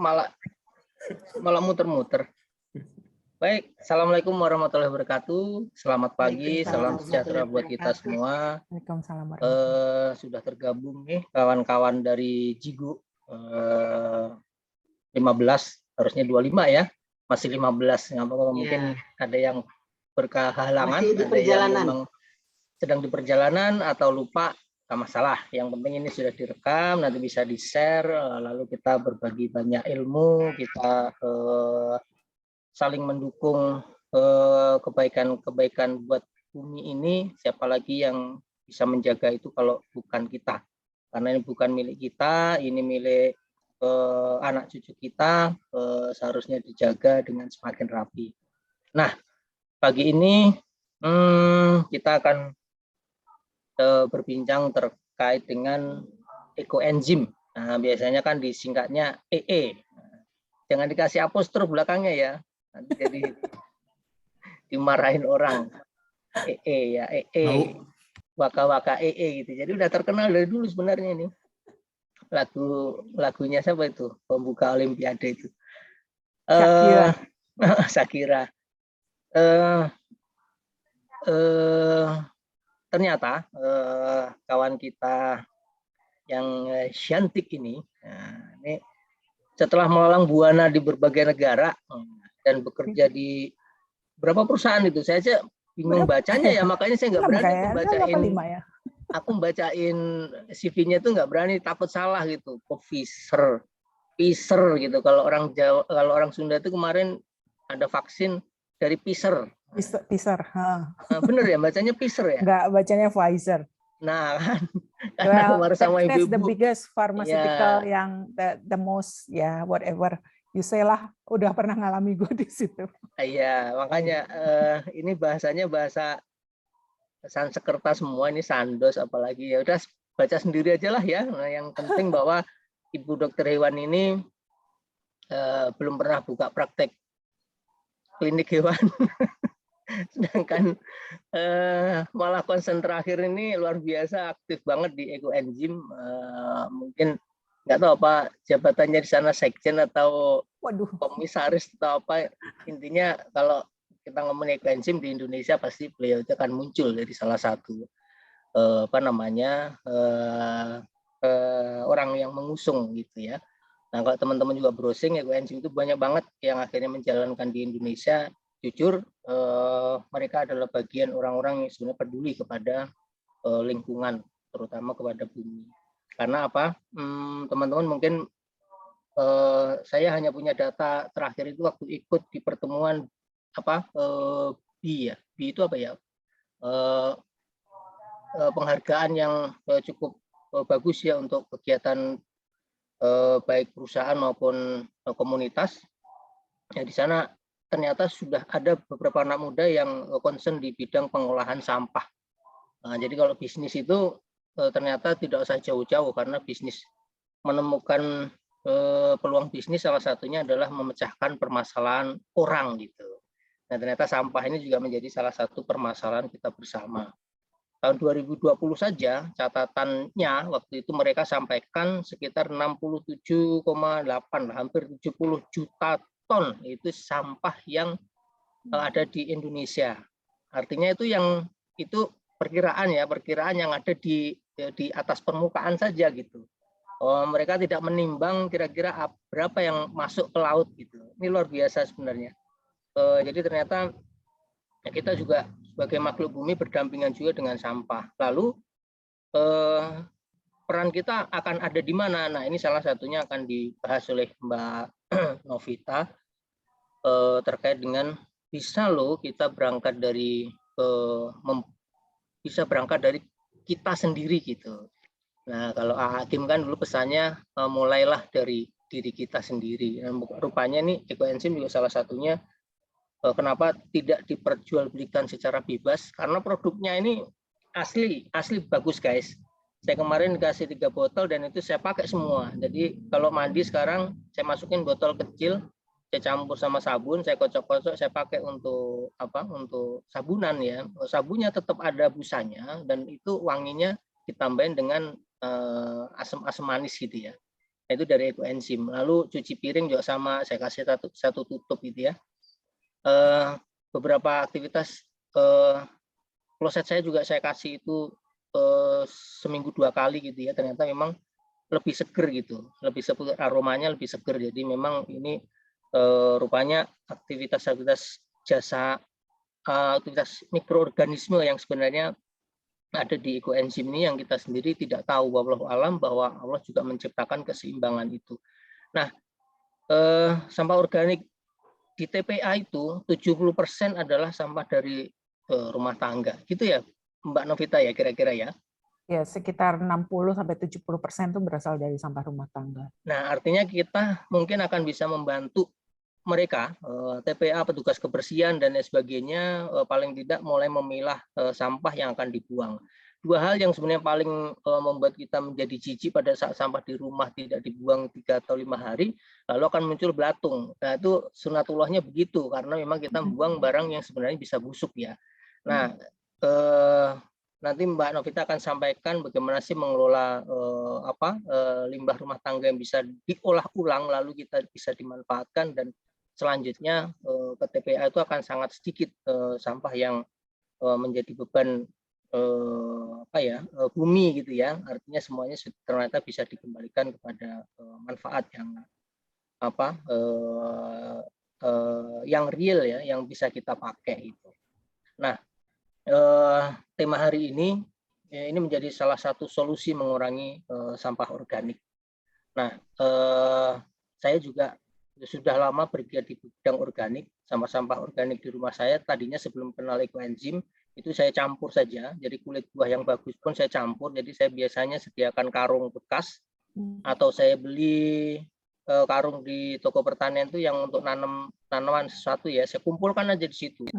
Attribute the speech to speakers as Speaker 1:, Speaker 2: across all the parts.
Speaker 1: malah muter-muter. Baik, Assalamualaikum warahmatullahi wabarakatuh. Selamat pagi, salam sejahtera buat kita semua.
Speaker 2: Waalaikumsalam warahmatullahi
Speaker 1: Sudah tergabung nih kawan-kawan dari Jigu 15, harusnya 25 ya. Masih 15, nggak apa-apa, mungkin ada yang berkehalangan, ada yang memang sedang di perjalanan atau lupa, nggak masalah. Yang penting ini sudah direkam, nanti bisa di-share, lalu kita berbagi banyak ilmu, kita saling mendukung kebaikan-kebaikan buat bumi ini. Siapa lagi yang bisa menjaga itu kalau bukan kita? Karena ini bukan milik kita, ini milik anak cucu kita, seharusnya dijaga dengan semakin rapi. Nah, pagi ini kita akan berbincang terkait dengan ekoenzim. Nah, biasanya kan disingkatnya EE. Jangan dikasih apostrof belakangnya ya. Nanti jadi dimarahin orang. EE ya, EE. Waka-waka EE gitu. Jadi udah terkenal dari dulu sebenarnya ini. Lagunya siapa itu? Pembuka Olimpiade itu.
Speaker 2: Shakira.
Speaker 1: Shakira. Ternyata kawan kita yang cantik ini setelah melalang buana di berbagai negara dan bekerja di berapa perusahaan itu, saya aja bingung bacanya ya, makanya saya nggak berani bacain. Aku bacain CV-nya tuh nggak berani, takut salah gitu. Pfizer gitu. Kalau orang Jawa, kalau orang Sunda itu kemarin ada vaksin dari Pfizer.
Speaker 2: Pfizer.
Speaker 1: Bener ya, bacanya Pfizer ya?
Speaker 2: Nggak, bacanya Pfizer.
Speaker 1: Nah, kan.
Speaker 2: Well, that's the biggest pharmaceutical yang the most whatever you say lah, udah pernah ngalami gue di situ.
Speaker 1: Iya, makanya ini bahasanya bahasa Sanskerta semua, ini Sandos apalagi, ya udah baca sendiri aja lah ya. Nah, yang penting bahwa Ibu Dokter Hewan ini belum pernah buka praktek klinik hewan. Sedangkan malah konsen terakhir ini luar biasa aktif banget di ekoenzim. Mungkin nggak tahu apa jabatannya di sana, sekjen atau komisaris atau apa. Intinya kalau kita ngomongin ekoenzim di Indonesia pasti beliau itu akan muncul dari salah satu orang yang mengusung gitu ya. Nah, kalau teman-teman juga browsing, ekoenzim itu banyak banget yang akhirnya menjalankan di Indonesia. Jujur, mereka adalah bagian orang-orang yang sebenarnya peduli kepada lingkungan, terutama kepada bumi. Karena apa? Teman-teman mungkin saya hanya punya data terakhir itu waktu ikut di pertemuan BI ya. BI itu apa ya? Penghargaan yang cukup bagus ya untuk kegiatan baik perusahaan maupun komunitas. Ya, di sana ternyata sudah ada beberapa anak muda yang concern di bidang pengolahan sampah. Nah, jadi kalau bisnis itu ternyata tidak usah jauh-jauh, karena bisnis menemukan peluang bisnis salah satunya adalah memecahkan permasalahan orang gitu. Nah, ternyata sampah ini juga menjadi salah satu permasalahan kita bersama. Tahun 2020 saja catatannya waktu itu mereka sampaikan sekitar 67,8, hampir 70 juta ton itu sampah yang ada di Indonesia. Artinya itu perkiraan yang ada di atas permukaan saja gitu. Mereka tidak menimbang kira-kira berapa yang masuk ke laut gitu. Ini luar biasa sebenarnya. Jadi ternyata kita juga sebagai makhluk bumi berdampingan juga dengan sampah. Lalu peran kita akan ada di mana? Nah, ini salah satunya akan dibahas oleh Mbak Novita. Terkait dengan bisa loh kita berangkat dari kita sendiri gitu. Nah, kalau Hakim kan dulu pesannya mulailah dari diri kita sendiri. Dan rupanya nih ekoenzim juga salah satunya kenapa tidak diperjualbelikan secara bebas, karena produknya ini asli bagus guys. Saya kemarin dikasih 3 botol dan itu saya pakai semua. Jadi kalau mandi sekarang saya masukin botol kecil, saya campur sama sabun, saya kocok-kocok, saya pakai untuk untuk sabunan ya. Sabunnya tetap ada busanya dan itu wanginya ditambahin dengan asam-asam manis gitu ya. Itu dari ekoenzim. Lalu cuci piring juga sama, saya kasih satu tutup gitu ya. Beberapa aktivitas kloset saya juga saya kasih itu seminggu 2 kali gitu ya. Ternyata memang lebih seger gitu, lebih seger, aromanya lebih seger. Jadi memang ini rupanya aktivitas jasa, aktivitas mikroorganisme yang sebenarnya ada di ekoenzim ini yang kita sendiri tidak tahu, wallahu alam, bahwa Allah juga menciptakan keseimbangan itu. Nah, sampah organik di TPA itu 70% adalah sampah dari rumah tangga, gitu ya, Mbak Novita ya kira-kira ya.
Speaker 2: Ya, sekitar 60-70% itu berasal dari sampah rumah tangga.
Speaker 1: Nah, artinya kita mungkin akan bisa membantu mereka, TPA, petugas kebersihan dan lain sebagainya, paling tidak mulai memilah sampah yang akan dibuang. Dua hal yang sebenarnya paling membuat kita menjadi jijik pada saat sampah di rumah tidak dibuang 3 atau 5 hari, lalu akan muncul belatung. Nah, itu sunatullahnya begitu, karena memang kita membuang barang yang sebenarnya bisa busuk ya. Nah, nanti Mbak Novita akan sampaikan bagaimana sih mengelola limbah rumah tangga yang bisa diolah ulang lalu kita bisa dimanfaatkan, dan selanjutnya ke TPA itu akan sangat sedikit sampah yang menjadi beban bumi gitu ya. Artinya semuanya ternyata bisa dikembalikan kepada manfaat yang real ya, yang bisa kita pakai itu. Nah, tema hari ini menjadi salah satu solusi mengurangi sampah organik. Nah, saya juga sudah lama bergiat di bidang organik. Sampah-sampah organik di rumah saya tadinya sebelum kenal ekoenzim itu saya campur saja. Jadi kulit buah yang bagus pun saya campur. Jadi saya biasanya sediakan karung bekas atau saya beli karung di toko pertanian itu yang untuk tanaman sesuatu ya. Saya kumpulkan aja di situ.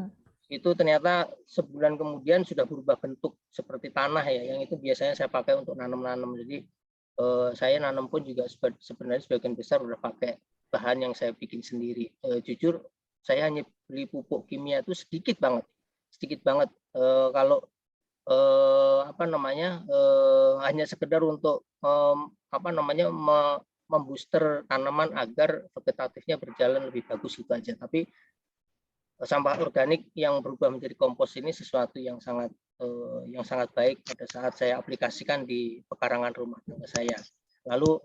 Speaker 1: Itu ternyata sebulan kemudian sudah berubah bentuk seperti tanah ya. Yang itu biasanya saya pakai untuk nanam-nanam. Jadi saya nanam pun juga sebenarnya sebagian besar udah pakai bahan yang saya bikin sendiri. Jujur saya hanya beli pupuk kimia itu sedikit banget. Kalau hanya sekedar untuk membooster tanaman agar vegetatifnya berjalan lebih bagus itu aja. Tapi sampah organik yang berubah menjadi kompos ini sesuatu yang sangat baik pada saat saya aplikasikan di pekarangan rumah tangga saya. Lalu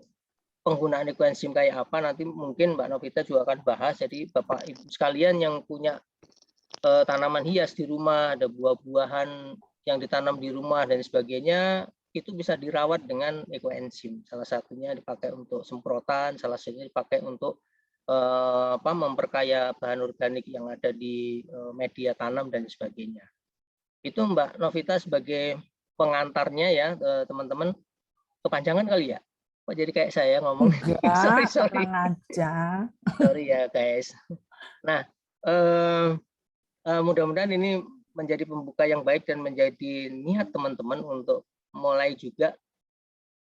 Speaker 1: penggunaan ekoenzim kayak apa nanti mungkin Mbak Novita juga akan bahas. Jadi Bapak Ibu sekalian yang punya tanaman hias di rumah, ada buah-buahan yang ditanam di rumah dan sebagainya, itu bisa dirawat dengan ekoenzim. Salah satunya dipakai untuk semprotan, salah satunya dipakai untuk memperkaya bahan organik yang ada di media tanam dan sebagainya. Itu Mbak Novita sebagai pengantarnya ya, teman-teman. Kepanjangan kali ya? Kok jadi kayak saya ngomong?
Speaker 2: Enggak, tenang aja.
Speaker 1: Sorry ya guys. Nah, mudah-mudahan ini menjadi pembuka yang baik dan menjadi niat teman-teman untuk mulai juga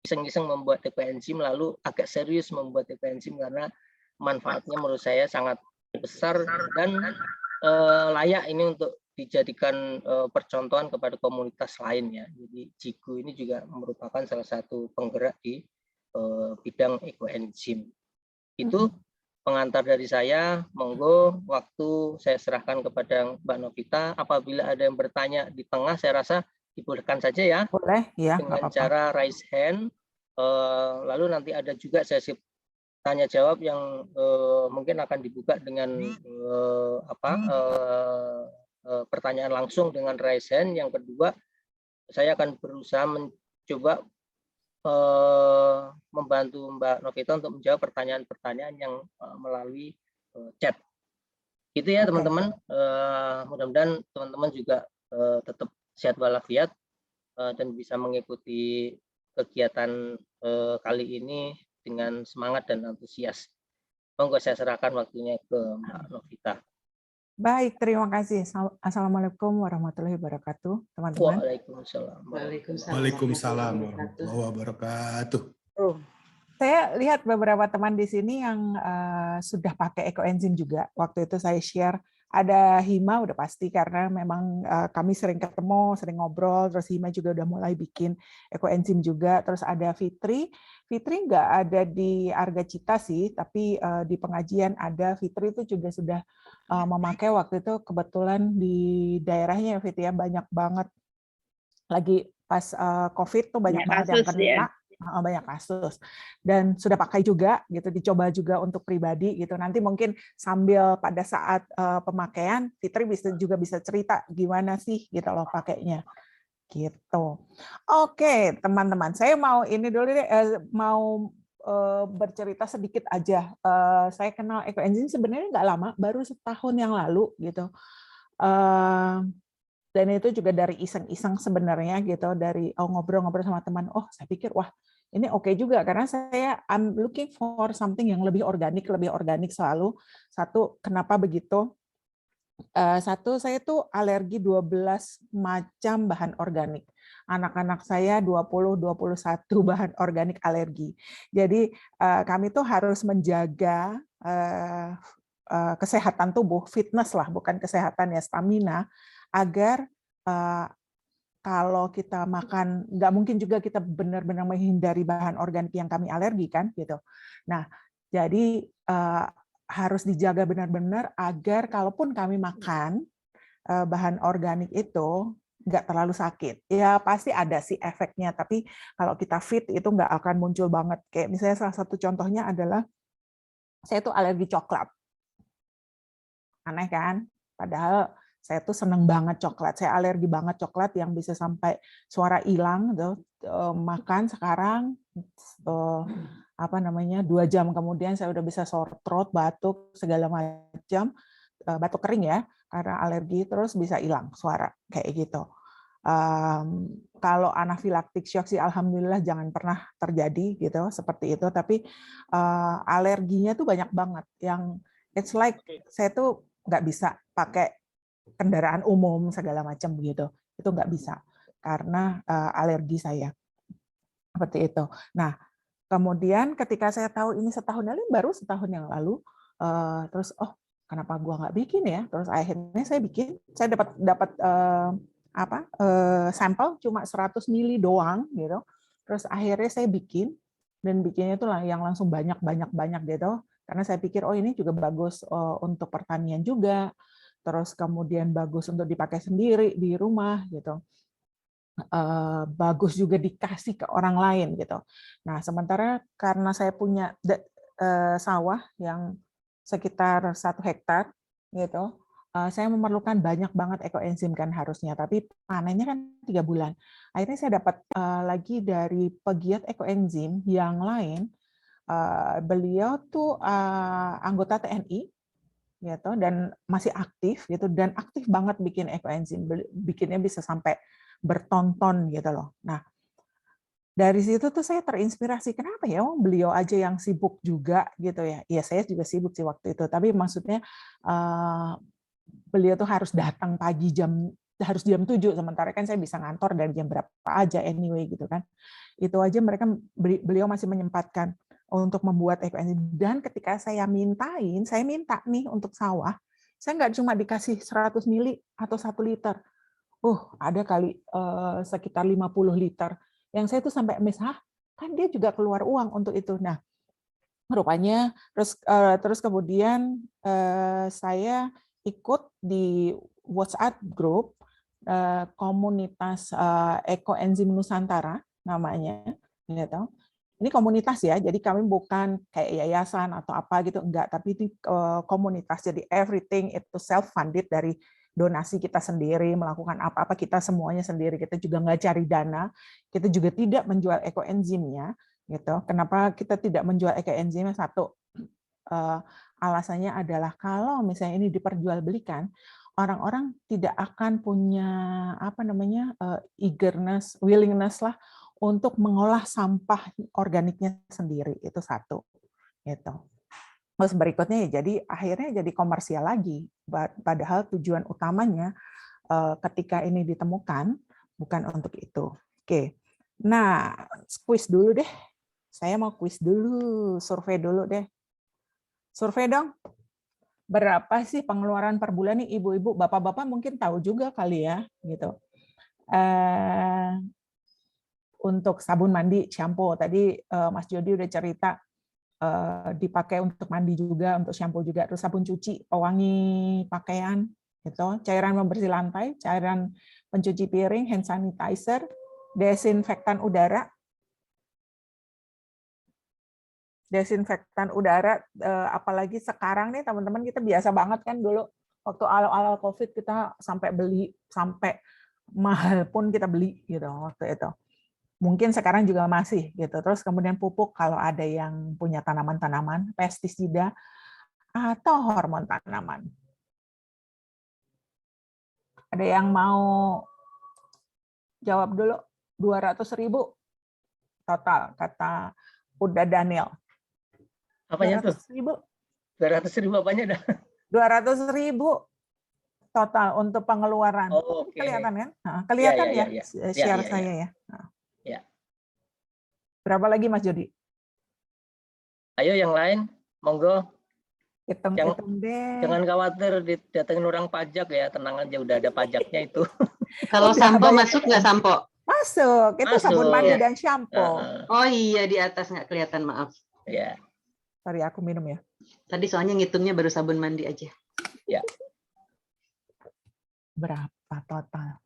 Speaker 1: iseng-iseng membuat ekoenzim, lalu agak serius membuat ekoenzim karena manfaatnya menurut saya sangat besar dan layak ini untuk dijadikan percontohan kepada komunitas lain ya. Jadi Jigu ini juga merupakan salah satu penggerak di bidang ekoenzim. Itu pengantar dari saya. Monggo waktu saya serahkan kepada Mbak Novita. Apabila ada yang bertanya di tengah, saya rasa dibolehkan saja ya.
Speaker 2: Boleh ya.
Speaker 1: Dengan cara raise hand. Lalu nanti ada juga sesi tanya jawab yang mungkin akan dibuka dengan pertanyaan langsung dengan raise hand. Yang kedua, saya akan berusaha mencoba membantu Mbak Novita untuk menjawab pertanyaan-pertanyaan yang melalui chat. Gitu ya teman-teman. Mudah-mudahan teman-teman juga tetap sehat walafiat dan bisa mengikuti kegiatan kali ini dengan semangat dan antusias. Monggo saya serahkan waktunya ke Mbak Novita.
Speaker 2: Baik, terima kasih. Assalamualaikum warahmatullahi wabarakatuh, teman-teman.
Speaker 3: Waalaikumsalam warahmatullahi wabarakatuh.
Speaker 2: Saya lihat beberapa teman di sini yang sudah pakai ekoenzim juga. Waktu itu saya share Ada Hima udah pasti karena memang kami sering ketemu, sering ngobrol. Terus Hima juga udah mulai bikin ekoenzim juga. Terus ada Fitri. Fitri nggak ada di Arga Cita sih, tapi di pengajian ada. Fitri itu juga sudah memakai waktu itu kebetulan di daerahnya Fitri ya banyak banget. Lagi pas COVID tuh banyak banget yang kena. Banyak kasus dan sudah pakai juga gitu, dicoba juga untuk pribadi gitu. Nanti mungkin sambil pada saat pemakaian Fitri juga bisa cerita gimana sih gitu loh pakainya gitu. Oke teman-teman, saya mau ini dulu deh, mau bercerita sedikit aja. Saya kenal ekoenzim sebenarnya nggak lama, baru setahun yang lalu gitu. Dan itu juga dari iseng-iseng sebenarnya gitu, dari ngobrol-ngobrol sama teman. Oh, saya pikir wah ini oke juga karena I'm looking for something yang lebih organik selalu. Satu, kenapa begitu? Satu, saya tuh alergi 12 macam bahan organik. Anak-anak saya 20-21 bahan organik alergi. Jadi kami tuh harus menjaga kesehatan tubuh, fitness lah, bukan kesehatan ya, stamina, agar kalau kita makan, nggak mungkin juga kita benar-benar menghindari bahan organik yang kami alergi kan, gitu. Nah, jadi harus dijaga benar-benar agar kalaupun kami makan bahan organik itu nggak terlalu sakit. Ya pasti ada sih efeknya, tapi kalau kita fit itu nggak akan muncul banget. Kayak misalnya salah satu contohnya adalah saya tuh alergi coklat. Aneh kan? Padahal saya tuh seneng banget coklat. Saya alergi banget coklat yang bisa sampai suara hilang. Makan sekarang 2 jam kemudian saya udah bisa sore throat, batuk segala macam, batuk kering ya karena alergi, terus bisa hilang suara kayak gitu. Kalau anafilaktik shock sih alhamdulillah jangan pernah terjadi gitu seperti itu. Tapi alerginya tuh banyak banget yang it's like saya tuh nggak bisa pakai kendaraan umum segala macam begitu, itu nggak bisa karena alergi saya seperti itu. Nah kemudian ketika saya tahu ini baru setahun yang lalu, terus oh kenapa gua nggak bikin ya, terus akhirnya saya bikin. Saya dapat sampel cuma 100 mili doang gitu, terus akhirnya saya bikin dan bikinnya itu yang langsung banyak gitu karena saya pikir oh ini juga bagus untuk pertanian juga. Terus kemudian bagus untuk dipakai sendiri di rumah gitu, bagus juga dikasih ke orang lain gitu. Nah sementara karena saya punya sawah yang sekitar 1 hektar gitu, saya memerlukan banyak banget ekoenzim kan harusnya, tapi panennya kan 3 bulan. Akhirnya saya dapat lagi dari pegiat ekoenzim yang lain. Beliau tuh anggota TNI gitu dan masih aktif gitu, dan aktif banget bikin ekoenzim, bikinnya bisa sampai bertonton gitu loh. Nah dari situ tuh saya terinspirasi, kenapa ya beliau aja yang sibuk juga gitu ya. Ya saya juga sibuk sih waktu itu, tapi maksudnya beliau tuh harus datang pagi harus jam 7, sementara kan saya bisa ngantor dari jam berapa aja anyway gitu kan. Itu aja beliau masih menyempatkan untuk membuat ekoenzim. Dan ketika saya minta nih untuk sawah, saya nggak cuma dikasih 100 mili atau 1 liter. Ada kali sekitar 50 liter. Yang saya tuh sampai miss, kan dia juga keluar uang untuk itu. Nah, rupanya terus kemudian saya ikut di WhatsApp group komunitas ekoenzim Nusantara namanya gitu. Ini komunitas ya, jadi kami bukan kayak yayasan atau apa gitu, enggak, tapi ini komunitas, jadi everything itu self funded dari donasi kita sendiri, melakukan apa-apa kita semuanya sendiri, kita juga nggak cari dana, kita juga tidak menjual ekoenzimnya gitu. Kenapa kita tidak menjual ekoenzimnya? Satu, alasannya adalah kalau misalnya ini diperjualbelikan, orang-orang tidak akan punya eagerness, willingness lah untuk mengolah sampah organiknya sendiri. Itu satu. Gitu. Terus berikutnya ya jadi akhirnya jadi komersial lagi. Padahal tujuan utamanya ketika ini ditemukan bukan untuk itu. Oke. Nah, quiz dulu deh. Saya mau quiz dulu, survei dulu deh. Survei dong. berapa sih pengeluaran per bulan nih ibu-ibu, bapak-bapak mungkin tahu juga kali ya, gitu. Untuk sabun mandi, shampoo tadi Mas Jody udah cerita dipakai untuk mandi juga, untuk shampoo juga, terus sabun cuci, pewangi pakaian, gitu, cairan pembersih lantai, cairan pencuci piring, hand sanitizer, desinfektan udara. Desinfektan udara, apalagi sekarang nih teman-teman, kita biasa banget kan dulu waktu awal-awal COVID kita sampai beli, sampai mahal pun kita beli gitu waktu itu. Mungkin sekarang juga masih gitu. Terus kemudian pupuk kalau ada yang punya tanaman-tanaman, pestisida atau hormon tanaman. Ada yang mau jawab dulu? 200.000 total kata Uda Daniel.
Speaker 1: Apanya tuh?
Speaker 2: 200.000.
Speaker 1: 200.000 apanya dah?
Speaker 2: 200.000 total untuk pengeluaran.
Speaker 1: Oh, oke.
Speaker 2: Kelihatan kan? Nah, kelihatan ya, share saya ya. Nah.
Speaker 1: Ya.
Speaker 2: Berapa lagi Mas Jody?
Speaker 1: Ayo yang lain, monggo.
Speaker 2: Hitung-hitung deh.
Speaker 1: Jangan khawatir didatengin orang pajak ya, tenang aja udah ada pajaknya itu.
Speaker 4: Kalau sampo masuk nggak sampo?
Speaker 2: Masuk, itu
Speaker 1: Masuk.
Speaker 2: sabun mandi dan shampoo.
Speaker 4: Oh iya, di atas nggak kelihatan, maaf.
Speaker 1: Ya.
Speaker 2: Sorry, aku minum ya.
Speaker 4: Tadi soalnya ngitungnya baru sabun mandi aja.
Speaker 1: Ya.
Speaker 2: Berapa total?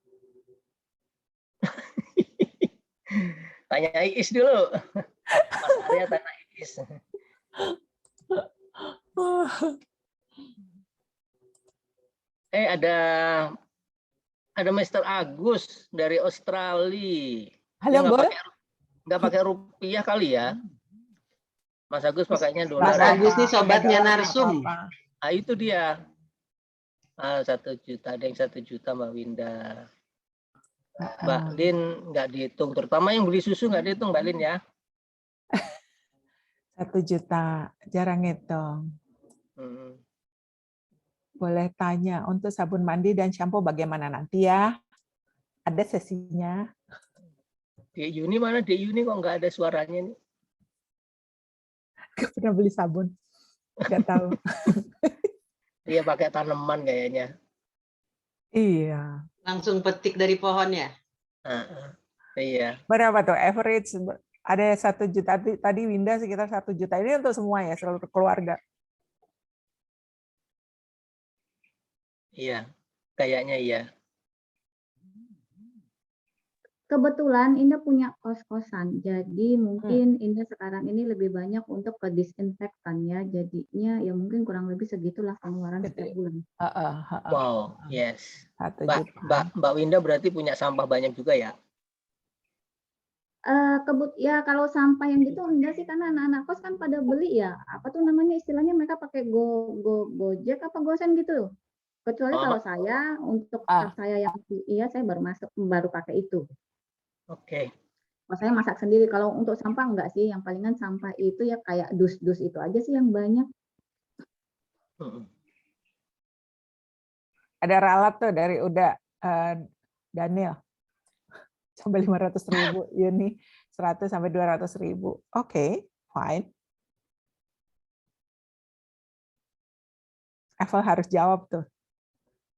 Speaker 1: Tanya Iis dulu. Mas Arya tanya Iis. Ada Mr. Agus dari Australia.
Speaker 2: Halo, Bol.
Speaker 1: Nggak pakai rupiah kali ya? Mas Agus pakainya dolar.
Speaker 4: Mas Agus nih sobatnya Narsum.
Speaker 1: Ah, itu dia. 1 juta, ada yang 1 juta Mbak Winda. Mbak Lin nggak dihitung, terutama yang beli susu nggak dihitung Mbak Lin ya.
Speaker 2: 1 juta, jarang ngitung. Boleh tanya untuk sabun mandi dan shampoo bagaimana nanti ya? Ada sesinya.
Speaker 1: Di Yuni mana? Di Yuni kok nggak ada suaranya nih?
Speaker 2: Gak pernah beli sabun. Nggak tahu.
Speaker 1: Dia pakai tanaman kayaknya.
Speaker 2: Iya.
Speaker 4: Langsung petik dari pohon ya?
Speaker 1: Iya.
Speaker 2: Berapa tuh average? Ada 1 juta. Tadi Winda sekitar 1 juta. Ini untuk semua ya, seluruh keluarga.
Speaker 1: Iya, kayaknya iya.
Speaker 5: Kebetulan Indah punya kos-kosan, jadi mungkin Indah sekarang ini lebih banyak untuk ke disinfektan ya, jadinya ya mungkin kurang lebih segitulah pengeluaran setiap bulan.
Speaker 1: Wow, yes.
Speaker 2: 1 juta.
Speaker 1: Mbak Winda berarti punya sampah banyak juga ya?
Speaker 5: Ya kalau sampah yang gitu enggak sih, karena anak-anak kos kan pada beli ya, apa tuh namanya istilahnya, mereka pakai Gojek apa Gosen gitu. Kecuali kalau saya untuk saya yang saya baru pakai itu.
Speaker 1: Oke.
Speaker 5: Saya masak sendiri. Kalau untuk sampah enggak sih, yang palingan sampah itu ya kayak dus-dus itu aja sih yang banyak.
Speaker 2: Ada ralat tuh dari Daniel. Sampai 500.000, Yuni 100 sampai 200.000. Oke, fine. Evel harus jawab tuh.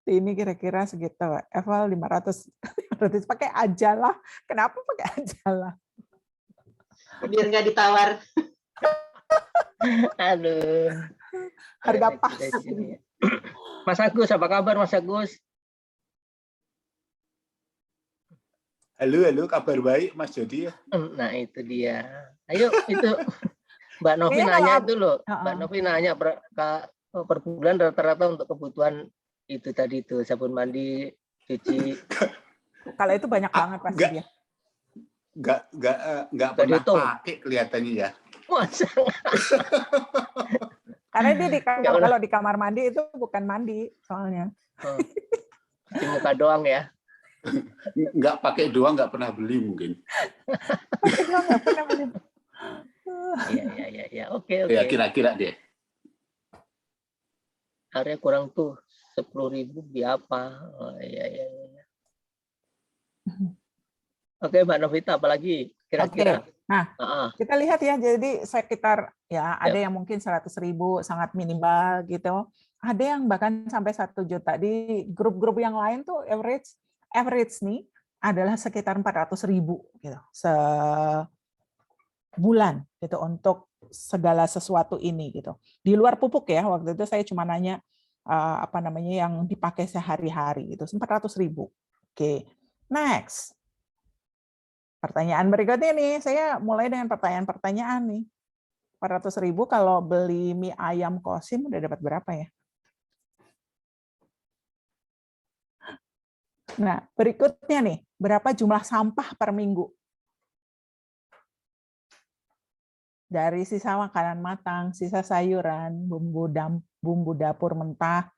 Speaker 2: Ini kira-kira segitu. Evel 500 pakai aja lah. Kenapa pakai aja lah?
Speaker 4: Biar nggak ditawar.
Speaker 1: Aduh.
Speaker 2: Harga pas.
Speaker 1: Mas Agus, apa kabar Mas Agus?
Speaker 3: Halo, kabar baik Mas Jody ya?
Speaker 1: Nah itu dia. Ayo itu Mbak Novi nanya itu loh. Mbak Novi nanya per bulan rata-rata untuk kebutuhan itu tadi tuh sabun mandi, cuci.
Speaker 2: Kalau itu banyak banget pasti dia.
Speaker 3: Nggak pernah pakai kelihatannya ya.
Speaker 1: Masa?
Speaker 2: Karena dia kalau di kamar mandi itu bukan mandi soalnya.
Speaker 1: Cuci muka doang ya.
Speaker 3: Nggak pakai doang, nggak pernah beli mungkin.
Speaker 2: Pakai doang nggak pernah beli.
Speaker 1: Iya. Oke.
Speaker 3: Ya kira-kira deh.
Speaker 1: Area kurang tuh 10.000 di apa? Oh, iya. Oke, Mbak Novita, apalagi? kira-kira.
Speaker 2: Nah, kita lihat ya, jadi sekitar ya ada yang mungkin 100.000 sangat minimal gitu. Ada yang bahkan sampai 1 juta. Di grup-grup yang lain tuh average nih adalah sekitar 400.000 gitu sebulan gitu untuk segala sesuatu ini gitu. Di luar pupuk ya, waktu itu saya cuma nanya apa namanya yang dipakai sehari-hari gitu, 400.000. Oke, next. Pertanyaan berikutnya nih, saya mulai dengan pertanyaan-pertanyaan nih. 400.000 kalau beli mie ayam Kosim udah dapat berapa ya? Nah, berikutnya nih, berapa jumlah sampah per minggu? Dari sisa makanan matang, sisa sayuran, bumbu dapur mentah,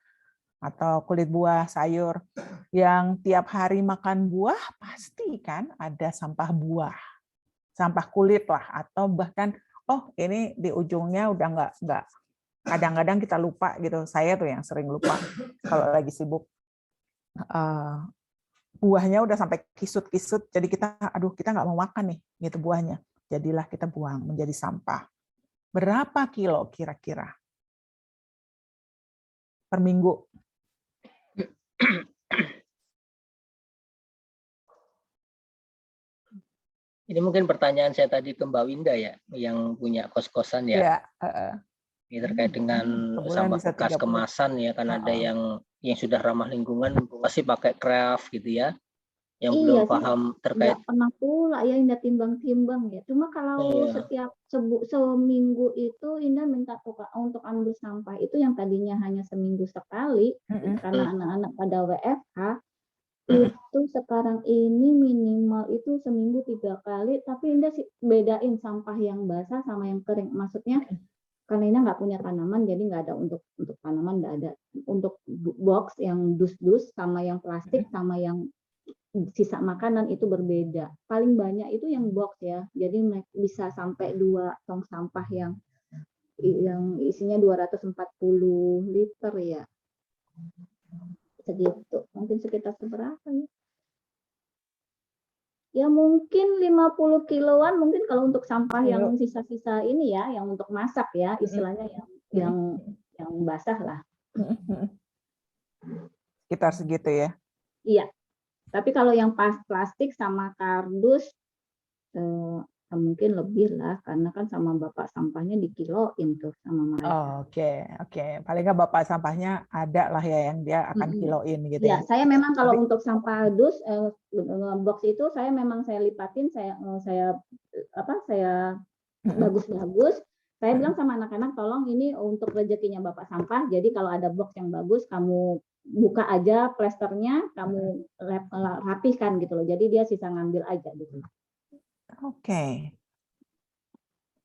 Speaker 2: atau kulit buah, sayur, yang tiap hari makan buah, pasti kan ada sampah buah, sampah kulit lah, atau bahkan, oh ini di ujungnya udah nggak, kadang-kadang kita lupa gitu, saya tuh yang sering lupa kalau lagi sibuk, buahnya udah sampai kisut-kisut, jadi kita nggak mau makan nih, gitu buahnya, jadilah kita buang menjadi sampah. Berapa kilo kira-kira per minggu?
Speaker 1: Ini mungkin pertanyaan saya tadi ke Mbak Winda ya, yang punya kos-kosan ya. Ini terkait dengan sampah bekas kemasan ya, kan ada yang sudah ramah lingkungan pasti pakai craft gitu ya. Yang belum paham terkait.
Speaker 5: Nggak pernah pula ya Indah timbang-timbang ya. Cuma kalau setiap seminggu itu Indah minta untuk ambil sampah itu yang tadinya hanya seminggu sekali karena anak-anak pada WFH itu sekarang ini minimal itu seminggu 3 kali. Tapi Indah bedain sampah yang basah sama yang kering. Maksudnya karena Indah nggak punya tanaman jadi nggak ada untuk tanaman, nggak ada untuk box yang dus-dus sama yang plastik sama yang sisa makanan itu berbeda. Paling banyak itu yang box ya. Jadi bisa sampai 2 tong sampah yang isinya 240 liter ya. Segitu. Mungkin sekitar seberapa ya? Ya mungkin 50 kiloan mungkin kalau untuk sampah yang sisa-sisa ini ya, yang untuk masak ya, istilahnya yang basah lah.
Speaker 2: Sekitar segitu ya.
Speaker 5: Iya. Tapi kalau yang plastik sama kardus mungkin lebih lah, karena kan sama bapak sampahnya dikiloin tuh sama mereka.
Speaker 2: Oke. Paling nggak bapak sampahnya ada lah ya yang dia akan kiloin gitu ya.
Speaker 5: Saya memang kalau untuk sampah dus box itu saya lipatin, saya bagus-bagus. Saya bilang sama anak-anak, tolong ini untuk rezekinya bapak sampah. Jadi kalau ada box yang bagus, kamu buka aja plesternya, kamu rapihkan gitu loh. Jadi dia sisa ngambil aja gitu.
Speaker 2: Oke.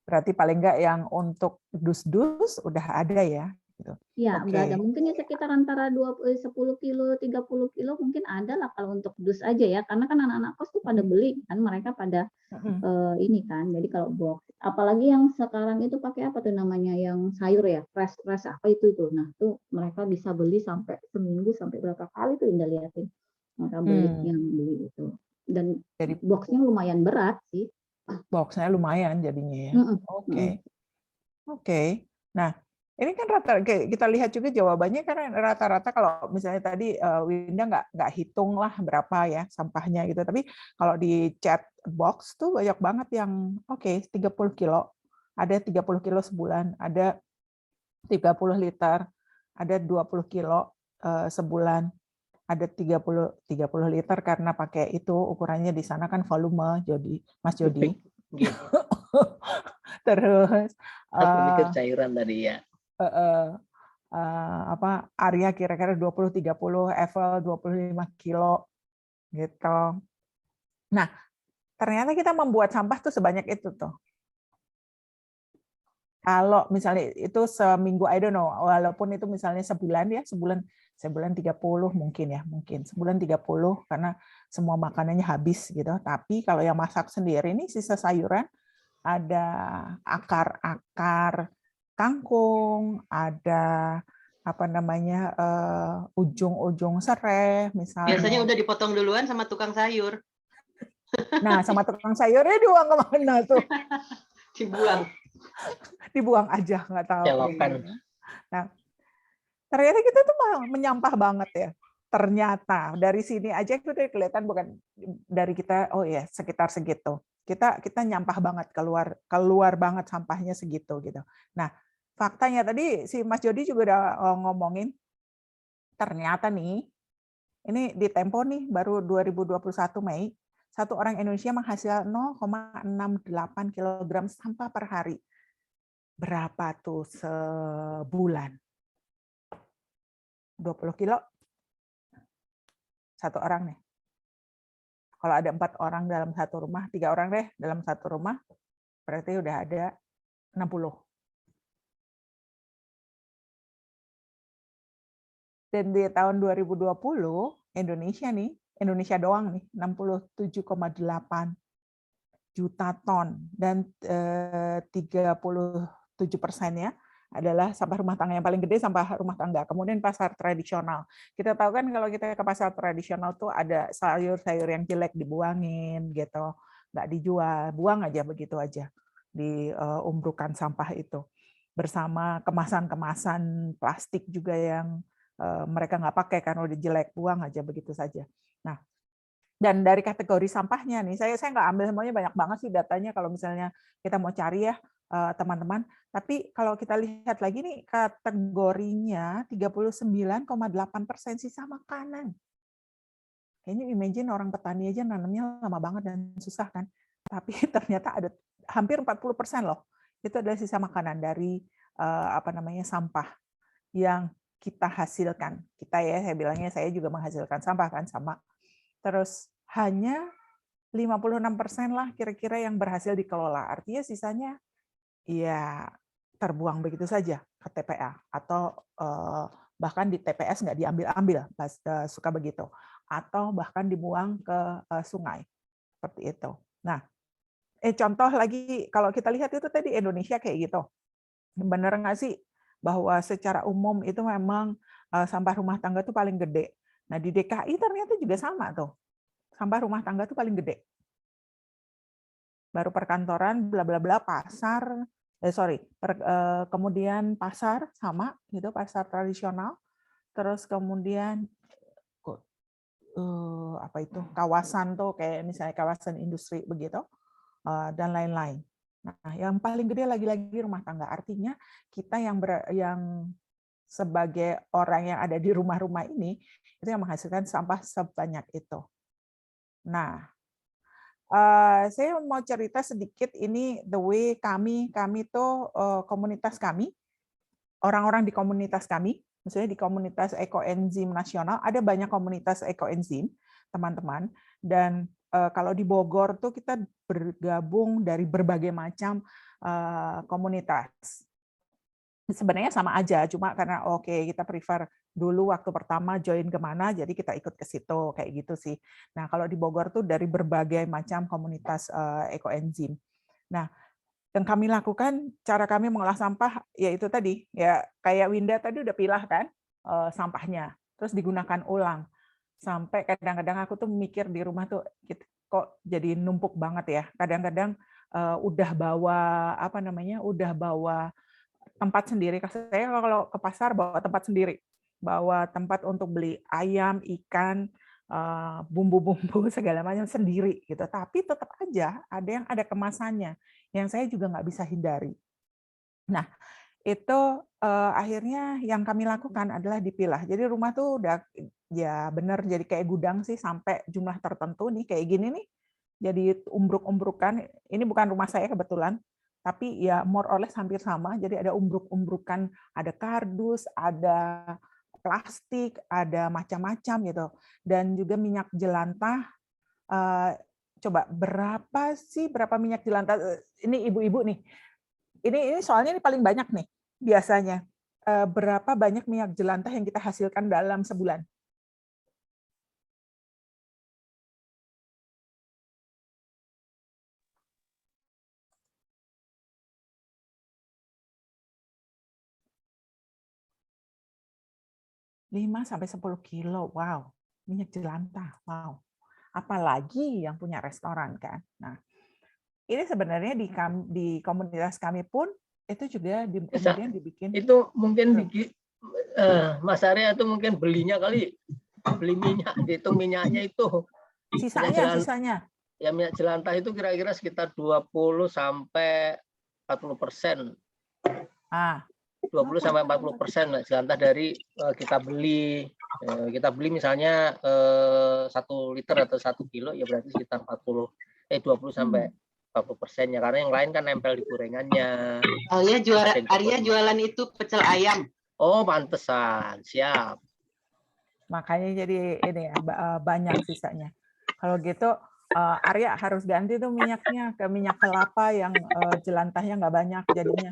Speaker 2: Berarti paling nggak yang untuk dus-dus udah ada ya? Gitu.
Speaker 5: Ya, udah ada. Mungkin ya sekitar antara 10 kilo, 30 kilo mungkin ada lah kalau untuk dus aja ya. Karena kan anak-anak kos tuh pada beli kan, mereka pada ini kan. Jadi kalau box, apalagi yang sekarang itu pakai apa tuh namanya yang sayur ya, fresh apa itu. Nah, tuh mereka bisa beli sampai seminggu sampai berapa kali tuh Indah liatin. Mereka beli itu. Dan jadi boxnya lumayan berat sih.
Speaker 2: Boxnya lumayan jadinya ya. Oke. Nah, ini kan kita lihat juga jawabannya karena rata-rata kalau misalnya tadi Winda nggak hitung lah berapa ya sampahnya gitu. Tapi kalau di chat box tuh banyak banget yang 30 kilo. Ada 30 kilo sebulan, ada 30 liter, ada 20 kilo sebulan, ada 30 liter karena pakai itu ukurannya di sana kan volume Mas Jody. Terus
Speaker 1: mikir cairan tadi ya.
Speaker 2: area kira-kira 20-30, Eiffel 25 kilo gitu. Nah, ternyata kita membuat sampah tuh sebanyak itu tuh. Kalau misalnya itu seminggu, I don't know, walaupun itu misalnya sebulan 30 mungkin sebulan 30 karena semua makanannya habis gitu. Tapi kalau yang masak sendiri ini sisa sayuran ada akar kangkung, ada ujung-ujung serai misalnya.
Speaker 4: Biasanya udah dipotong duluan sama tukang sayur.
Speaker 2: Nah, sama tukang sayurnya dibuang kemana tuh?
Speaker 4: Dibuang.
Speaker 2: Dibuang aja, nggak tahu.
Speaker 1: Celokan.
Speaker 2: Nah, ternyata kita tuh menyampah banget ya. Ternyata dari sini aja itu udah kelihatan, bukan dari kita, oh ya sekitar segitu. Kita nyampah banget, keluar banget sampahnya segitu gitu. Nah, faktanya tadi si Mas Jody juga udah ngomongin, ternyata nih ini di Tempo nih baru 2021 Mei, satu orang Indonesia menghasilkan 0,68 kg sampah per hari. Berapa tuh sebulan? 20 kilo satu orang nih. Kalau ada 4 orang dalam satu rumah, 3 orang deh dalam satu rumah, berarti udah ada 60. Dan di tahun 2020, Indonesia nih, Indonesia doang nih, 67,8 juta ton. Dan 37%-nya adalah sampah rumah tangga. Yang paling gede sampah rumah tangga. Kemudian pasar tradisional. Kita tahu kan kalau kita ke pasar tradisional tuh ada sayur-sayur yang jelek dibuangin gitu, nggak dijual, buang aja begitu aja, diumbrukan sampah itu. Bersama kemasan-kemasan plastik juga yang mereka nggak pakai karena udah jelek, buang aja begitu saja. Nah, dan dari kategori sampahnya nih, saya nggak ambil semuanya, banyak banget sih datanya kalau misalnya kita mau cari ya teman-teman. Tapi kalau kita lihat lagi nih, kategorinya 39,8% sisa makanan. Kayaknya imagine orang petani aja nanamnya lama banget dan susah kan. Tapi ternyata ada hampir 40% loh. Itu adalah sisa makanan dari sampah yang kita hasilkan. Kita ya, saya bilangnya saya juga menghasilkan sampah kan sama. Terus hanya 56% lah kira-kira yang berhasil dikelola. Artinya sisanya ya terbuang begitu saja ke TPA atau bahkan di TPS nggak diambil-ambil, suka begitu. Atau bahkan dibuang ke sungai. Seperti itu. Nah, contoh lagi kalau kita lihat itu tadi Indonesia kayak gitu. Bener nggak sih bahwa secara umum itu memang sampah rumah tangga itu paling gede. Nah, di DKI ternyata juga sama tuh. Sampah rumah tangga itu paling gede. Baru perkantoran, bla bla bla, pasar, kemudian pasar sama gitu, pasar tradisional. Terus kemudian apa itu, kawasan tuh kayak misalnya kawasan industri begitu, dan lain-lain. Nah, yang paling gede lagi-lagi rumah tangga. Artinya kita yang sebagai orang yang ada di rumah-rumah ini itu yang menghasilkan sampah sebanyak itu. Nah, saya mau cerita sedikit ini the way kami tuh komunitas kami, orang-orang di komunitas kami, misalnya di komunitas ekoenzim nasional, ada banyak komunitas ekoenzim, teman-teman, dan kalau di Bogor tuh kita bergabung dari berbagai macam komunitas. Sebenarnya sama aja, cuma karena kita prefer dulu waktu pertama join kemana, jadi kita ikut ke situ kayak gitu sih. Nah kalau di Bogor tuh dari berbagai macam komunitas ekoenzim. Nah yang kami lakukan, cara kami mengolah sampah yaitu tadi ya kayak Winda tadi udah pilah kan sampahnya, terus digunakan ulang. Sampai kadang-kadang aku tuh mikir di rumah tuh kok jadi numpuk banget ya. Kadang-kadang udah bawa tempat sendiri. Saya kalau ke pasar bawa tempat sendiri, bawa tempat untuk beli ayam, ikan, bumbu-bumbu segala macam sendiri gitu. Tapi tetap aja ada yang ada kemasannya yang saya juga nggak bisa hindari. Nah, itu akhirnya yang kami lakukan adalah dipilah. Jadi rumah tuh udah ya benar jadi kayak gudang sih sampai jumlah tertentu nih kayak gini nih. Jadi umbruk-umbrukan. Ini bukan rumah saya kebetulan, tapi ya more or less hampir sama. Jadi ada umbruk-umbrukan, ada kardus, ada plastik, ada macam-macam gitu. Dan juga minyak jelantah. Coba berapa minyak jelantah? Ini ibu-ibu nih. Ini soalnya ini paling banyak nih biasanya. Berapa banyak minyak jelantah yang kita hasilkan dalam sebulan? (5 sampai 10 kilo, wow, minyak jelantah, wow. apalagi yang punya restoran kan. Nah, ini sebenarnya di komunitas kami pun itu juga kemudian dibikin.
Speaker 1: Itu mungkin Mas Arya itu mungkin belinya kali, beli minyak, dihitung minyaknya itu.
Speaker 2: Sisanya.
Speaker 1: Ya minyak jelantah itu kira-kira sekitar 20 sampai 40%. 20 sampai 40% minyak jelantah dari kita beli. Kita beli misalnya 1 liter atau 1 kilo, ya berarti sekitar 20 sampai 40% ya, karena yang lain kan nempel di gorengannya.
Speaker 4: Oh ya, Arya jualan itu pecel ayam.
Speaker 1: Oh, pantesan, siap.
Speaker 2: Makanya jadi ini ya, banyak sisanya. Kalau gitu Arya harus ganti tuh minyaknya ke minyak kelapa yang jelantahnya nggak banyak jadinya.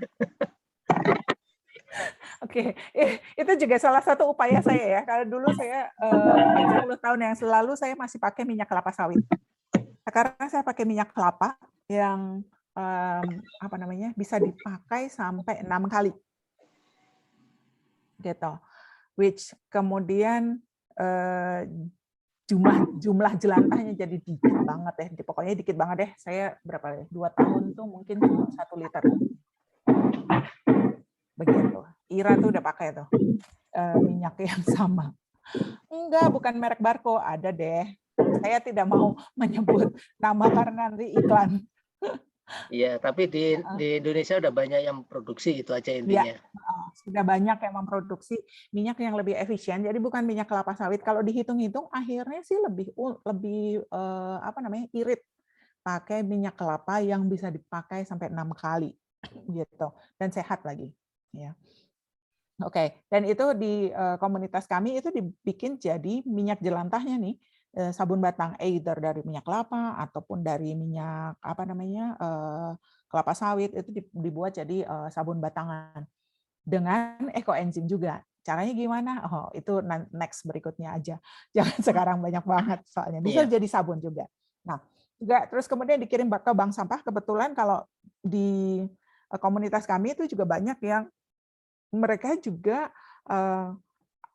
Speaker 2: Oke, itu juga salah satu upaya saya ya. Kalau dulu saya 10 tahun yang lalu saya masih pakai minyak kelapa sawit. Sekarang saya pakai minyak kelapa yang bisa dipakai sampai 6 kali. Gitu. Which kemudian jumlah jelantahnya jadi dikit banget deh. Pokoknya dikit banget deh. Saya berapa ya? 2 tahun tuh mungkin cuma 1 liter. Begitu. Ira tuh udah pakai tuh minyak yang sama. Enggak, bukan merek Barco, ada deh. Saya tidak mau menyebut nama karena nanti iklan.
Speaker 1: Iya, tapi di Indonesia udah banyak yang produksi, itu aja intinya.
Speaker 2: Ya, sudah banyak yang memproduksi minyak yang lebih efisien. Jadi bukan minyak kelapa sawit. Kalau dihitung-hitung, akhirnya sih lebih irit pakai minyak kelapa yang bisa dipakai sampai 6 kali, gitu, dan sehat lagi. Ya. Oke, dan itu di komunitas kami itu dibikin jadi minyak jelantahnya nih, sabun batang either dari minyak kelapa ataupun dari minyak kelapa sawit, itu dibuat jadi sabun batangan dengan ekoenzim juga. Caranya gimana? Oh, itu next berikutnya aja. Jangan sekarang banyak banget soalnya. Bisa jadi sabun juga. Nah, juga terus kemudian dikirim ke bank sampah. Kebetulan kalau di komunitas kami itu juga banyak yang mereka juga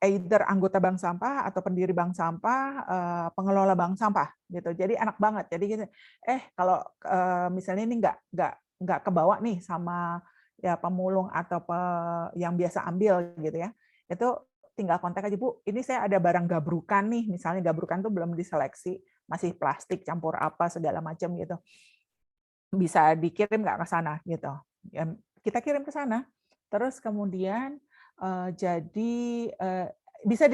Speaker 2: either anggota bank sampah atau pendiri bank sampah, pengelola bank sampah gitu. Jadi enak banget. Jadi gitu, kalau misalnya ini nggak kebawa nih sama ya pemulung atau yang biasa ambil gitu ya, itu tinggal kontak aja, Bu, ini saya ada barang gabrukan nih, misalnya gabrukan tuh belum diseleksi, masih plastik campur apa segala macam gitu, bisa dikirim nggak ke sana gitu. Kita kirim ke sana, terus kemudian bisa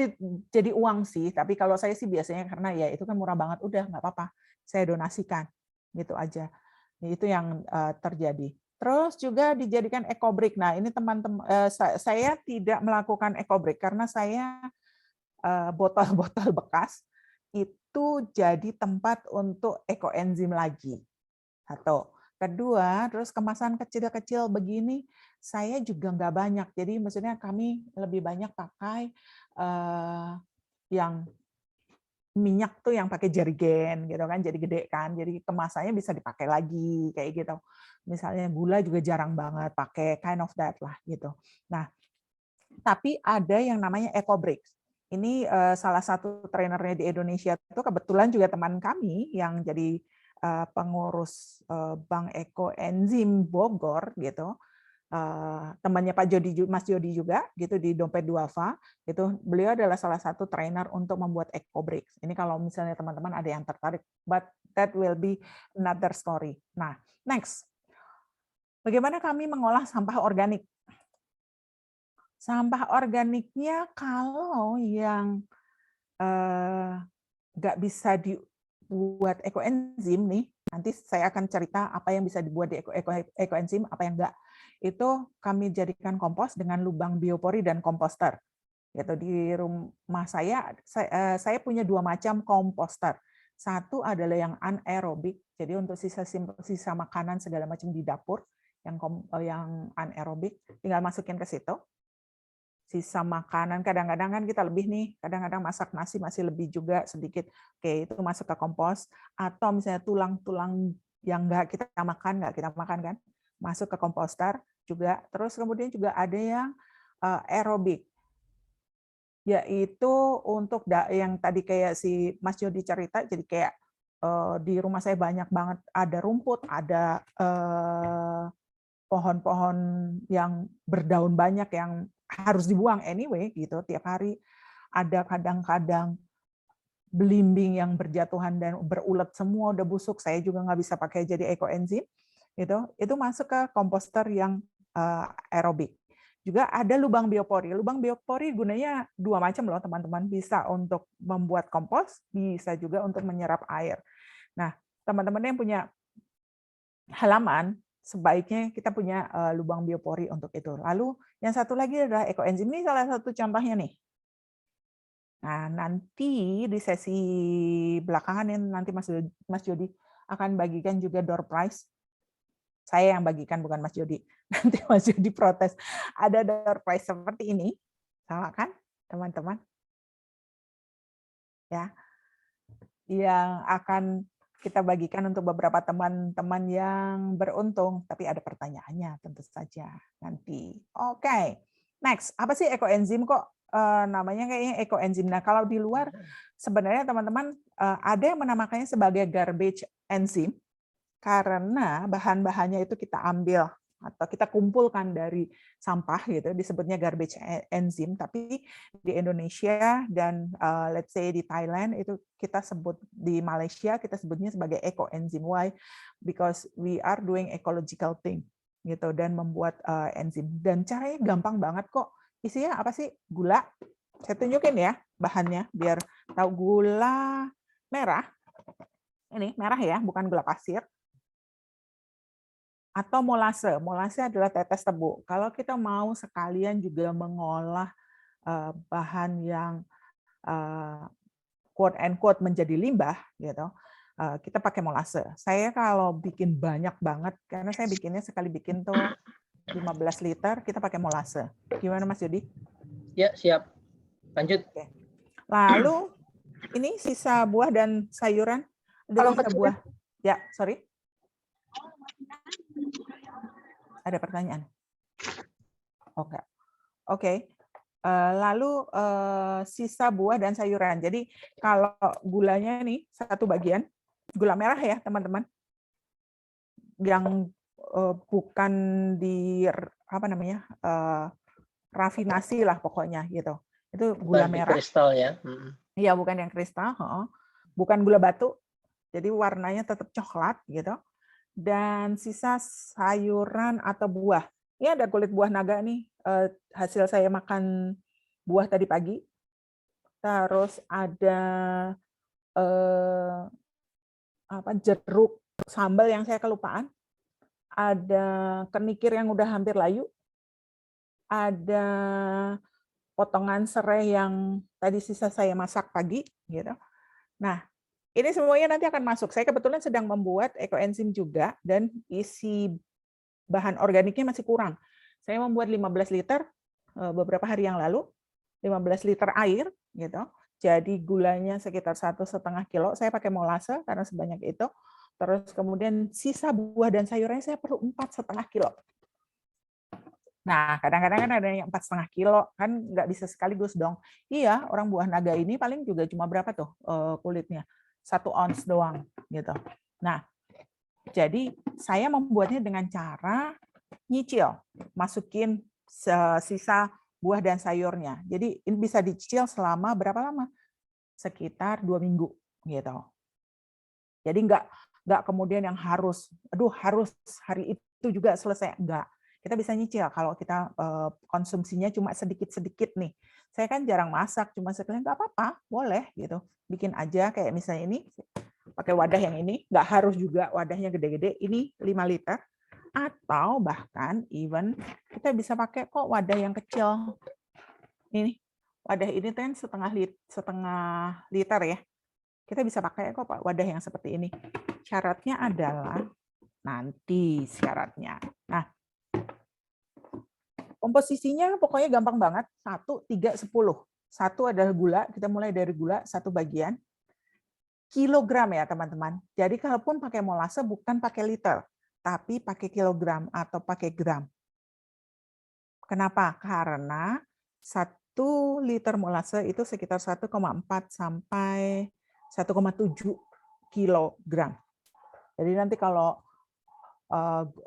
Speaker 2: jadi uang sih, tapi kalau saya sih biasanya karena ya itu kan murah banget, udah nggak apa-apa, saya donasikan gitu aja. Itu yang terjadi. Terus juga dijadikan EcoBrick. Nah, ini teman-teman, saya tidak melakukan EcoBrick karena saya botol-botol bekas itu jadi tempat untuk ekoenzim lagi. Satu. Kedua, terus kemasan kecil-kecil begini saya juga nggak banyak. Jadi maksudnya kami lebih banyak pakai yang minyak tuh yang pakai jerigen gitu kan, jadi gede kan, jadi kemasannya bisa dipakai lagi kayak gitu. Misalnya gula juga jarang banget pakai, kind of that lah gitu. Nah, tapi ada yang namanya EcoBricks. Ini salah satu trainernya di Indonesia itu kebetulan juga teman kami yang jadi pengurus Bank Ekoenzim Bogor gitu. Temannya Pak Jody, Mas Jody juga gitu di Dompet Duafa, itu beliau adalah salah satu trainer untuk membuat EcoBricks. Ini kalau misalnya teman-teman ada yang tertarik, but that will be another story. Nah, next. Bagaimana kami mengolah sampah organik? Sampah organiknya kalau yang nggak bisa dibuat ekoenzim nih, nanti saya akan cerita apa yang bisa dibuat di ekoenzim, apa yang enggak. Itu kami jadikan kompos dengan lubang biopori dan komposter. Gitu, di rumah saya punya 2 macam komposter. Satu adalah yang anaerobik, jadi untuk sisa makanan segala macam di dapur, yang anaerobik, tinggal masukin ke situ. Sisa makanan kadang-kadang kan kita lebih nih, kadang-kadang masak nasi masih lebih juga sedikit, oke itu masuk ke kompos, atau misalnya tulang-tulang yang nggak kita makan kan, masuk ke komposter juga. Terus kemudian juga ada yang aerobik, yaitu untuk yang tadi kayak si Mas Jody cerita, jadi kayak di rumah saya banyak banget ada rumput, ada pohon-pohon yang berdaun banyak yang harus dibuang anyway gitu tiap hari. Ada kadang-kadang belimbing yang berjatuhan dan berulet semua udah busuk, saya juga nggak bisa pakai jadi ekoenzim itu masuk ke komposter yang aerobik. Juga ada lubang biopori. Lubang biopori gunanya dua macam loh teman-teman, bisa untuk membuat kompos, bisa juga untuk menyerap air. Nah teman-teman yang punya halaman sebaiknya kita punya lubang biopori untuk itu. Lalu yang satu lagi adalah ekoenzim, ini salah satu contohnya nih. Nah, nanti di sesi belakangan yang nanti Mas Jody akan bagikan juga door prize. Saya yang bagikan, bukan Mas Jody. Nanti Mas Jody protes. Ada door prize seperti ini. Sama kan, teman-teman? Ya. Yang akan kita bagikan untuk beberapa teman-teman yang beruntung. Tapi ada pertanyaannya tentu saja nanti. Oke. Next, apa sih ekoenzim kok? Namanya kayaknya ekoenzim. Nah, kalau di luar sebenarnya teman-teman ada yang menamakannya sebagai garbage enzyme karena bahan-bahannya itu kita ambil atau kita kumpulkan dari sampah gitu, disebutnya garbage enzyme. Tapi di Indonesia dan let's say di Thailand itu kita sebut, di Malaysia kita sebutnya sebagai ekoenzim. Why? Because we are doing ecological thing gitu dan membuat enzim. Dan caranya gampang banget kok. Isinya apa sih? Gula. Saya tunjukin ya bahannya biar tahu. Gula merah. Ini merah ya, bukan gula pasir. Atau molase. Molase adalah tetes tebu. Kalau kita mau sekalian juga mengolah bahan yang quote and quote menjadi limbah gitu, kita pakai molase. Saya kalau bikin banyak banget, karena saya bikinnya sekali bikin tuh 15 liter, kita pakai molase. Gimana Mas Yudi?
Speaker 1: Ya, siap. Lanjut.
Speaker 2: Oke. Lalu ini sisa buah dan sayuran. Ada sisa buah. Ya, sorry. Ada pertanyaan? Oke. Oke. Lalu sisa buah dan sayuran. Jadi kalau gulanya nih satu bagian, gula merah ya teman-teman, yang bukan di apa namanya rafinasi lah pokoknya gitu. Itu gula merah.
Speaker 1: Kristal ya.
Speaker 2: Iya, bukan yang kristal, bukan gula batu. Jadi warnanya tetap coklat gitu. Dan sisa sayuran atau buah. Ini ada kulit buah naga nih, hasil saya makan buah tadi pagi. Terus ada jeruk sambal yang saya kelupaan. Ada kenikir yang udah hampir layu. Ada potongan serai yang tadi sisa saya masak pagi gitu. Nah, ini semuanya nanti akan masuk. Saya kebetulan sedang membuat ekoenzim juga dan isi bahan organiknya masih kurang. Saya membuat 15 liter beberapa hari yang lalu, 15 liter air gitu. Jadi gulanya sekitar 1,5 kilo. Saya pakai molase karena sebanyak itu. Terus kemudian sisa buah dan sayurnya saya perlu 4,5 kilo. Nah, kadang-kadang kan ada yang 4,5 kilo, kan nggak bisa sekaligus dong. Iya, orang buah naga ini paling juga cuma berapa tuh kulitnya? 1 ons doang gitu. Nah, jadi saya membuatnya dengan cara nyicil, masukin sisa buah dan sayurnya. Jadi ini bisa dicicil selama berapa lama? Sekitar 2 minggu gitu. Jadi nggak kemudian yang harus hari itu juga selesai, enggak. Kita bisa nyicil kalau kita konsumsinya cuma sedikit-sedikit nih. Saya kan jarang masak, cuma sekalian nggak apa-apa, boleh gitu. Bikin aja kayak misalnya ini, pakai wadah yang ini, nggak harus juga wadahnya gede-gede, ini 5 liter. Atau bahkan even kita bisa pakai kok wadah yang kecil. Ini, wadah ini kan setengah liter ya. Kita bisa pakai kok wadah yang seperti ini. Syaratnya adalah, nanti syaratnya. Nah, komposisinya pokoknya gampang banget. 1, 3, 10. 1 adalah gula, kita mulai dari gula, 1 bagian. Kilogram ya teman-teman. Jadi kalaupun pakai molase bukan pakai liter, tapi pakai kilogram atau pakai gram. Kenapa? Karena 1 liter molase itu sekitar 1,4 sampai 1,7 kilogram. Jadi nanti kalau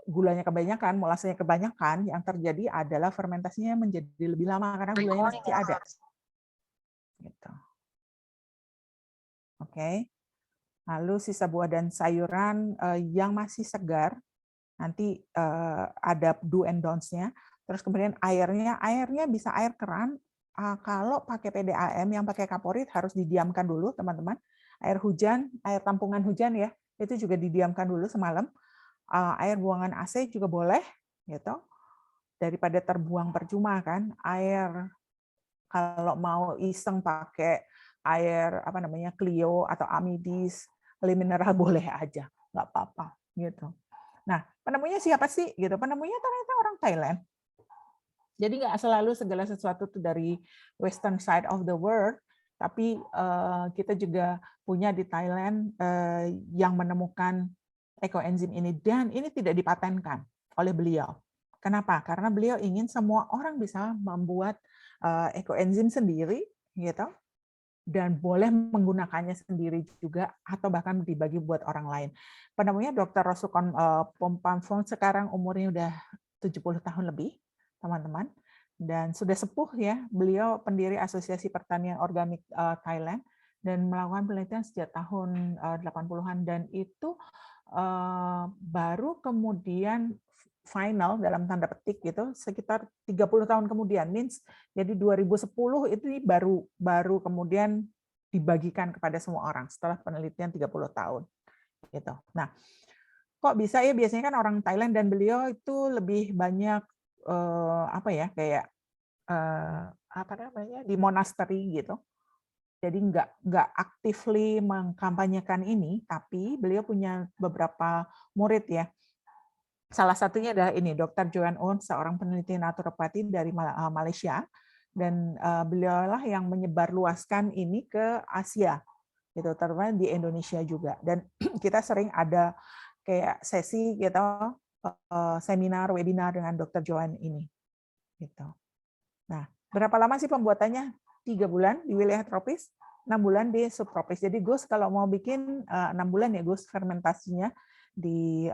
Speaker 2: gulanya kebanyakan, molasanya kebanyakan, yang terjadi adalah fermentasinya menjadi lebih lama karena gulanya masih ada. Gitu. Oke. Lalu sisa buah dan sayuran yang masih segar, nanti ada do and don'ts-nya. Terus kemudian airnya bisa air keran. Kalau pakai PDAM yang pakai kaporit harus didiamkan dulu, teman-teman. Air hujan, air tampungan hujan ya, itu juga didiamkan dulu semalam. Air buangan AC juga boleh, gitu. Daripada terbuang percuma kan. Air kalau mau iseng pakai air apa namanya Clio atau Amidis, mineral boleh aja, nggak apa-apa, gitu. Nah, penemunya siapa sih? Gitu. Penemunya ternyata orang Thailand. Jadi nggak selalu segala sesuatu itu dari western side of the world, tapi kita juga punya di Thailand yang menemukan ekoenzim ini, dan ini tidak dipatenkan oleh beliau. Kenapa? Karena beliau ingin semua orang bisa membuat ekoenzim sendiri, gitu, dan boleh menggunakannya sendiri juga, atau bahkan dibagi buat orang lain. Penemunya Dr. Rosukon Pompamfon, sekarang umurnya udah 70 tahun lebih, teman-teman, dan sudah sepuh ya. Beliau pendiri Asosiasi Pertanian Organik Thailand dan melakukan penelitian sejak tahun 80-an, dan itu baru kemudian final dalam tanda petik gitu sekitar 30 tahun kemudian, means jadi 2010 itu baru kemudian dibagikan kepada semua orang setelah penelitian 30 tahun gitu. Nah, kok bisa ya, biasanya kan orang Thailand, dan beliau itu lebih banyak apa ya, kayak apa namanya, di monasteri gitu. Jadi nggak actively mengkampanyekan ini, tapi beliau punya beberapa murid ya. Salah satunya adalah ini, Dr. Joanne On, seorang peneliti naturopati dari Malaysia, dan beliaulah yang menyebarluaskan ini ke Asia, gitu, terutama di Indonesia juga. Dan kita sering ada kayak sesi gitu, seminar, webinar dengan Dr. Joanne ini, gitu. Nah, berapa lama sih pembuatannya? 3 bulan di wilayah tropis, 6 bulan di subtropis. Jadi Gus kalau mau bikin 6 bulan ya Gus fermentasinya di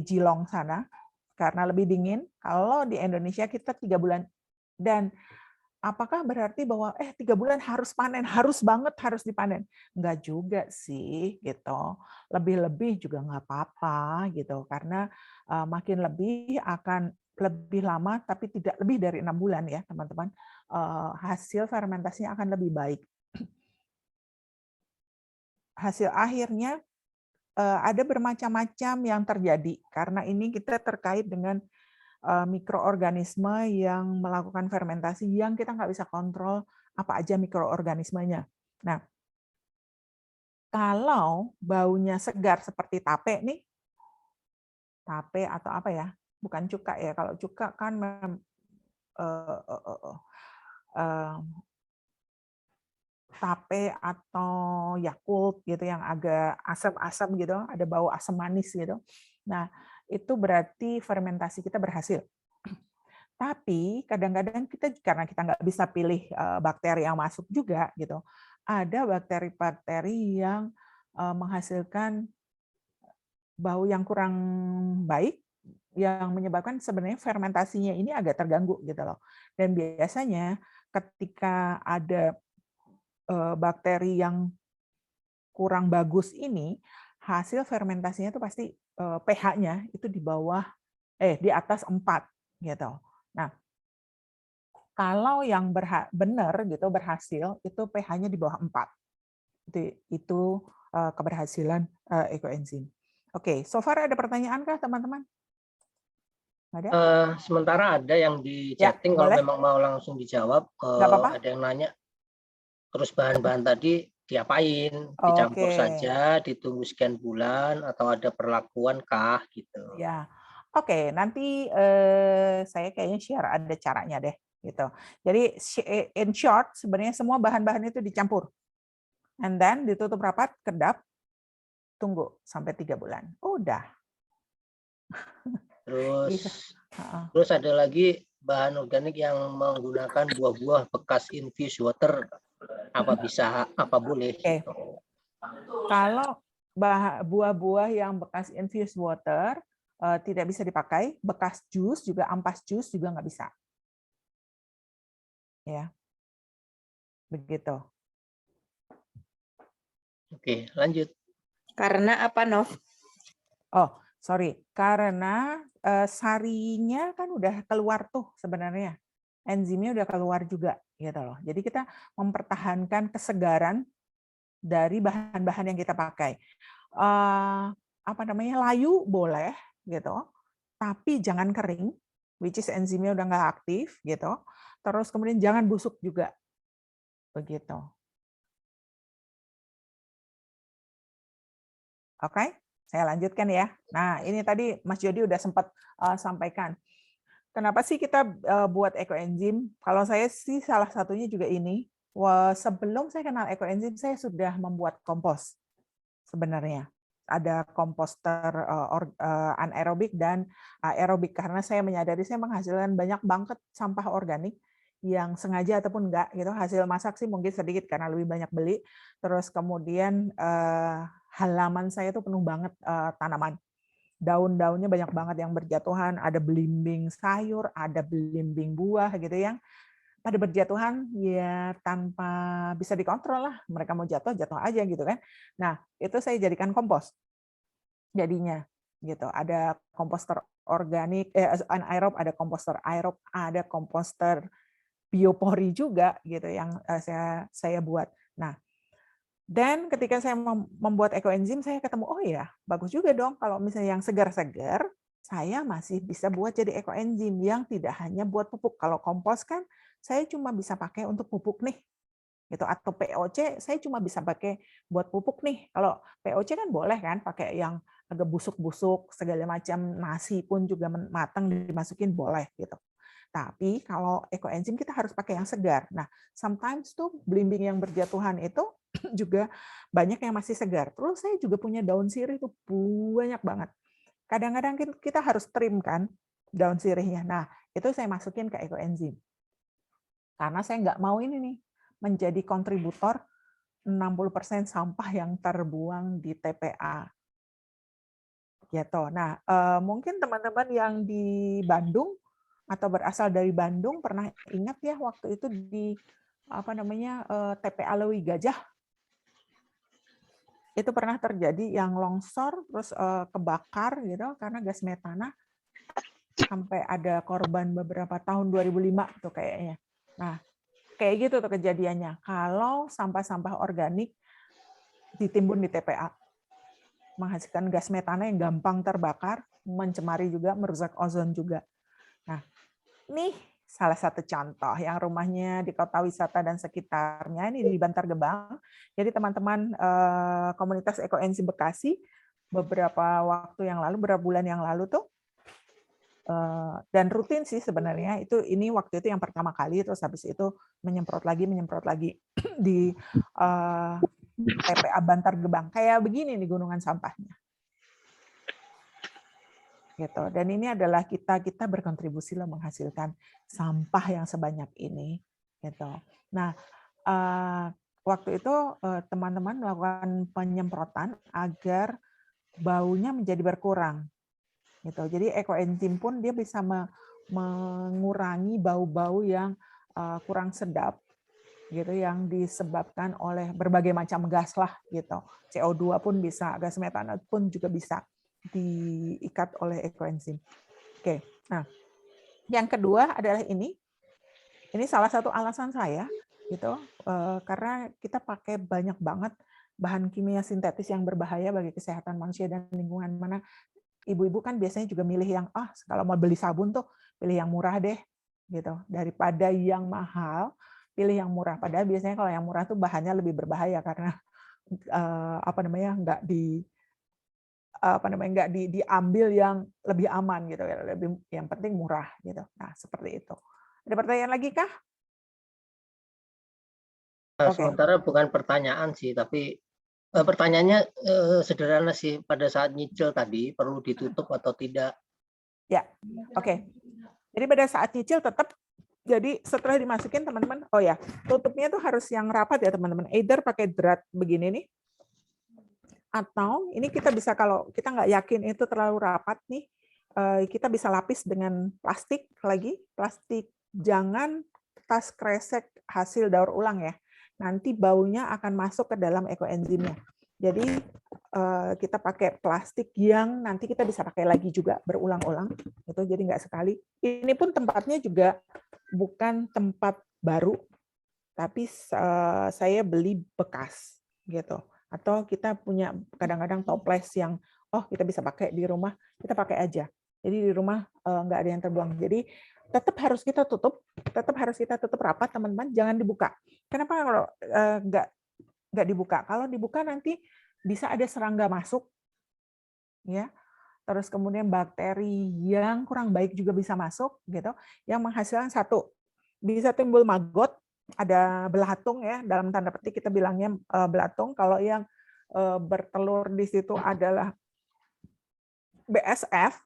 Speaker 2: Geelong sana, karena lebih dingin. Kalau di Indonesia kita 3 bulan. Dan apakah berarti bahwa 3 bulan harus panen, harus banget harus dipanen? Enggak juga sih, gitu. Lebih-lebih juga nggak apa-apa gitu, karena makin lebih akan lebih lama, tapi tidak lebih dari 6 bulan ya teman-teman. Hasil fermentasinya akan lebih baik. Hasil akhirnya ada bermacam-macam yang terjadi, karena ini kita terkait dengan mikroorganisme yang melakukan fermentasi yang kita nggak bisa kontrol apa aja mikroorganismenya. Nah, kalau baunya segar seperti tape nih, tape atau apa ya, bukan cuka ya, kalau cuka kan tape atau Yakult gitu yang agak asam-asam gitu, ada bau asam manis gitu. Nah, itu berarti fermentasi kita berhasil. Tapi kadang-kadang kita, karena kita nggak bisa pilih bakteri yang masuk juga gitu, ada bakteri-bakteri yang menghasilkan bau yang kurang baik, yang menyebabkan sebenarnya fermentasinya ini agak terganggu gitu loh. Dan biasanya ketika ada bakteri yang kurang bagus ini, hasil fermentasinya itu pasti pH-nya itu di atas 4 gitu. Nah, kalau yang benar gitu berhasil itu pH-nya di bawah 4. Itu keberhasilan ekoenzim. Oke, so far ada pertanyaan kah teman-teman? Ada?
Speaker 1: Sementara ada yang di chatting, kalau memang mau langsung dijawab. Ada yang nanya, terus bahan-bahan tadi diapain? Dicampur saja, ditunggu sekian bulan, atau ada perlakuan kah gitu?
Speaker 2: Ya, oke. Nanti saya kayaknya share ada caranya deh, gitu. Jadi in short, sebenarnya semua bahan-bahan itu dicampur, and then ditutup rapat, kedap, tunggu sampai 3 bulan. Udah.
Speaker 1: Terus ada lagi bahan organik yang menggunakan buah-buah bekas infused water, apa boleh?
Speaker 2: Oke. Kalau buah-buah yang bekas infused water tidak bisa dipakai, bekas jus juga, ampas jus juga nggak bisa. Ya, begitu.
Speaker 1: Oke, lanjut.
Speaker 6: Karena apa, Nov?
Speaker 2: Oh, sorry. Karena sarinya kan udah keluar tuh sebenarnya. Enzimnya udah keluar juga gitu loh. Jadi kita mempertahankan kesegaran dari bahan-bahan yang kita pakai. Apa namanya, layu boleh gitu, tapi jangan kering, which is enzimnya udah nggak aktif gitu. Terus kemudian jangan busuk juga, begitu. Oke, saya lanjutkan ya. Nah, ini tadi Mas Jody udah sempat sampaikan. Kenapa sih kita buat ekoenzim? Kalau saya sih salah satunya juga ini. Sebelum saya kenal ekoenzim, saya sudah membuat kompos sebenarnya. Ada komposter anaerobik dan aerobik, karena saya menyadari saya menghasilkan banyak banget sampah organik yang sengaja ataupun enggak gitu. Hasil masak sih mungkin sedikit karena lebih banyak beli. Terus kemudian halaman saya itu penuh banget tanaman. Daun-daunnya banyak banget yang berjatuhan, ada belimbing sayur, ada belimbing buah gitu yang pada berjatuhan ya tanpa bisa dikontrol lah. Mereka mau jatuh aja gitu kan. Nah, itu saya jadikan kompos. Jadinya gitu. Ada komposter organik, anaerob, ada komposter aerob, ada komposter biopori juga gitu yang saya buat. Nah, dan ketika saya membuat ekoenzim, saya ketemu, oh ya, bagus juga dong kalau misalnya yang segar-segar, saya masih bisa buat jadi ekoenzim yang tidak hanya buat pupuk. Kalau kompos kan saya cuma bisa pakai untuk pupuk nih. Gitu. Atau POC saya cuma bisa pakai buat pupuk nih. Kalau POC kan boleh kan pakai yang agak busuk-busuk, segala macam, nasi pun juga matang dimasukin boleh gitu. Tapi kalau ekoenzim kita harus pakai yang segar. Nah, sometimes tuh belimbing yang berjatuhan itu juga banyak yang masih segar. Terus saya juga punya daun sirih itu banyak banget. Kadang-kadang kita harus trim kan daun sirihnya. Nah, itu saya masukin ke ekoenzim. Karena saya nggak mau ini nih menjadi kontributor 60% sampah yang terbuang di TPA. Gitu. Nah, mungkin teman-teman yang di Bandung atau berasal dari Bandung pernah ingat ya waktu itu di TPA Lewi Gajah itu pernah terjadi yang longsor terus kebakar gitu karena gas metana sampai ada korban beberapa tahun 2005 tuh kayaknya. Nah, kayak gitu tuh kejadiannya. Kalau sampah-sampah organik ditimbun di TPA menghasilkan gas metana yang gampang terbakar, mencemari juga, merusak ozon juga. Nah, nih salah satu contoh yang rumahnya di kota wisata dan sekitarnya, ini di Bantar Gebang. Jadi teman-teman komunitas ekoenzim Bekasi, beberapa waktu yang lalu, beberapa bulan yang lalu tuh, dan rutin sih sebenarnya, ini waktu itu yang pertama kali, terus habis itu menyemprot lagi di TPA Bantar Gebang. Kayak begini nih gunungan sampahnya. Gitu. Dan ini adalah kita berkontribusi loh menghasilkan sampah yang sebanyak ini. Gitu. Nah, waktu itu teman-teman melakukan penyemprotan agar baunya menjadi berkurang. Gitu. Jadi ekoenzim pun dia bisa mengurangi bau-bau yang kurang sedap, gitu, yang disebabkan oleh berbagai macam gas lah, gitu. CO2 pun bisa, gas metana pun juga bisa diikat oleh ekoenzim. Oke, nah yang kedua adalah ini salah satu alasan saya, gitu, karena kita pakai banyak banget bahan kimia sintetis yang berbahaya bagi kesehatan manusia dan lingkungan. Mana ibu-ibu kan biasanya juga milih yang kalau mau beli sabun tuh pilih yang murah deh, gitu, daripada yang mahal pilih yang murah. Padahal biasanya kalau yang murah tuh bahannya lebih berbahaya karena nggak diambil yang lebih aman gitu ya, lebih yang penting murah gitu. Nah, seperti itu. Ada pertanyaan lagi kah?
Speaker 1: Sementara bukan pertanyaan sih, tapi pertanyaannya sederhana sih, pada saat nyicil tadi perlu ditutup atau tidak?
Speaker 2: Ya, oke. Jadi pada saat nyicil tetap, jadi setelah dimasukin teman-teman, tutupnya tuh harus yang rapat ya teman-teman. Either pakai drat begini nih, Atau ini kita bisa, kalau kita nggak yakin itu terlalu rapat nih, kita bisa lapis dengan plastik lagi. Plastik, jangan tas kresek hasil daur ulang ya. Nanti baunya akan masuk ke dalam ekoenzimnya. Jadi kita pakai plastik yang nanti kita bisa pakai lagi juga berulang-ulang. Itu jadi nggak sekali. Ini pun tempatnya juga bukan tempat baru, tapi saya beli bekas gitu. Atau kita punya kadang-kadang toples yang kita bisa pakai di rumah, kita pakai aja. Jadi di rumah nggak ada yang terbuang. Jadi tetap harus kita tutup rapat, teman-teman. Jangan dibuka. Kenapa kalau nggak dibuka? Kalau dibuka nanti bisa ada serangga masuk, ya. Terus kemudian bakteri yang kurang baik juga bisa masuk, gitu. Yang menghasilkan satu, bisa timbul maggot. Ada belatung ya, dalam tanda petik kita bilangnya belatung. Kalau yang bertelur di situ adalah BSF,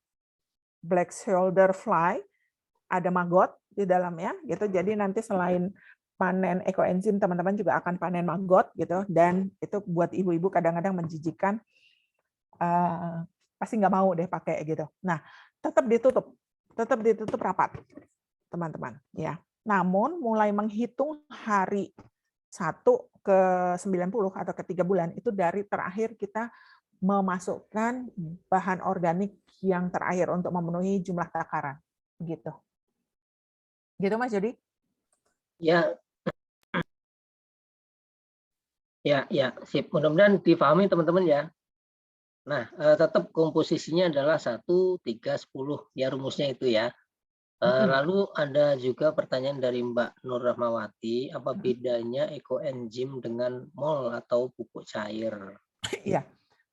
Speaker 2: black shoulder fly, ada maggot di dalamnya gitu. Jadi nanti selain panen ekoenzim, teman-teman juga akan panen maggot gitu, dan itu buat ibu-ibu kadang-kadang menjijikan, pasti nggak mau deh pakai gitu. Nah, tetap ditutup rapat, teman-teman ya. Namun mulai menghitung hari 1 ke 90 atau ke 3 bulan itu dari terakhir kita memasukkan bahan organik yang terakhir untuk memenuhi jumlah takaran gitu. Gitu Mas Jody?
Speaker 1: Ya, sip. Mudah-mudahan difahami teman-teman ya. Nah, tetap komposisinya adalah 1, 3, 10 ya, rumusnya itu ya. Lalu ada juga pertanyaan dari Mbak Nur Rahmawati, apa bedanya ekoenzim dengan mol atau pupuk cair?
Speaker 2: Iya,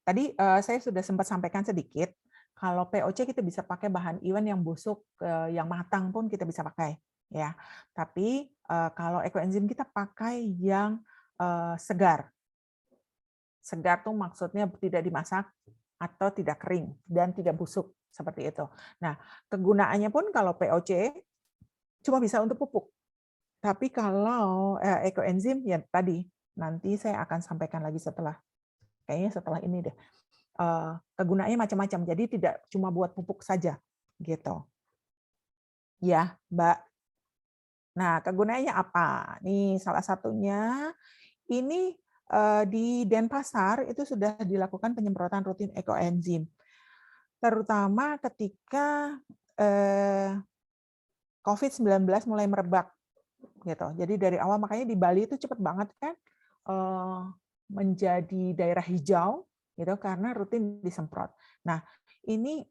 Speaker 2: tadi saya sudah sempat sampaikan sedikit. Kalau POC kita bisa pakai bahan iwan yang busuk, yang matang pun kita bisa pakai, ya. Tapi kalau ekoenzim kita pakai yang segar. Segar tuh maksudnya tidak dimasak atau tidak kering dan tidak busuk seperti itu. Nah, kegunaannya pun kalau POC cuma bisa untuk pupuk. Tapi kalau ekoenzim ya tadi nanti saya akan sampaikan lagi kayaknya setelah ini deh. Kegunaannya macam-macam. Jadi tidak cuma buat pupuk saja gitu. Ya, Mbak. Nah, kegunaannya apa? Nih salah satunya ini di Denpasar itu sudah dilakukan penyemprotan rutin ekoenzim. Terutama ketika COVID-19 mulai merebak gitu. Jadi dari awal, makanya di Bali itu cepat banget kan menjadi daerah hijau gitu karena rutin disemprot. Nah, ini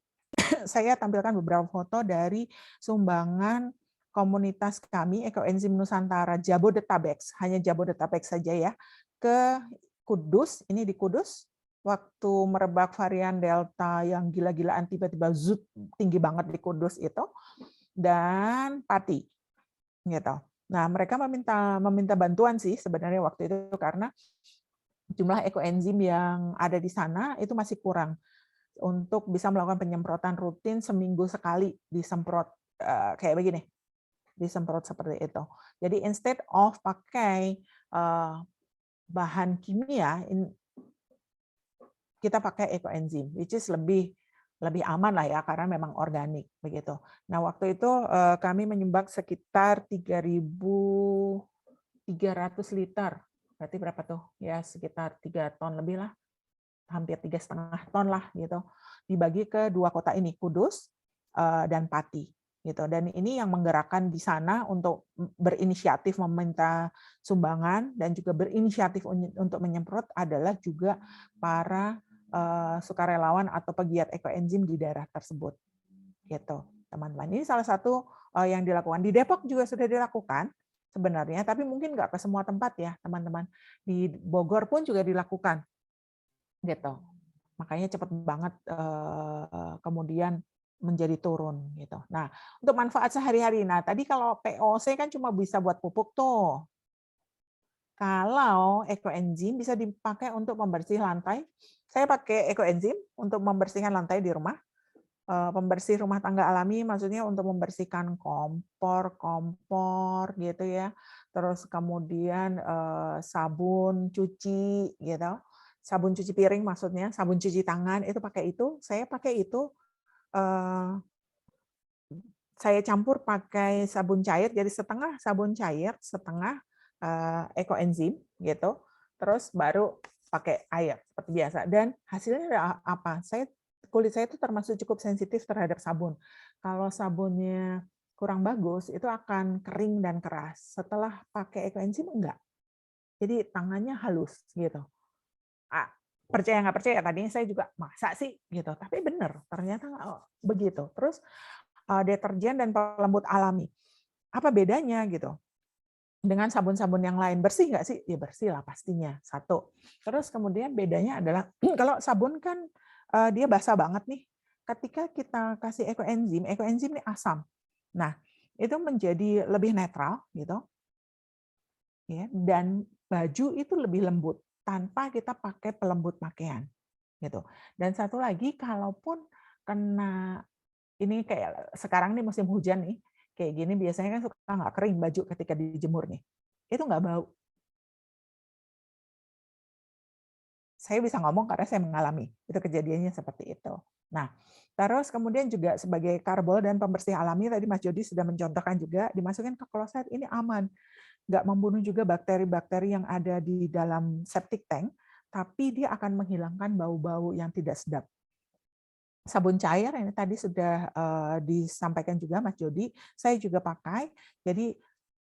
Speaker 2: saya tampilkan beberapa foto dari sumbangan komunitas kami Ekoenzim Nusantara Jabodetabek, hanya Jabodetabek saja ya, ke Kudus. Ini di Kudus waktu merebak varian Delta yang gila-gilaan, tiba-tiba tinggi banget di Kudus itu, dan Pati gitu. Nah, mereka meminta bantuan sih sebenarnya waktu itu karena jumlah ekoenzim yang ada di sana itu masih kurang untuk bisa melakukan penyemprotan rutin seminggu sekali, disemprot kayak begini, disemprot seperti itu. Jadi instead of pakai bahan kimia, kita pakai ekoenzim, which is lebih aman lah ya karena memang organik begitu. Nah, waktu itu kami menyumbang sekitar 3.300 liter. Berarti berapa tuh? Ya sekitar 3 ton lebih lah. Hampir 3,5 ton lah gitu. Dibagi ke 2 kota ini, Kudus dan Pati gitu. Dan ini yang menggerakkan di sana untuk berinisiatif meminta sumbangan dan juga berinisiatif untuk menyemprot adalah juga para sukarelawan atau pegiat ekoenzim di daerah tersebut. Gitu, teman-teman. Ini salah satu yang dilakukan. Di Depok juga sudah dilakukan sebenarnya, tapi mungkin nggak ke semua tempat ya, teman-teman. Di Bogor pun juga dilakukan. Gitu. Makanya cepat banget kemudian menjadi turun gitu. Nah, untuk manfaat sehari-hari. Nah, tadi kalau POC kan cuma bisa buat pupuk tuh. Kalau ekoenzim bisa dipakai untuk membersih lantai. Saya pakai ekoenzim untuk membersihkan lantai di rumah. Pembersih rumah tangga alami maksudnya untuk membersihkan kompor gitu ya. Terus kemudian sabun cuci gitu. sabun cuci piring maksudnya, sabun cuci tangan itu pakai itu. Saya pakai itu, saya campur pakai sabun cair, jadi setengah sabun cair, setengah ekoenzim gitu. Terus baru pakai air seperti biasa. Dan hasilnya apa? Kulit saya itu termasuk cukup sensitif terhadap sabun. Kalau sabunnya kurang bagus, itu akan kering dan keras. Setelah pakai ekoenzim enggak. Jadi tangannya halus gitu. Percaya nggak percaya, tadinya saya juga masa sih gitu, tapi benar ternyata begitu. Terus deterjen dan pelembut alami, apa bedanya gitu dengan sabun-sabun yang lain? Bersih nggak sih? Ya bersih lah pastinya, satu. Terus kemudian bedanya adalah kalau sabun kan dia basah banget nih, ketika kita kasih ekoenzim ini asam, nah itu menjadi lebih netral gitu ya, dan baju itu lebih lembut tanpa kita pakai pelembut pakaian gitu. Dan satu lagi, kalaupun kena ini kayak sekarang nih musim hujan nih, kayak gini biasanya kan suka nggak kering baju ketika dijemur nih, itu nggak bau. Saya bisa ngomong karena saya mengalami itu, kejadiannya seperti itu. Nah, terus kemudian juga sebagai karbol dan pembersih alami, tadi Mas Jody sudah mencontohkan juga, dimasukin ke kloset ini aman. Nggak membunuh juga bakteri-bakteri yang ada di dalam septic tank, tapi dia akan menghilangkan bau-bau yang tidak sedap. Sabun cair ini tadi sudah disampaikan juga Mas Jody, saya juga pakai. Jadi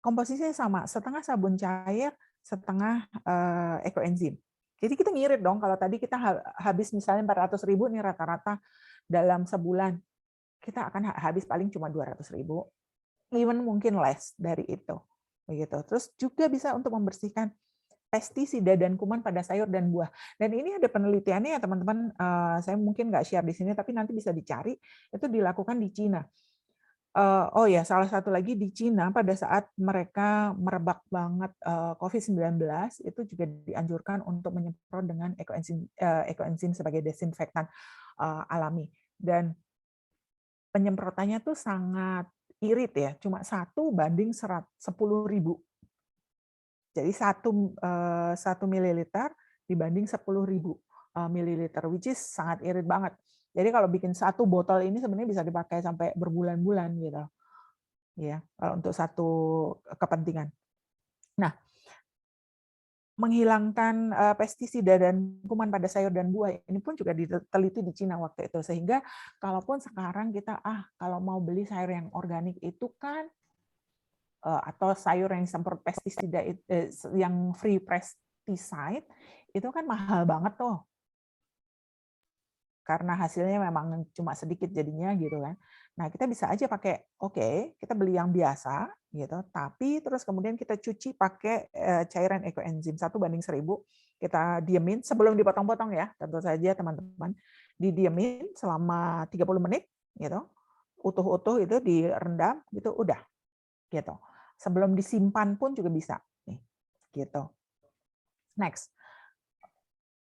Speaker 2: komposisinya sama, setengah sabun cair, setengah ekoenzim. Jadi kita ngirit dong, kalau tadi kita habis misalnya 400.000 nih rata-rata dalam sebulan, kita akan habis paling cuma 200.000, even mungkin less dari itu. Begitu. Terus juga bisa untuk membersihkan pestisida dan kuman pada sayur dan buah. Dan ini ada penelitiannya ya teman-teman, saya mungkin nggak share di sini, tapi nanti bisa dicari, itu dilakukan di Cina. Oh ya, salah satu lagi di Cina pada saat mereka merebak banget COVID-19, itu juga dianjurkan untuk menyemprot dengan ekoenzim sebagai desinfektan alami. Dan penyemprotannya tuh sangat irit ya, cuma 1:10.000. Jadi 1 mililiter dibanding 10.000 mililiter, which is sangat irit banget. Jadi kalau bikin satu botol ini sebenarnya bisa dipakai sampai berbulan-bulan gitu, ya kalau untuk satu kepentingan. Nah, menghilangkan pestisida dan kuman pada sayur dan buah ini pun juga diteliti di Cina waktu itu, sehingga kalaupun sekarang kita kalau mau beli sayur yang organik itu kan atau sayur yang disemprot pestisida yang free pesticide itu kan mahal banget tuh, karena hasilnya memang cuma sedikit jadinya gitu kan. Nah, kita bisa aja pakai, kita beli yang biasa gitu, tapi terus kemudian kita cuci pakai cairan ekoenzim 1:1000, kita diemin sebelum dipotong-potong ya, tentu saja teman-teman, didiemin selama 30 menit gitu, utuh-utuh itu direndam gitu, udah gitu. Sebelum disimpan pun juga bisa nih, gitu. Next,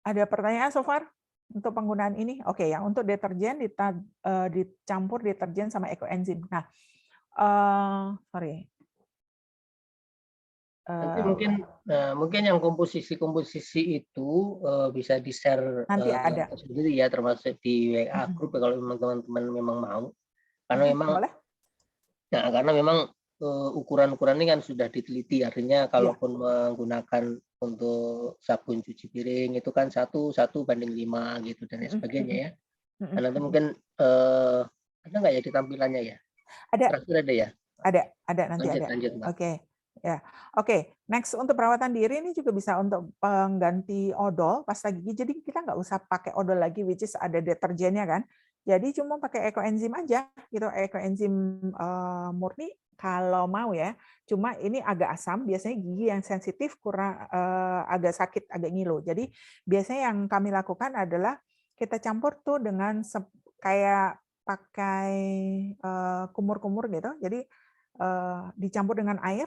Speaker 2: ada pertanyaan so far? Untuk penggunaan ini, oke ya. Untuk deterjen dicampur deterjen sama ekoenzim. Nah, sorry.
Speaker 1: Nanti mungkin yang komposisi itu bisa di-share
Speaker 2: nanti ada
Speaker 1: sendiri ya, termasuk di WA grup kalau memang teman-teman memang mau. Karena memang
Speaker 2: boleh?
Speaker 1: Nah, karena memang ukuran-ukuran ini kan sudah diteliti, artinya kalaupun menggunakan untuk sabun cuci piring itu kan 1:5 gitu dan lain sebagainya ya. Nah, nanti mungkin ada nggak ya di tampilannya ya?
Speaker 2: Ada.
Speaker 1: Terakhir ada ya?
Speaker 2: Ada nanti
Speaker 1: lanjut,
Speaker 2: ada.
Speaker 1: Lanjut, Mbak.
Speaker 2: Oke. Ya. Oke, next untuk perawatan diri ini juga bisa untuk pengganti odol pasta gigi. Jadi kita nggak usah pakai odol lagi, which is ada deterjennya kan. Jadi cuma pakai ekoenzim aja gitu, ekoenzim murni kalau mau ya. Cuma ini agak asam, biasanya gigi yang sensitif kurang agak sakit, agak ngilu. Jadi biasanya yang kami lakukan adalah kita campur tuh dengan kayak pakai kumur-kumur gitu. Jadi dicampur dengan air,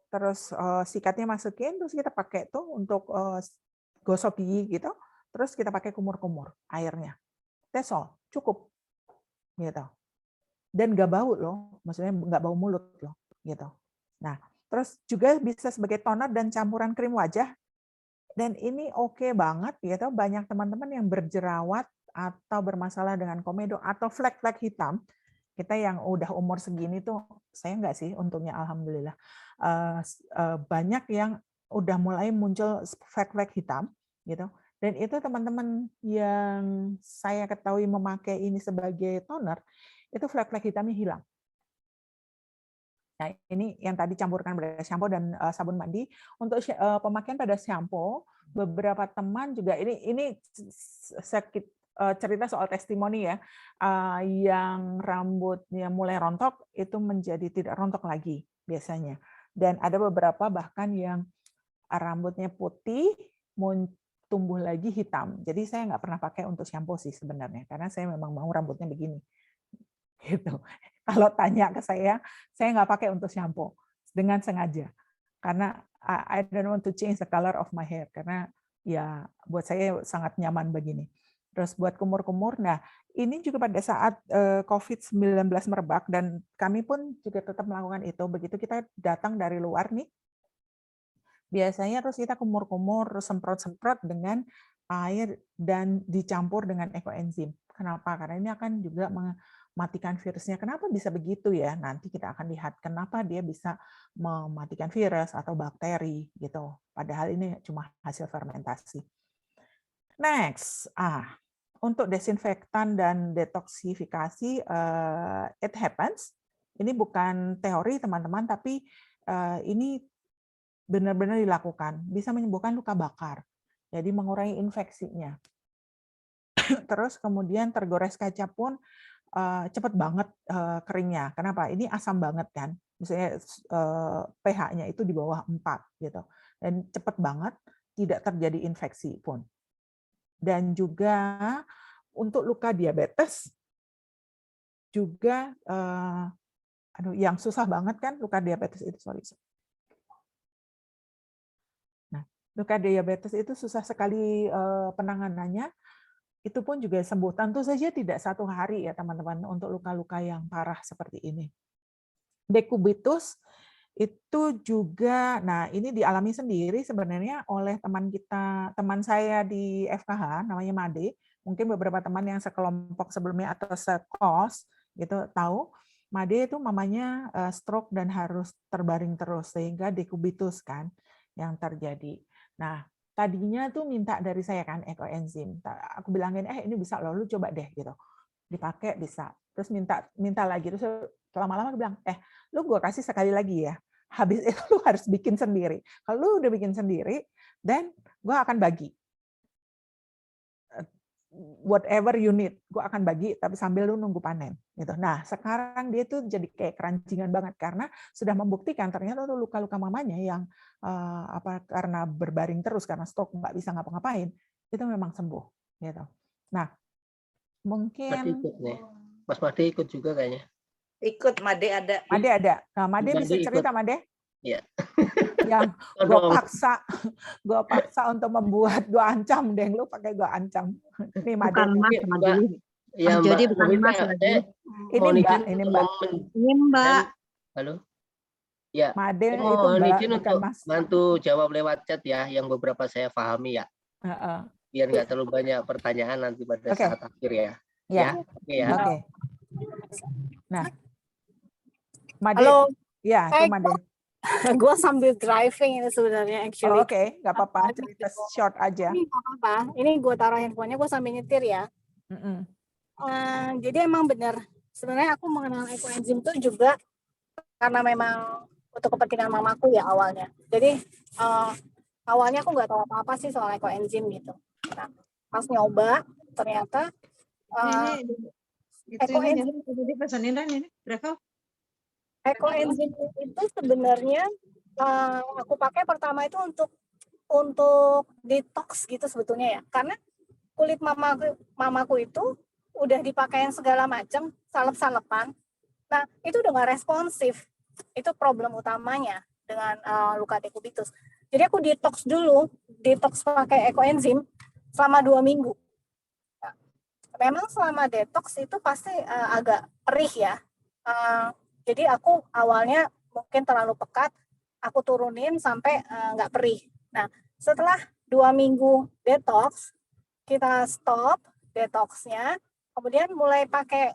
Speaker 2: terus sikatnya masukin, terus kita pakai tuh untuk gosok gigi gitu, terus kita pakai kumur-kumur airnya. That's all, cukup gitu. Dan nggak bau loh, maksudnya nggak bau mulut loh gitu. Nah, terus juga bisa sebagai toner dan campuran krim wajah. Dan ini oke banget gitu, banyak teman-teman yang berjerawat atau bermasalah dengan komedo atau flek-flek hitam. Kita yang udah umur segini tuh, saya enggak sih untungnya alhamdulillah. Banyak yang udah mulai muncul flek-flek hitam gitu. Dan itu teman-teman yang saya ketahui memakai ini sebagai toner, itu flek-flek hitamnya hilang. Nah, ini yang tadi campurkan pada shampoo dan sabun mandi. Untuk pemakaian pada shampoo, beberapa teman juga ini cerita soal testimoni ya, yang rambutnya mulai rontok itu menjadi tidak rontok lagi biasanya. Dan ada beberapa bahkan yang rambutnya putih tumbuh lagi hitam. Jadi saya nggak pernah pakai untuk shampoo sih sebenarnya, karena saya memang mau rambutnya begini. Gitu. Kalau tanya ke saya nggak pakai untuk shampoo dengan sengaja, karena I don't want to change the color of my hair, karena ya buat saya sangat nyaman begini. Terus buat kumur-kumur, nah ini juga pada saat COVID-19 merebak dan kami pun juga tetap melakukan itu. Begitu kita datang dari luar nih, biasanya terus kita kumur-kumur, semprot-semprot dengan air dan dicampur dengan ekoenzim. Kenapa? Karena ini akan juga mematikan virusnya. Kenapa bisa begitu ya? Nanti kita akan lihat kenapa dia bisa mematikan virus atau bakteri gitu. Padahal ini cuma hasil fermentasi. Next, untuk desinfektan dan detoksifikasi, it happens. Ini bukan teori teman-teman, tapi ini benar-benar dilakukan. Bisa menyembuhkan luka bakar. Jadi mengurangi infeksinya. Terus kemudian tergores kaca pun cepat banget keringnya. Kenapa? Ini asam banget kan. Misalnya pH-nya itu di bawah 4 gitu. Dan cepat banget, tidak terjadi infeksi pun. Dan juga untuk luka diabetes juga yang susah banget kan luka diabetes itu, sorry. Nah, luka diabetes itu susah sekali penanganannya. Itu pun juga sembuh. Tentu saja tidak 1 hari ya teman-teman untuk luka-luka yang parah seperti ini. Dekubitus itu juga, nah ini dialami sendiri sebenarnya oleh teman saya di FKH, namanya Made. Mungkin beberapa teman yang sekelompok sebelumnya atau sekos gitu tahu, Made itu mamanya stroke dan harus terbaring terus sehingga dekubitus kan yang terjadi. Nah, tadinya tuh minta dari saya kan ekoenzim. Aku bilangin ini bisa loh, lu coba deh gitu. Dipakai bisa. Terus minta lagi, terus lama-lama aku bilang, lu gue kasih sekali lagi ya. Habis itu lu harus bikin sendiri. Kalau lu udah bikin sendiri, then gue akan bagi. Whatever you need, gue akan bagi, tapi sambil lu nunggu panen. Gitu. Nah, sekarang dia tuh jadi kayak kerancingan banget karena sudah membuktikan ternyata tuh luka-luka mamanya yang karena berbaring terus karena stroke nggak bisa ngapa-ngapain itu memang sembuh. Gitu. Nah, mungkin
Speaker 1: Mas Made ikut juga kayaknya.
Speaker 6: Ikut, Made ada.
Speaker 2: Made ada. Nah, Made bisa cerita, Made?
Speaker 1: Iya.
Speaker 2: Yang gue paksa untuk membuat, gue ancam deh, lu pakai gue ancam. Ini Made.
Speaker 7: Bukan Mas, Mbak.
Speaker 1: Ya, Mbak.
Speaker 7: Jadi bukan Mas lagi.
Speaker 2: Ini Mbak.
Speaker 7: Ini Mbak.
Speaker 1: Halo. Ya.
Speaker 2: Made itu
Speaker 1: Mbak,
Speaker 2: Mbak,
Speaker 1: izin
Speaker 2: bukan
Speaker 1: untuk
Speaker 2: Mas.
Speaker 1: bantu jawab lewat chat ya, yang beberapa saya pahami ya. Biar nggak terlalu banyak pertanyaan nanti pada saat akhir ya.
Speaker 2: Ya. Oke. Nah, Made.
Speaker 8: Halo.
Speaker 2: Ya, itu Made.
Speaker 8: Gue sambil driving ini sebenarnya actually.
Speaker 2: Oke, nggak apa-apa, cerita short aja.
Speaker 8: Ini nggak apa-apa. Ini gue taruh handphonenya, gue sambil nyetir ya. Jadi emang benar. Sebenarnya aku mengenal ekoenzim itu juga karena memang untuk kepentingan mamaku ya awalnya. Jadi awalnya aku nggak tahu apa-apa sih soal ekoenzim gitu. Nah, pas nyoba ternyata ekoenzim
Speaker 7: ini berapa?
Speaker 8: Ekoenzim itu sebenarnya aku pakai pertama itu untuk detox gitu sebetulnya ya, karena kulit mamaku itu udah dipakai segala macam salep-salepan, nah itu udah nggak responsif, itu problem utamanya dengan luka dekubitus. Jadi aku detox pakai ekoenzim selama 2 minggu. Nah, memang selama detox itu pasti agak perih ya. Jadi aku awalnya mungkin terlalu pekat, aku turunin sampai nggak perih. Nah, setelah 2 minggu detox, kita stop detoxnya, kemudian mulai pakai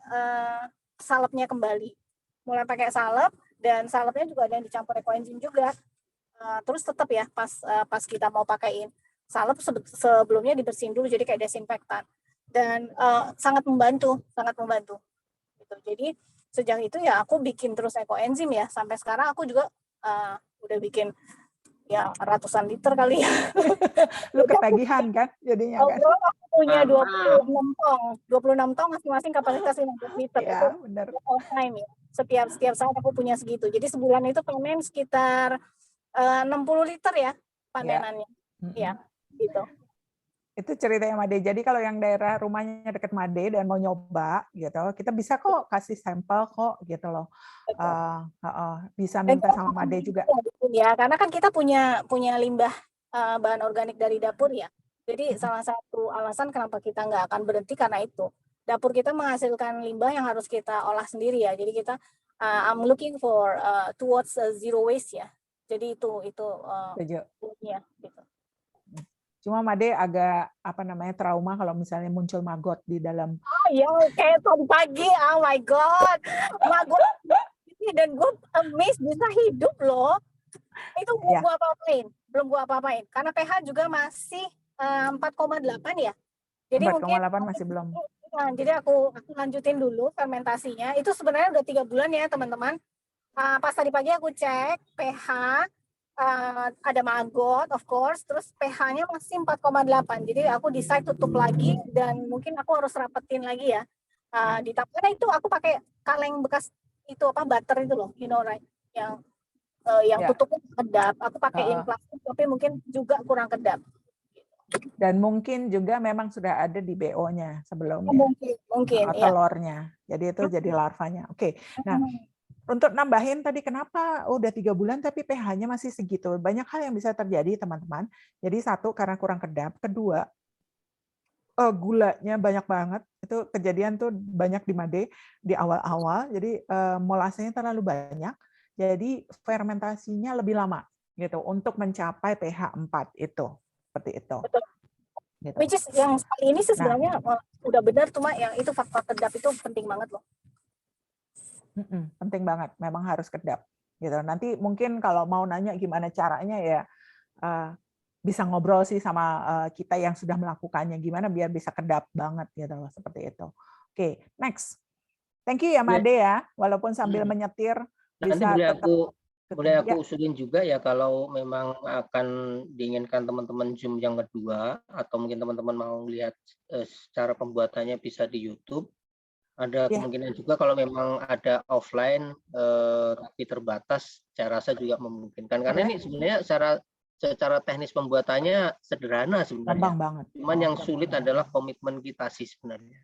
Speaker 8: salepnya kembali. Mulai pakai salep, dan salepnya juga ada yang dicampur ekoenzim juga. Terus tetap ya pas kita mau pakaiin salep sebelumnya dibersihin dulu, jadi kayak desinfektan. Dan sangat membantu gitu. Jadi sejak itu ya aku bikin terus ekoenzim ya, sampai sekarang aku juga udah bikin ya ratusan liter kali ya.
Speaker 2: Lu ketagihan kan jadinya kan?
Speaker 8: Aku punya 26 tong masing-masing kapasitas 15 liter.
Speaker 2: Ya,
Speaker 8: Itu
Speaker 2: benar.
Speaker 8: all time ya. Setiap saat aku punya segitu. Jadi sebulan itu panen sekitar 60 liter ya panenannya. Ya, gitu.
Speaker 2: Itu ceritanya Made. Jadi kalau yang daerah rumahnya dekat Made dan mau nyoba gitu, kita bisa kok kasih sampel kok gitu loh. Bisa minta sama Made juga.
Speaker 8: Ya, karena kan kita punya limbah bahan organik dari dapur ya. Jadi salah satu alasan kenapa kita nggak akan berhenti karena itu. Dapur kita menghasilkan limbah yang harus kita olah sendiri ya. Jadi kita I'm looking for towards zero waste ya. Jadi itu ya gitu.
Speaker 2: Cuma Made agak trauma kalau misalnya muncul maggot di dalam.
Speaker 8: Oh iya, kayak tadi pagi, oh my god, maggot ini, dan gue amazed bisa hidup loh. Itu belum gua apa-apain, karena pH juga masih 4,8 ya. Jadi
Speaker 2: 4,8 masih belum.
Speaker 8: Nah, jadi aku lanjutin dulu fermentasinya. Itu sebenarnya udah 3 bulan ya teman-teman. Pas tadi pagi aku cek pH. Ada maggot, of course, terus pH-nya masih 4,8. Jadi aku decide tutup lagi, dan mungkin aku harus rapetin lagi ya. Karena itu aku pakai kaleng bekas itu butter itu loh, you know right, yang tutupnya kedap. Aku pakaiin plastik, tapi mungkin juga kurang kedap.
Speaker 2: Dan mungkin juga memang sudah ada di BO-nya sebelumnya.
Speaker 8: Mungkin
Speaker 2: telurnya. Jadi itu jadi larvanya. Oke. Nah, untuk nambahin tadi, kenapa udah 3 bulan tapi pH-nya masih segitu? Banyak hal yang bisa terjadi, teman-teman. Jadi satu, karena kurang kedap. Kedua, gulanya banyak banget. Itu kejadian tuh banyak di Made di awal-awal. Jadi molasenya terlalu banyak. Jadi fermentasinya lebih lama gitu untuk mencapai pH 4 itu. Seperti itu.
Speaker 8: Betul.
Speaker 2: Gitu.
Speaker 8: Which is yang sekali ini sih sebenarnya udah benar, cuma yang itu faktor kedap itu penting banget loh.
Speaker 2: Penting banget, memang harus kedap gitu. Nanti mungkin kalau mau nanya gimana caranya ya bisa ngobrol sih sama kita yang sudah melakukannya, gimana biar bisa kedap banget gitu loh, seperti itu. Oke, next. Thank you ya Made ya, walaupun sambil menyetir bisa
Speaker 1: boleh aku usulin juga ya, kalau memang akan diinginkan teman-teman Zoom yang kedua, atau mungkin teman-teman mau lihat secara pembuatannya bisa di YouTube. Ada kemungkinan juga kalau memang ada offline tapi terbatas, saya rasa juga memungkinkan. Karena ini sebenarnya secara teknis pembuatannya sederhana sebenarnya.
Speaker 2: Gampang banget.
Speaker 1: Cuman yang sulit adalah komitmen kita sih sebenarnya.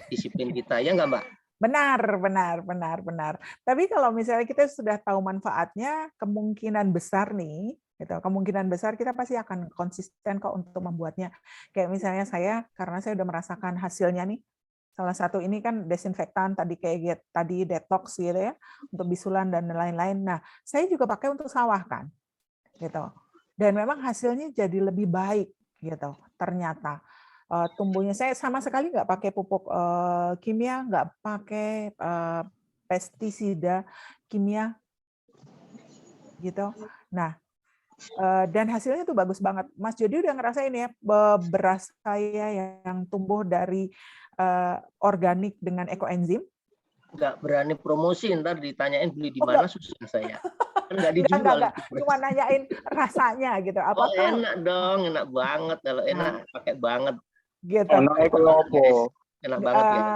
Speaker 1: Disiplin kita, ya nggak Mbak?
Speaker 2: Benar. Tapi kalau misalnya kita sudah tahu manfaatnya, kemungkinan besar nih, gitu, kemungkinan besar kita pasti akan konsisten kok untuk membuatnya. Kayak misalnya saya, karena saya udah merasakan hasilnya nih. Salah satu ini kan desinfektan tadi tadi detox gitu ya, untuk bisulan dan lain-lain. Nah, saya juga pakai untuk sawah kan, gitu. Dan memang hasilnya jadi lebih baik gitu. Ternyata tumbuhnya, saya sama sekali nggak pakai pupuk kimia, nggak pakai pestisida kimia, gitu. Nah, dan hasilnya tuh bagus banget. Mas Jody udah ngerasain ya beras saya yang tumbuh dari organik dengan ekoenzim?
Speaker 1: Nggak berani promosi, ntar ditanyain beli di mana, susah saya. Nggak dijual.
Speaker 2: Enggak. Cuma nanyain rasanya gitu. Apakah
Speaker 1: enak dong, enak banget. Kalau enak pakai banget.
Speaker 2: Gitu.
Speaker 1: Enak banget gitu.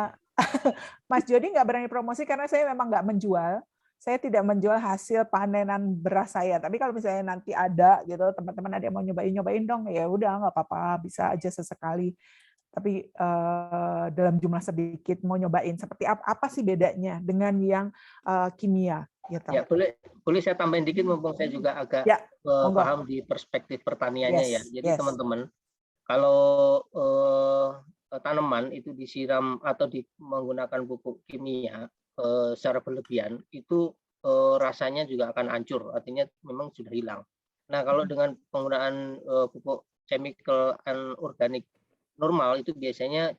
Speaker 2: Mas Jody nggak berani promosi karena saya memang nggak menjual. Saya tidak menjual hasil panenan beras saya. Tapi kalau misalnya nanti ada gitu, teman-teman ada yang mau nyobain dong, ya udah nggak apa-apa, bisa aja sesekali. Tapi dalam jumlah sedikit mau nyobain seperti apa sih bedanya dengan yang kimia gitu.
Speaker 1: Ya, boleh saya tambahin dikit, mumpung saya juga agak paham di perspektif pertaniannya ya. Jadi teman-teman, kalau tanaman itu disiram atau menggunakan pupuk kimia secara berlebihan, itu rasanya juga akan hancur, artinya memang sudah hilang. Nah, kalau dengan penggunaan pupuk chemical and organic normal itu biasanya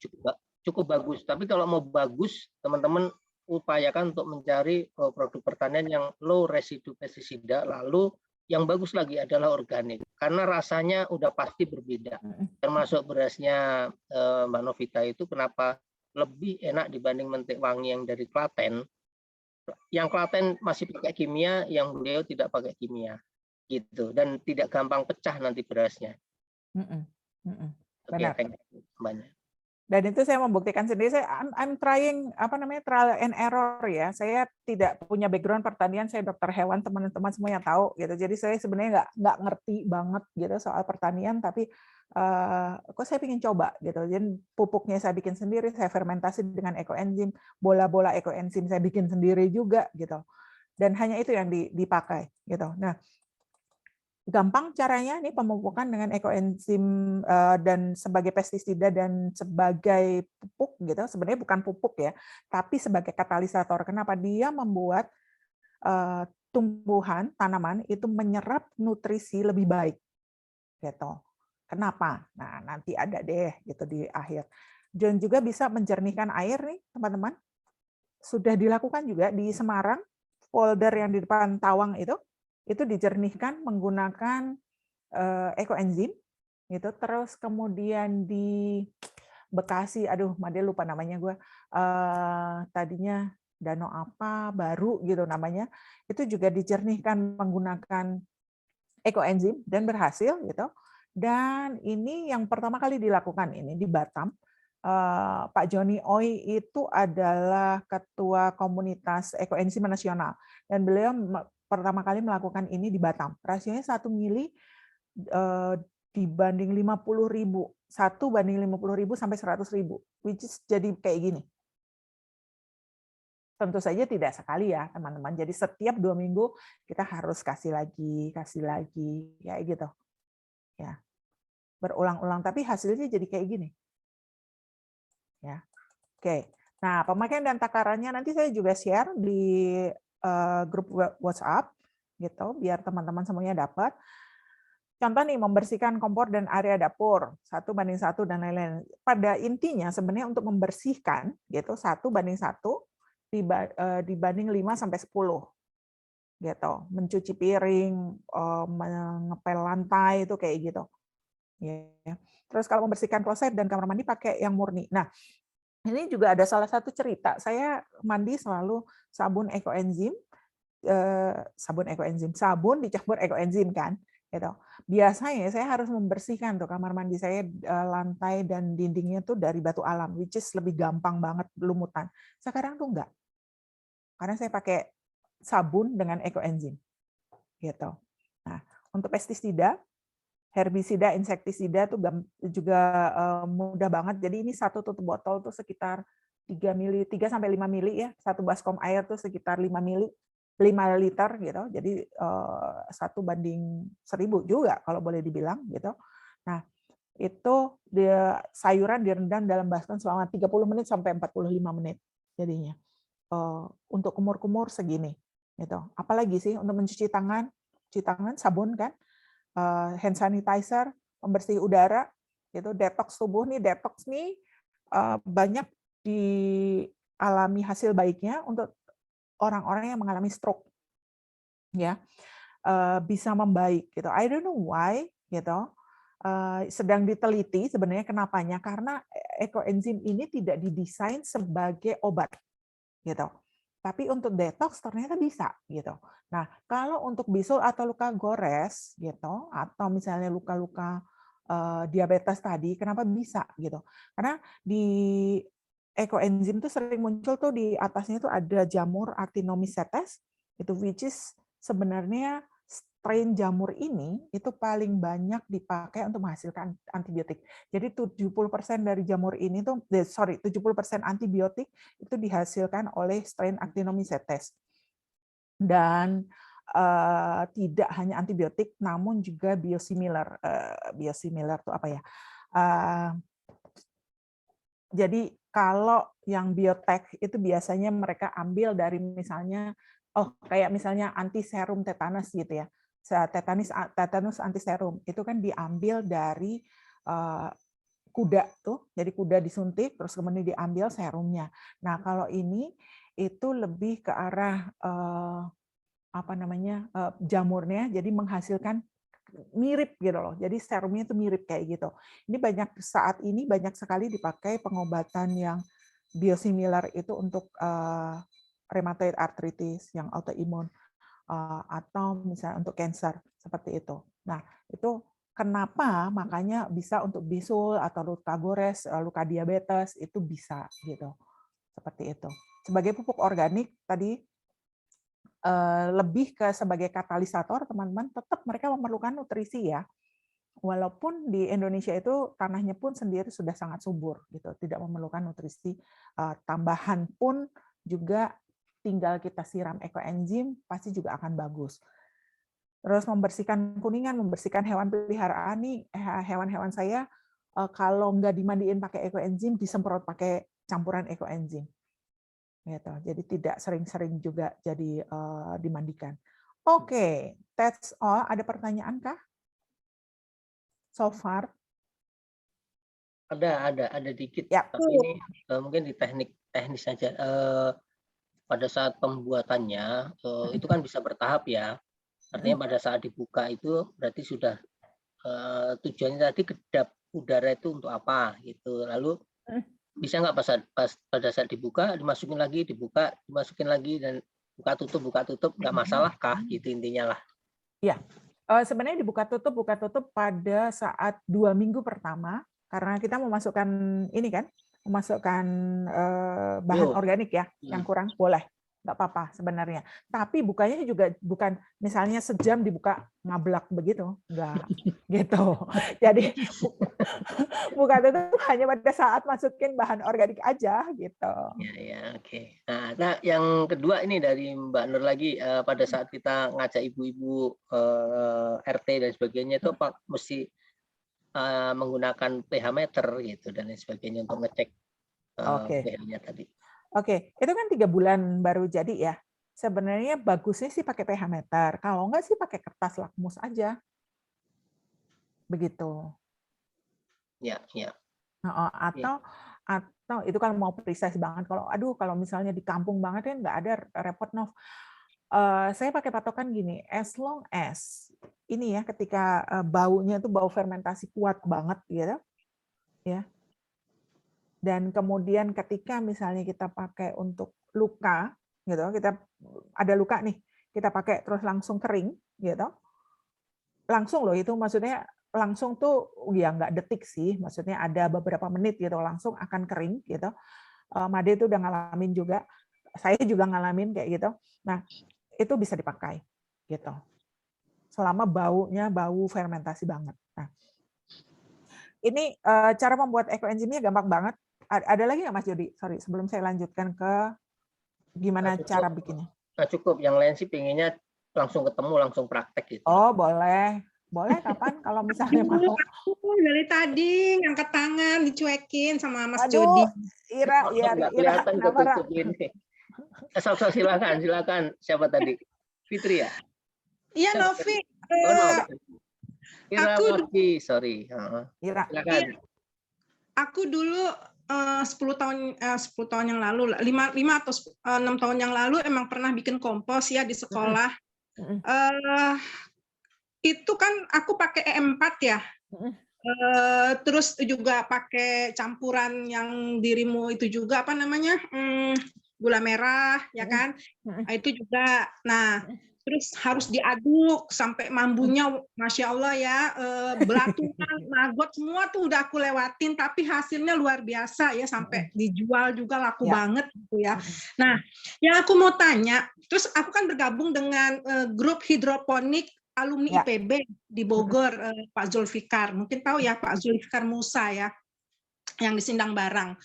Speaker 1: cukup bagus. Tapi kalau mau bagus, teman-teman upayakan untuk mencari produk pertanian yang low residu pestisida, lalu yang bagus lagi adalah organik, karena rasanya udah pasti berbeda. Termasuk berasnya Mbak Novita itu kenapa lebih enak dibanding mentik wangi yang dari Klaten. Yang Klaten masih pakai kimia, yang beliau tidak pakai kimia, gitu, dan tidak gampang pecah nanti berasnya.
Speaker 2: Benar.
Speaker 1: Banyak.
Speaker 2: Dan itu saya membuktikan sendiri. I'm trying trial and error ya. Saya tidak punya background pertanian, saya dokter hewan, teman-teman semuanya tahu gitu. Jadi saya sebenarnya nggak ngerti banget gitu soal pertanian, tapi kok saya ingin coba gitu. Jadi pupuknya saya bikin sendiri, saya fermentasi dengan ekoenzim, bola-bola ekoenzim saya bikin sendiri juga gitu. Dan hanya itu yang dipakai gitu. Nah, gampang caranya nih pemupukan dengan ekoenzim dan sebagai pestisida dan sebagai pupuk gitu. Sebenarnya bukan pupuk ya, tapi sebagai katalisator. Kenapa? Dia membuat tumbuhan, tanaman itu menyerap nutrisi lebih baik. Gitu. Kenapa? Nah, nanti ada deh gitu di akhir. Dan juga bisa menjernihkan air nih, teman-teman. Sudah dilakukan juga di Semarang, folder yang di depan Tawang itu dijernihkan menggunakan ekoenzim gitu. Terus kemudian di Bekasi, aduh Made lupa namanya gue, tadinya Danau apa baru gitu namanya, itu juga dijernihkan menggunakan ekoenzim dan berhasil gitu. Dan ini yang pertama kali dilakukan ini di Batam. Pak Joni Oi itu adalah ketua komunitas ekoenzim nasional, dan beliau pertama kali melakukan ini di Batam. Rasionya 1 mili dibanding 50.000, 1 banding 50.000 sampai 100.000, which is jadi kayak gini. Tentu saja tidak sekali ya teman-teman. Jadi setiap 2 minggu kita harus kasih lagi, kayak gitu. Ya, berulang-ulang. Tapi hasilnya jadi kayak gini. Ya, oke. Nah, pemakaian dan takarannya nanti saya juga share di grup WhatsApp gitu biar teman-teman semuanya dapat. Contoh nih, membersihkan kompor dan area dapur 1:1 dan lain-lain. Pada intinya sebenarnya untuk membersihkan gitu 1:1 dibanding 5-10 gitu. Mencuci piring, mengepel lantai itu kayak gitu. Ya. Terus kalau membersihkan kloset dan kamar mandi pakai yang murni. Nah, ini juga ada salah satu cerita. Saya mandi selalu sabun ekoenzim, sabun dicampur ekoenzim kan. Gitu. Biasanya saya harus membersihkan tuh kamar mandi saya, lantai dan dindingnya tuh dari batu alam, which is lebih gampang banget lumutan. Sekarang tuh enggak, karena saya pakai sabun dengan ekoenzim. Gitu. Nah, untuk pestisida, herbisida, insektisida tuh juga mudah banget. Jadi ini satu tutup botol tuh sekitar 3 sampai 5 mili ya. Satu baskom air tuh sekitar 5 liter gitu. Jadi 1:1000 juga kalau boleh dibilang gitu. Nah, itu sayuran direndam dalam baskom selama 30 menit sampai 45 menit jadinya. Untuk kumur-kumur segini gitu. Apalagi sih untuk mencuci tangan sabun kan. Hand sanitizer, pembersih udara, gitu, detox tubuh nih, banyak dialami hasil baiknya untuk orang-orang yang mengalami stroke, ya, bisa membaik, gitu. I don't know why, gitu, sedang diteliti sebenarnya kenapanya, karena ekoenzim ini tidak didesain sebagai obat, gitu. Tapi untuk detox ternyata bisa gitu. Nah, kalau untuk bisul atau luka gores gitu, atau misalnya luka-luka diabetes tadi, kenapa bisa gitu? Karena di ekoenzim tuh sering muncul tuh di atasnya tuh ada jamur Actinomycetes, itu which is sebenarnya strain jamur ini itu paling banyak dipakai untuk menghasilkan antibiotik. Jadi 70% dari jamur ini tuh 70% antibiotik itu dihasilkan oleh strain Actinomycetes. Dan tidak hanya antibiotik namun juga biosimilar. Biosimilar itu apa ya? Jadi kalau yang biotek itu biasanya mereka ambil dari misalnya kayak misalnya anti serum tetanus gitu ya. tetanus antiserum itu kan diambil dari kuda tuh, jadi kuda disuntik terus kemudian diambil serumnya. Nah kalau ini itu lebih ke arah jamurnya, jadi menghasilkan mirip gitu loh. Jadi serumnya itu mirip kayak gitu. Ini saat ini banyak sekali dipakai pengobatan yang biosimilar itu untuk rheumatoid arthritis yang autoimun atau misalnya untuk cancer seperti itu. Nah, itu kenapa makanya bisa untuk bisul atau luka gores, luka diabetes itu bisa gitu. Seperti itu. Sebagai pupuk organik tadi lebih ke sebagai katalisator, teman-teman, tetap mereka memerlukan nutrisi ya. Walaupun di Indonesia itu tanahnya pun sendiri sudah sangat subur gitu, tidak memerlukan nutrisi tambahan pun juga tinggal kita siram ekoenzim pasti juga akan bagus. Terus membersihkan kuningan, membersihkan hewan peliharaan nih, hewan-hewan saya kalau nggak dimandiin pakai ekoenzim disemprot pakai campuran ekoenzim. Gitu. Jadi tidak sering-sering juga jadi dimandikan. Oke, that's all. Ada pertanyaan kah? So far?
Speaker 1: Ada dikit.
Speaker 2: Ya.
Speaker 1: Tapi ini mungkin di teknis saja. Pada saat pembuatannya itu kan bisa bertahap ya. Artinya pada saat dibuka itu berarti sudah tujuannya tadi kedap udara itu untuk apa gitu. Lalu bisa nggak pada saat dibuka dimasukin lagi, dimasukin lagi dan buka tutup nggak masalah kah gitu intinya lah.
Speaker 2: Ya, sebenarnya dibuka tutup pada saat 2 minggu pertama karena kita memasukkan ini kan, memasukkan bahan organik ya, yang kurang boleh. Nggak apa-apa sebenarnya. Tapi bukanya juga bukan misalnya sejam dibuka ngablak begitu, enggak gitu. Jadi buka tutup hanya pada saat masukin bahan organik aja gitu.
Speaker 1: Ya, oke. Nah, yang kedua ini dari Mbak Nur lagi, pada saat kita ngajak ibu-ibu RT dan sebagainya itu Pak mesti menggunakan pH meter gitu dan lain sebagainya untuk ngecek pH-nya tadi.
Speaker 2: Oke, itu kan 3 bulan baru jadi ya. Sebenarnya bagusnya sih pakai pH meter. Kalau enggak sih pakai kertas lakmus aja. Begitu.
Speaker 1: Ya.
Speaker 2: Atau itu kan mau precise banget. Kalau misalnya di kampung banget kan nggak ada repot Nov. Saya pakai patokan gini, as long as ini ya ketika baunya itu bau fermentasi kuat banget gitu. Ya. Dan kemudian ketika misalnya kita pakai untuk luka, gitu, kita ada luka nih, kita pakai terus langsung kering, gitu, langsung loh itu maksudnya langsung tuh ya nggak detik sih, maksudnya ada beberapa menit gitu langsung akan kering, gitu. Made itu udah ngalamin juga, saya juga ngalamin kayak gitu. Nah itu bisa dipakai, gitu. Selama baunya bau fermentasi banget. Nah, ini cara membuat ekoenzimnya gampang banget. Ada lagi nggak Mas Jody? Sorry, sebelum saya lanjutkan ke gimana cara bikinnya.
Speaker 1: Nah, cukup. Yang lain sih pengennya langsung ketemu, langsung praktek gitu.
Speaker 2: Oh, boleh. Boleh kapan kalau misalnya mau.
Speaker 7: Aku dari tadi ngangkat tangan, dicuekin sama Mas Jody.
Speaker 2: Ira.
Speaker 1: Kelihatan ketutup ini. Silakan. Siapa tadi? Fitri ya?
Speaker 7: Iya, Novi.
Speaker 1: Ira, Novi, sorry.
Speaker 2: Ira.
Speaker 1: Silakan.
Speaker 7: Aku dulu 10 tahun yang lalu, 5 atau 6 tahun yang lalu emang pernah bikin kompos ya di sekolah. Itu kan aku pakai E4 ya. Terus juga pakai campuran yang dirimu itu juga apa namanya? Gula merah ya kan? Nah, itu juga. Nah, terus harus diaduk sampai mambunya, Masya Allah ya, belatungan, maggot semua tuh udah aku lewatin, tapi hasilnya luar biasa ya, sampai dijual juga laku banget gitu ya. Nah, yang aku mau tanya, terus aku kan bergabung dengan grup hidroponik alumni IPB di Bogor, Pak Zulfikar, mungkin tahu ya Pak Zulfikar Musa ya, yang di Sindang Barang.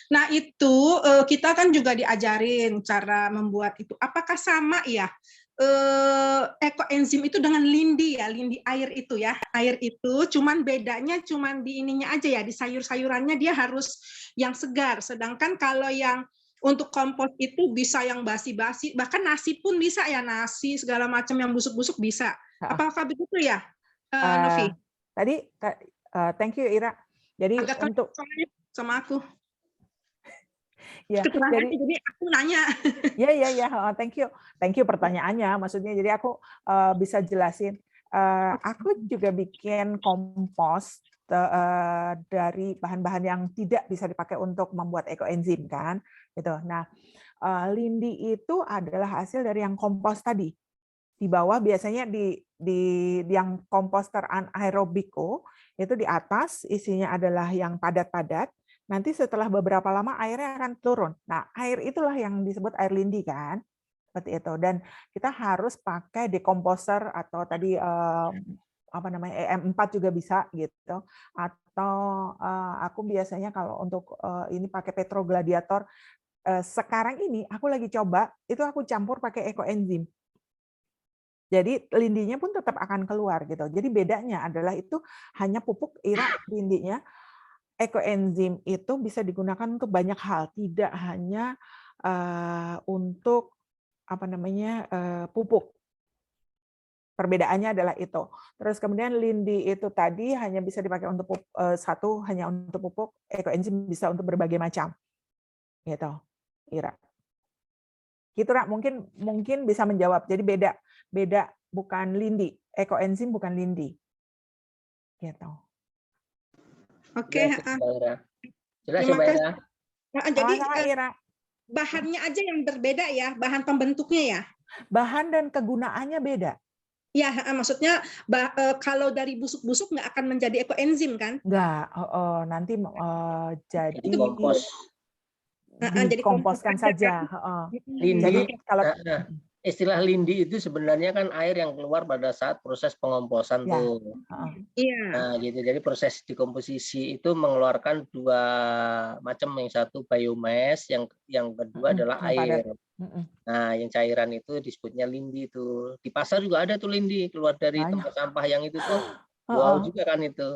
Speaker 7: Nah itu kita kan juga diajarin cara membuat itu. Apakah sama ya? Ekoenzim itu dengan lindi ya, lindi air itu ya, air itu cuman bedanya cuman di ininya aja ya, di sayur-sayurannya dia harus yang segar, sedangkan kalau yang untuk kompos itu bisa yang basi-basi, bahkan nasi pun bisa ya, nasi segala macam yang busuk-busuk bisa. Apakah begitu ya, Novi?
Speaker 2: Tadi thank you Ira. Jadi
Speaker 7: Agak
Speaker 2: untuk
Speaker 7: sama aku.
Speaker 2: ya,
Speaker 7: jadi aku nanya.
Speaker 2: Ya, thank you pertanyaannya. Maksudnya jadi aku bisa jelasin. Aku juga bikin kompos dari bahan-bahan yang tidak bisa dipakai untuk membuat ekoenzim kan, gitu. Nah, lindi itu adalah hasil dari yang kompos tadi. Di bawah biasanya di yang komposter anaerobiko itu di atas isinya adalah yang padat-padat. Nanti setelah beberapa lama airnya akan turun. Nah, air itulah yang disebut air lindi kan, seperti itu. Dan kita harus pakai dekomposer atau tadi apa namanya EM4 juga bisa gitu. Atau aku biasanya kalau untuk ini pakai Petrogladiator. Sekarang ini aku lagi coba itu aku campur pakai ekoenzim. Jadi lindinya pun tetap akan keluar gitu. Jadi bedanya adalah itu hanya pupuk Ira lindinya. Ekoenzim itu bisa digunakan untuk banyak hal, tidak hanya untuk apa namanya pupuk. Perbedaannya adalah itu. Terus kemudian lindi itu tadi hanya bisa dipakai untuk satu hanya untuk pupuk, ekoenzim bisa untuk berbagai macam. Gitu, Ira. Gitu, Ra, mungkin bisa menjawab. Jadi beda bukan lindi, ekoenzim bukan lindi. Gitu.
Speaker 7: Oke,
Speaker 1: jelas ya, Mbak Ira.
Speaker 7: Jadi
Speaker 2: Ira.
Speaker 7: Bahannya aja yang berbeda ya, bahan pembentuknya ya.
Speaker 2: Bahan dan kegunaannya beda.
Speaker 7: Ya, maksudnya kalau dari busuk-busuk nggak akan menjadi ekoenzim kan?
Speaker 2: Nggak, nanti jadi
Speaker 1: kompos.
Speaker 2: Dikomposkan saja.
Speaker 1: Lindi,
Speaker 2: jadi kalau
Speaker 1: istilah lindi itu sebenarnya kan air yang keluar pada saat proses pengomposan
Speaker 2: ya.
Speaker 1: tuh.
Speaker 7: Iya.
Speaker 1: Nah, gitu. Jadi proses dekomposisi itu mengeluarkan dua macam, yang satu biomass, yang kedua adalah air. Nah, yang cairan itu disebutnya lindi itu. Di pasar juga ada tuh lindi keluar dari tempat sampah yang itu tuh. Wow juga kan itu.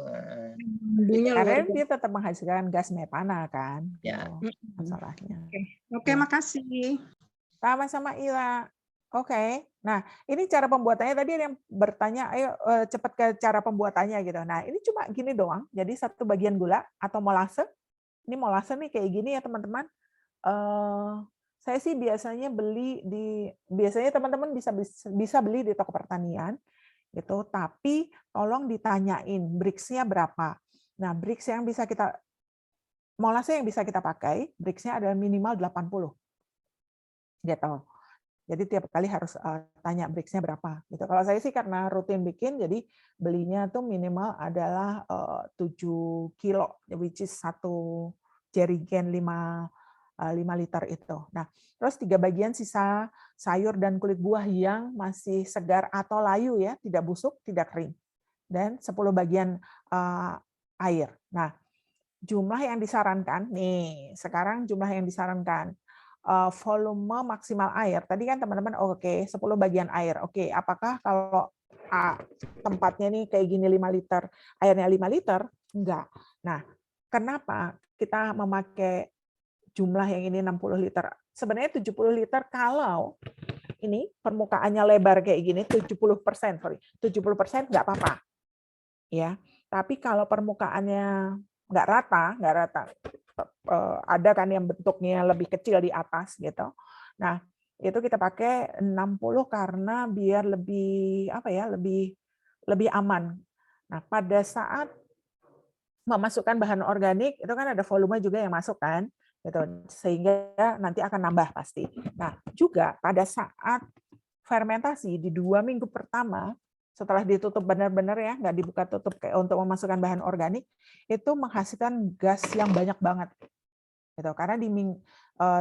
Speaker 2: Karena dia tetap menghasilkan gas metana kan.
Speaker 1: Ya.
Speaker 2: Gitu, masalahnya.
Speaker 7: Oke, makasih.
Speaker 2: Sama-sama Ira. Oke. Nah, ini cara pembuatannya tadi ada yang bertanya, ayo cepat ke cara pembuatannya gitu. Nah, ini cuma gini doang. Jadi satu bagian gula atau molase. Ini molase nih kayak gini ya teman-teman. Saya sih biasanya biasanya teman-teman bisa beli di toko pertanian gitu, tapi tolong ditanyain Brix-nya berapa. Nah, Brix yang bisa kita molase yang bisa kita pakai, Brix-nya adalah minimal 80. Gitu. Jadi tiap kali harus tanya Brix-nya berapa gitu. Kalau saya sih karena rutin bikin, jadi belinya tuh minimal adalah 7 kilo, which is 1 jerigen 5 liter itu. Nah, terus 3 bagian sisa sayur dan kulit buah yang masih segar atau layu ya, tidak busuk, tidak kering. Dan 10 bagian air. Nah, jumlah yang disarankan, nih, sekarang jumlah yang disarankan. Volume maksimal air. Tadi kan teman-teman oke, 10 bagian air. Oke, apakah kalau tempatnya nih kayak gini 5 liter, airnya 5 liter? Enggak. Nah, kenapa kita memakai jumlah yang ini 60 liter? Sebenarnya 70 liter kalau ini permukaannya lebar kayak gini 70%, 70% nggak apa-apa. Ya. Tapi kalau permukaannya nggak rata, ada kan yang bentuknya lebih kecil di atas gitu. Nah, itu kita pakai 60 karena biar lebih lebih aman. Nah, pada saat memasukkan bahan organik itu kan ada volume juga yang masuk kan, gitu. Sehingga nanti akan nambah pasti. Nah, juga pada saat fermentasi di 2 minggu pertama setelah ditutup benar-benar ya, nggak dibuka tutup kayak untuk memasukkan bahan organik, itu menghasilkan gas yang banyak banget. Gitu. Karena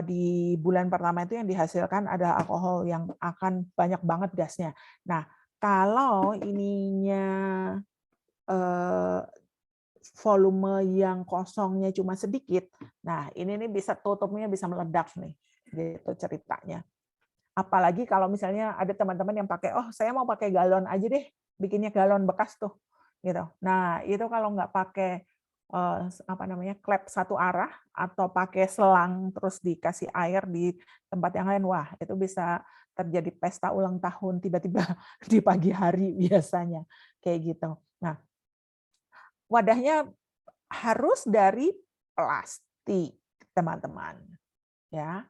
Speaker 2: di bulan pertama itu yang dihasilkan ada alkohol yang akan banyak banget gasnya. Nah, kalau ininya volume yang kosongnya cuma sedikit, nah ini nih bisa tutupnya bisa meledak nih, gitu ceritanya. Apalagi kalau misalnya ada teman-teman yang pakai, oh saya mau pakai galon aja deh, bikinnya galon bekas tuh, gitu. Nah itu kalau nggak pakai apa namanya, klep satu arah atau pakai selang terus dikasih air di tempat yang lain, wah itu bisa terjadi pesta ulang tahun tiba-tiba di pagi hari biasanya kayak gitu. Nah, wadahnya harus dari plastik, teman-teman. Ya,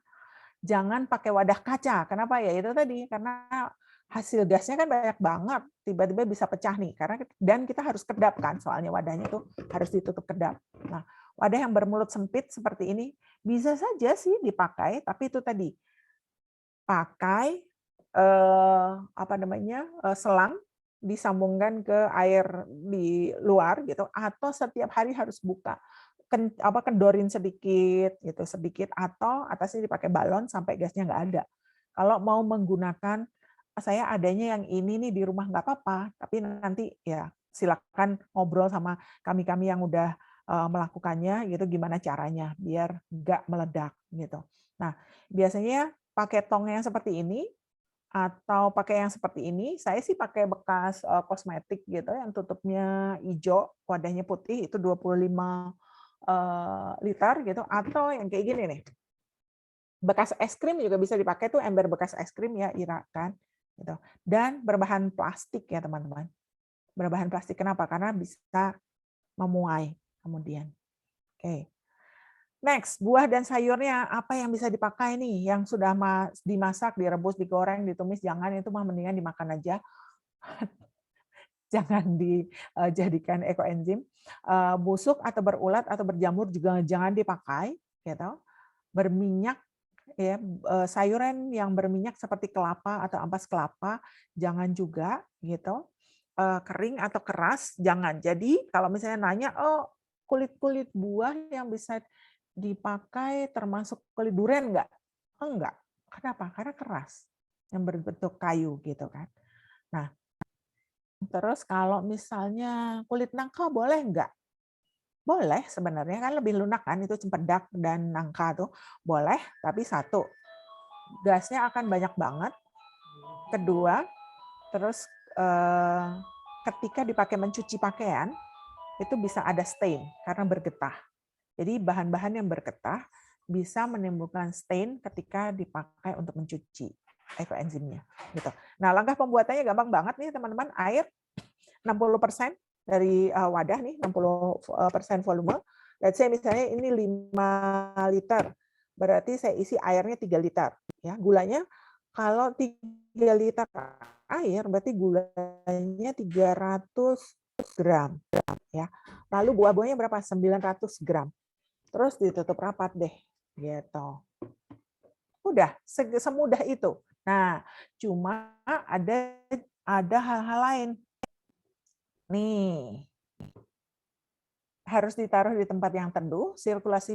Speaker 2: jangan pakai wadah kaca. Kenapa ya? Itu tadi karena hasil gasnya kan banyak banget, tiba-tiba bisa pecah nih. Dan kita harus kedap kan, soalnya wadahnya tuh harus ditutup kedap. Nah, wadah yang bermulut sempit seperti ini bisa saja sih dipakai, tapi itu tadi pakai apa namanya, selang disambungkan ke air di luar gitu, atau setiap hari harus buka, kendorin sedikit gitu, sedikit, atau atasnya dipakai balon sampai gasnya nggak ada. Kalau mau menggunakan saya adanya yang ini nih di rumah nggak apa-apa, tapi nanti ya silakan ngobrol sama kami yang udah melakukannya gitu, gimana caranya biar nggak meledak gitu. Nah, biasanya pakai tong yang seperti ini atau pakai yang seperti ini. Saya sih pakai bekas kosmetik gitu yang tutupnya hijau, wadahnya putih, itu 25 liter gitu, atau yang kayak gini nih. Bekas es krim juga bisa dipakai tuh, ember bekas es krim ya, Ira kan. Gitu. Dan berbahan plastik ya teman-teman. Berbahan plastik kenapa? Karena bisa memuai kemudian. Oke. Next, buah dan sayurnya apa yang bisa dipakai nih? Yang sudah dimasak, direbus, digoreng, ditumis, jangan, itu mah mendingan dimakan aja. Jangan dijadikan ekoenzim. Busuk atau berulat atau berjamur juga jangan dipakai, gitu. Berminyak ya, sayuran yang berminyak seperti kelapa atau ampas kelapa jangan juga, gitu. Kering atau keras jangan. Jadi kalau misalnya nanya, oh kulit-kulit buah yang bisa dipakai termasuk kulit durian enggak? Enggak. Kenapa? Karena keras, yang berbentuk kayu gitu kan. Nah, terus kalau misalnya kulit nangka boleh enggak? Boleh sebenarnya, kan lebih lunak kan, itu cempedak dan nangka tuh boleh, tapi satu, gasnya akan banyak banget. Kedua, terus ketika dipakai mencuci pakaian itu bisa ada stain karena bergetah. Jadi bahan-bahan yang bergetah bisa menimbulkan stain ketika dipakai untuk mencuci ekoenzimnya. Gitu. Nah, langkah pembuatannya gampang banget nih teman-teman. Air 60% dari wadah nih, 60% volume. Let's say misalnya ini 5 liter, berarti saya isi airnya 3 liter. Ya, gulanya kalau 3 liter air berarti gulanya 300 gram. Ya. Lalu buah-buahnya berapa? 900 gram. Terus ditutup rapat deh, gitu. Udah, semudah itu. Nah, cuma ada hal-hal lain. Nih, harus ditaruh di tempat yang teduh, sirkulasi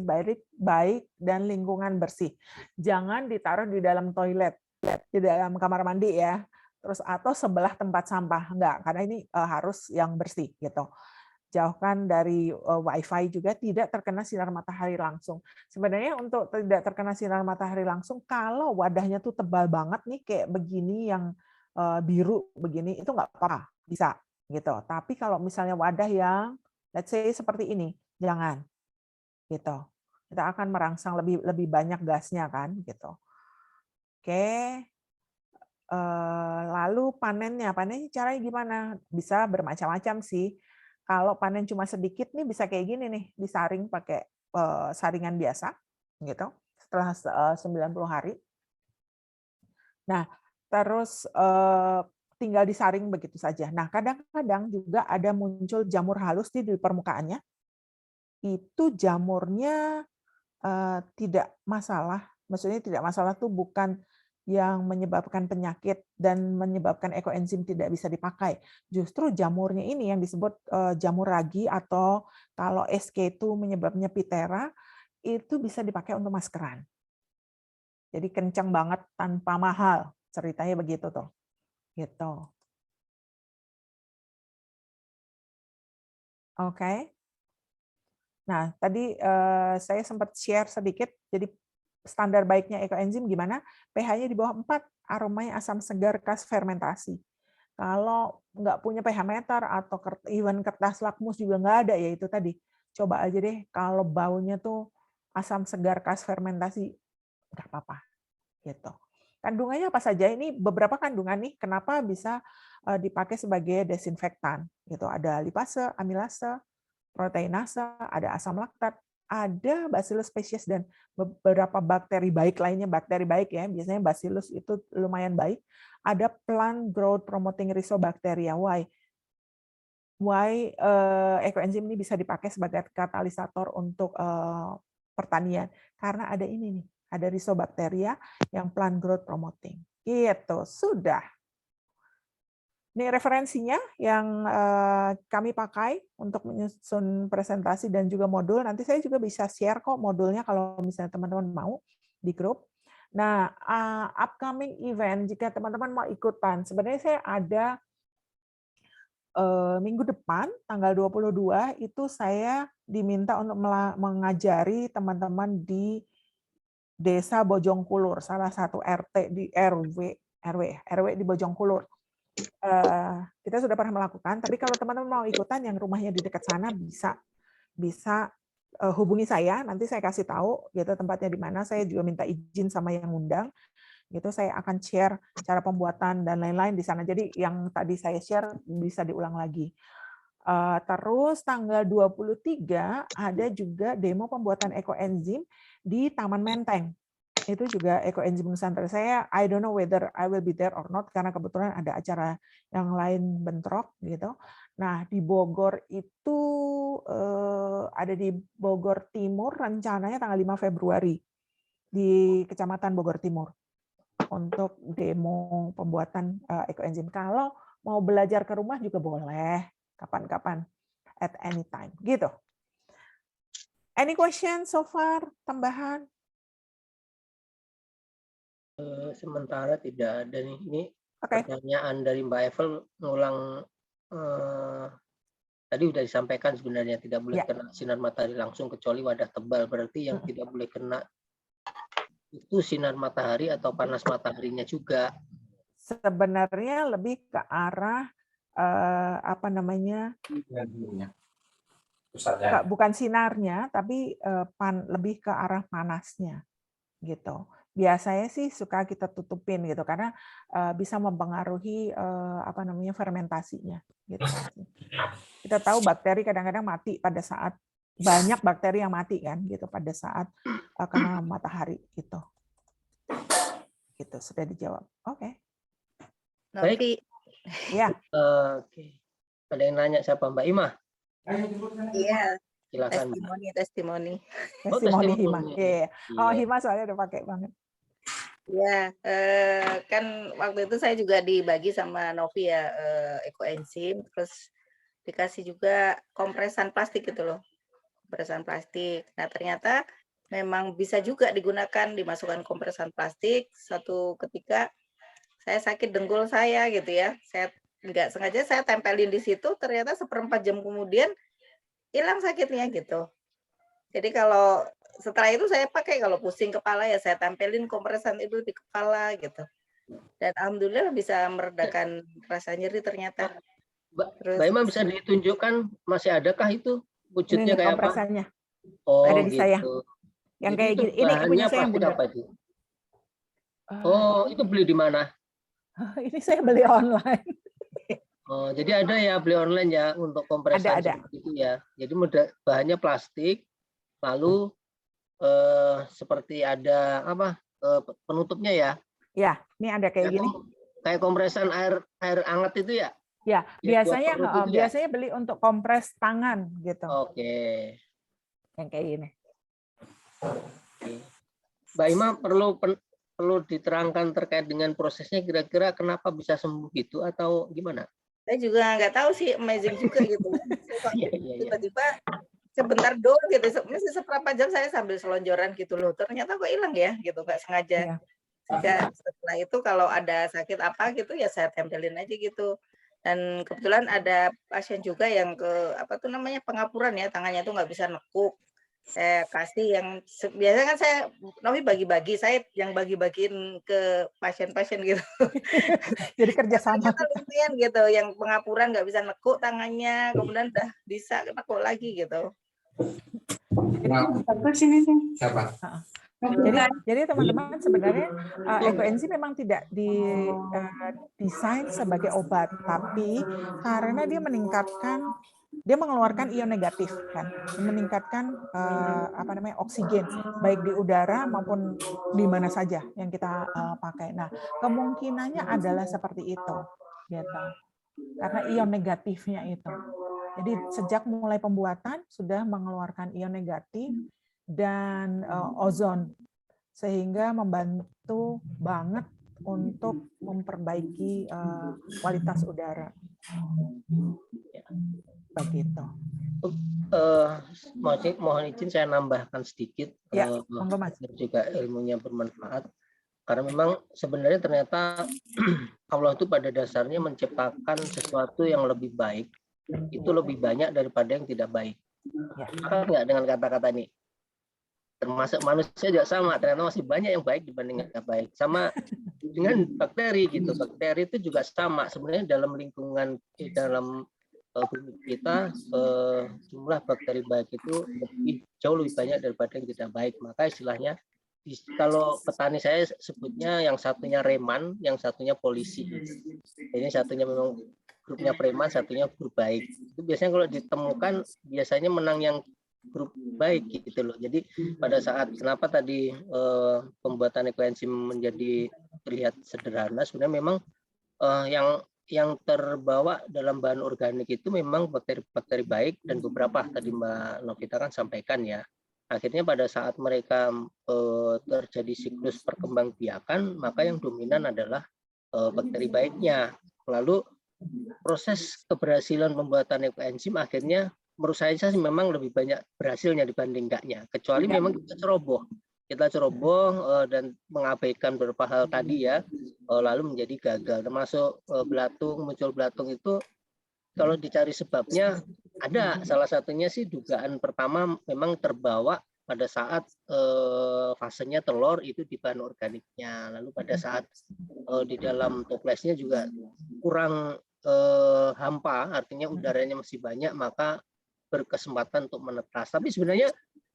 Speaker 2: baik dan lingkungan bersih. Jangan ditaruh di dalam toilet, di dalam kamar mandi ya. Terus atau sebelah tempat sampah, enggak, karena ini harus yang bersih gitu. Jauhkan dari WiFi juga, tidak terkena sinar matahari langsung. Sebenarnya untuk tidak terkena sinar matahari langsung, kalau wadahnya tuh tebal banget nih kayak begini yang biru begini, itu nggak apa-apa, bisa gitu. Tapi kalau misalnya wadah yang let's say seperti ini, jangan gitu. Kita akan merangsang lebih banyak gasnya kan gitu. Oke. Lalu panennya caranya gimana? Bisa bermacam-macam sih. Kalau panen cuma sedikit nih bisa kayak gini nih, disaring pakai saringan biasa gitu setelah 90 hari. Nah, terus tinggal disaring begitu saja. Nah, kadang-kadang juga ada muncul jamur halus di permukaannya. Itu jamurnya tidak masalah. Maksudnya tidak masalah tuh bukan yang menyebabkan penyakit dan menyebabkan ekoenzim tidak bisa dipakai. Justru jamurnya ini yang disebut jamur ragi, atau kalau SK2 menyebabnya Phthira, itu bisa dipakai untuk maskeran. Jadi kencang banget tanpa mahal, ceritanya begitu tuh. Gitu. Oke. Nah, tadi saya sempat share sedikit, jadi standar baiknya ekoenzim gimana? pH-nya di bawah 4, aromanya asam segar khas fermentasi. Kalau nggak punya pH meter atau even kertas lakmus juga nggak ada, ya itu tadi. coba aja deh kalau baunya tuh asam segar khas fermentasi, nggak apa-apa gitu. Kandungannya apa saja? Ini beberapa kandungan nih, kenapa bisa dipakai sebagai desinfektan gitu. Ada lipase, amilase, proteinase, ada asam laktat, ada Bacillus species dan beberapa bakteri baik lainnya. Bakteri baik ya, biasanya Bacillus itu lumayan baik. Ada plant growth promoting rhizobacteria. Why ekoenzim ini bisa dipakai sebagai katalisator untuk pertanian? Karena ada ini nih, ada rhizobacteria yang plant growth promoting. Gitu, sudah. Ini referensinya yang kami pakai untuk menyusun presentasi dan juga modul. Nanti saya juga bisa share kok modulnya kalau misalnya teman-teman mau di grup. Nah, upcoming event, jika teman-teman mau ikutan, sebenarnya saya ada minggu depan, tanggal 22, itu saya diminta untuk mengajari teman-teman di Desa Bojongkulur, salah satu RT di RW di Bojongkulur. Kita sudah pernah melakukan, tapi kalau teman-teman mau ikutan yang rumahnya di dekat sana bisa hubungi saya, nanti saya kasih tahu gitu tempatnya di mana. Saya juga minta izin sama yang ngundang. Gitu saya akan share cara pembuatan dan lain-lain di sana. Jadi yang tadi saya share bisa diulang lagi. Terus tanggal 23 ada juga demo pembuatan ekoenzim di Taman Menteng. Itu juga ekoenzim Nusantara. Saya I don't know whether I will be there or not karena kebetulan ada acara yang lain bentrok gitu. Nah, di Bogor itu ada di Bogor Timur rencananya tanggal 5 Februari di Kecamatan Bogor Timur untuk demo pembuatan ekoenzim. Kalau mau belajar ke rumah juga boleh, kapan-kapan, at any time, gitu. Any question so far, tambahan?
Speaker 1: Sementara tidak ada nih. Ini
Speaker 2: Oke.
Speaker 1: pertanyaan dari Mbak Evel ngulang tadi sudah disampaikan sebenarnya tidak boleh kena sinar matahari langsung kecuali wadah tebal. Berarti yang tidak boleh kena itu sinar matahari atau panas mataharinya juga.
Speaker 2: Sebenarnya lebih ke arah apa namanya? Bukan sinarnya, tapi lebih ke arah panasnya, gitu. Biasanya sih suka kita tutupin gitu karena bisa mempengaruhi apa namanya fermentasinya, gitu. Kita tahu bakteri kadang-kadang mati pada saat banyak bakteri yang mati kan, gitu pada saat kena matahari gitu. Gitu sudah dijawab. Oke.
Speaker 6: Novi.
Speaker 2: Ya.
Speaker 1: Oke. Ada yang nanya siapa Mbak Ima?
Speaker 6: Iya.
Speaker 1: Silakan.
Speaker 6: Testimoni.
Speaker 2: Testimoni Hima. Iya. Oh, Hima soalnya udah pakai banget.
Speaker 6: Ya, kan waktu itu saya juga dibagi sama Novi ya ekoenzim, terus dikasih juga kompresan plastik gitu loh, kompresan plastik. Nah ternyata memang bisa juga digunakan, dimasukkan kompresan plastik. Suatu ketika saya sakit dengkul saya gitu ya, saya nggak sengaja saya tempelin di situ, ternyata 1/4 jam kemudian hilang sakitnya gitu. Jadi kalau setelah itu saya pakai kalau pusing kepala ya saya tempelin kompresan itu di kepala gitu. Dan alhamdulillah bisa meredakan rasa nyeri ternyata.
Speaker 1: Mbak Ima bisa ditunjukkan masih adakah itu wujudnya
Speaker 2: ini
Speaker 1: kayak
Speaker 2: kompresannya.
Speaker 1: apa? Oh,
Speaker 2: ada di
Speaker 1: gitu.
Speaker 2: saya. Yang
Speaker 1: jadi
Speaker 2: kayak
Speaker 1: itu
Speaker 2: gini. Ini punya saya yang bundar.
Speaker 1: apa itu? Oh, itu beli di mana?
Speaker 2: Ini saya beli online.
Speaker 1: Oh, jadi ada ya beli online ya untuk kompresan seperti itu ya. Jadi bahannya plastik, lalu seperti ada apa penutupnya ya?
Speaker 2: Ya, ini ada kayak gini.
Speaker 1: Kayak kompresan air hangat itu ya?
Speaker 2: Ya, biasanya beli untuk kompres tangan gitu.
Speaker 1: Oke.
Speaker 2: Yang kayak gini.
Speaker 1: Oke. Mbak Ima perlu diterangkan terkait dengan prosesnya kira-kira kenapa bisa sembuh gitu atau gimana?
Speaker 6: Saya juga nggak tahu sih, amazing juga gitu. Tiba-tiba sebentar doang gitu, mesti seberapa jam saya sambil selonjoran gitu loh. Ternyata kok hilang ya gitu, nggak sengaja. Sehingga setelah itu kalau ada sakit apa gitu ya saya tempelin aja gitu. Dan kebetulan ada pasien juga yang pengapuran ya, tangannya tuh nggak bisa nekuk. Saya kasih yang biasanya kan saya Novi bagi-bagi, saya yang bagi-bagiin ke pasien-pasien gitu.
Speaker 2: Jadi kerjasama
Speaker 6: lumayan gitu, yang pengapuran nggak bisa nekuk tangannya, kemudian udah bisa nekuk lagi gitu.
Speaker 9: Bagus ini sih. Siapa?
Speaker 2: Jadi teman-teman sebenarnya ekoenzim memang tidak didesain sebagai obat, tapi karena dia mengeluarkan ion negatif kan, meningkatkan oksigen baik di udara maupun di mana saja yang kita pakai. Nah, kemungkinannya adalah seperti itu, gitu. Karena ion negatifnya itu. Jadi sejak mulai pembuatan sudah mengeluarkan ion negatif dan ozon, sehingga membantu banget untuk memperbaiki kualitas udara. Begitu.
Speaker 1: Mohon izin saya nambahkan sedikit,
Speaker 2: monggo Mas.
Speaker 1: Juga ilmunya bermanfaat. Karena memang sebenarnya ternyata Allah itu pada dasarnya menciptakan sesuatu yang lebih baik, itu lebih banyak daripada yang tidak baik. Apa enggak dengan kata-kata ini? Termasuk manusia juga sama, ternyata masih banyak yang baik dibanding yang baik. Sama dengan bakteri gitu. Bakteri itu juga sama. Sebenarnya dalam lingkungan, dalam bumi kita, jumlah bakteri baik itu jauh lebih banyak daripada yang tidak baik. Maka istilahnya, kalau petani saya sebutnya yang satunya reman, yang satunya polisi. Jadi satunya memang grupnya preman, satunya grup baik. Itu biasanya kalau ditemukan, biasanya menang yang grup baik gitu loh. Jadi pada saat kenapa tadi pembuatan ekoenzim menjadi terlihat sederhana, sebenarnya memang yang terbawa dalam bahan organik itu memang bakteri-bakteri baik, dan beberapa tadi Mbak Novita kan sampaikan ya. Akhirnya pada saat mereka terjadi siklus perkembangbiakan, maka yang dominan adalah bakteri baiknya. Lalu proses keberhasilan pembuatan ekoenzim akhirnya menurut saya sih memang lebih banyak berhasilnya dibanding enggaknya, kecuali memang kita ceroboh dan mengabaikan beberapa hal tadi ya, lalu menjadi gagal. Termasuk muncul belatung itu kalau dicari sebabnya ada, salah satunya sih dugaan pertama memang terbawa pada saat fasenya telur itu di bahan organiknya, lalu pada saat di dalam toplesnya juga kurang hampa, artinya udaranya masih banyak, maka berkesempatan untuk menetas. Tapi sebenarnya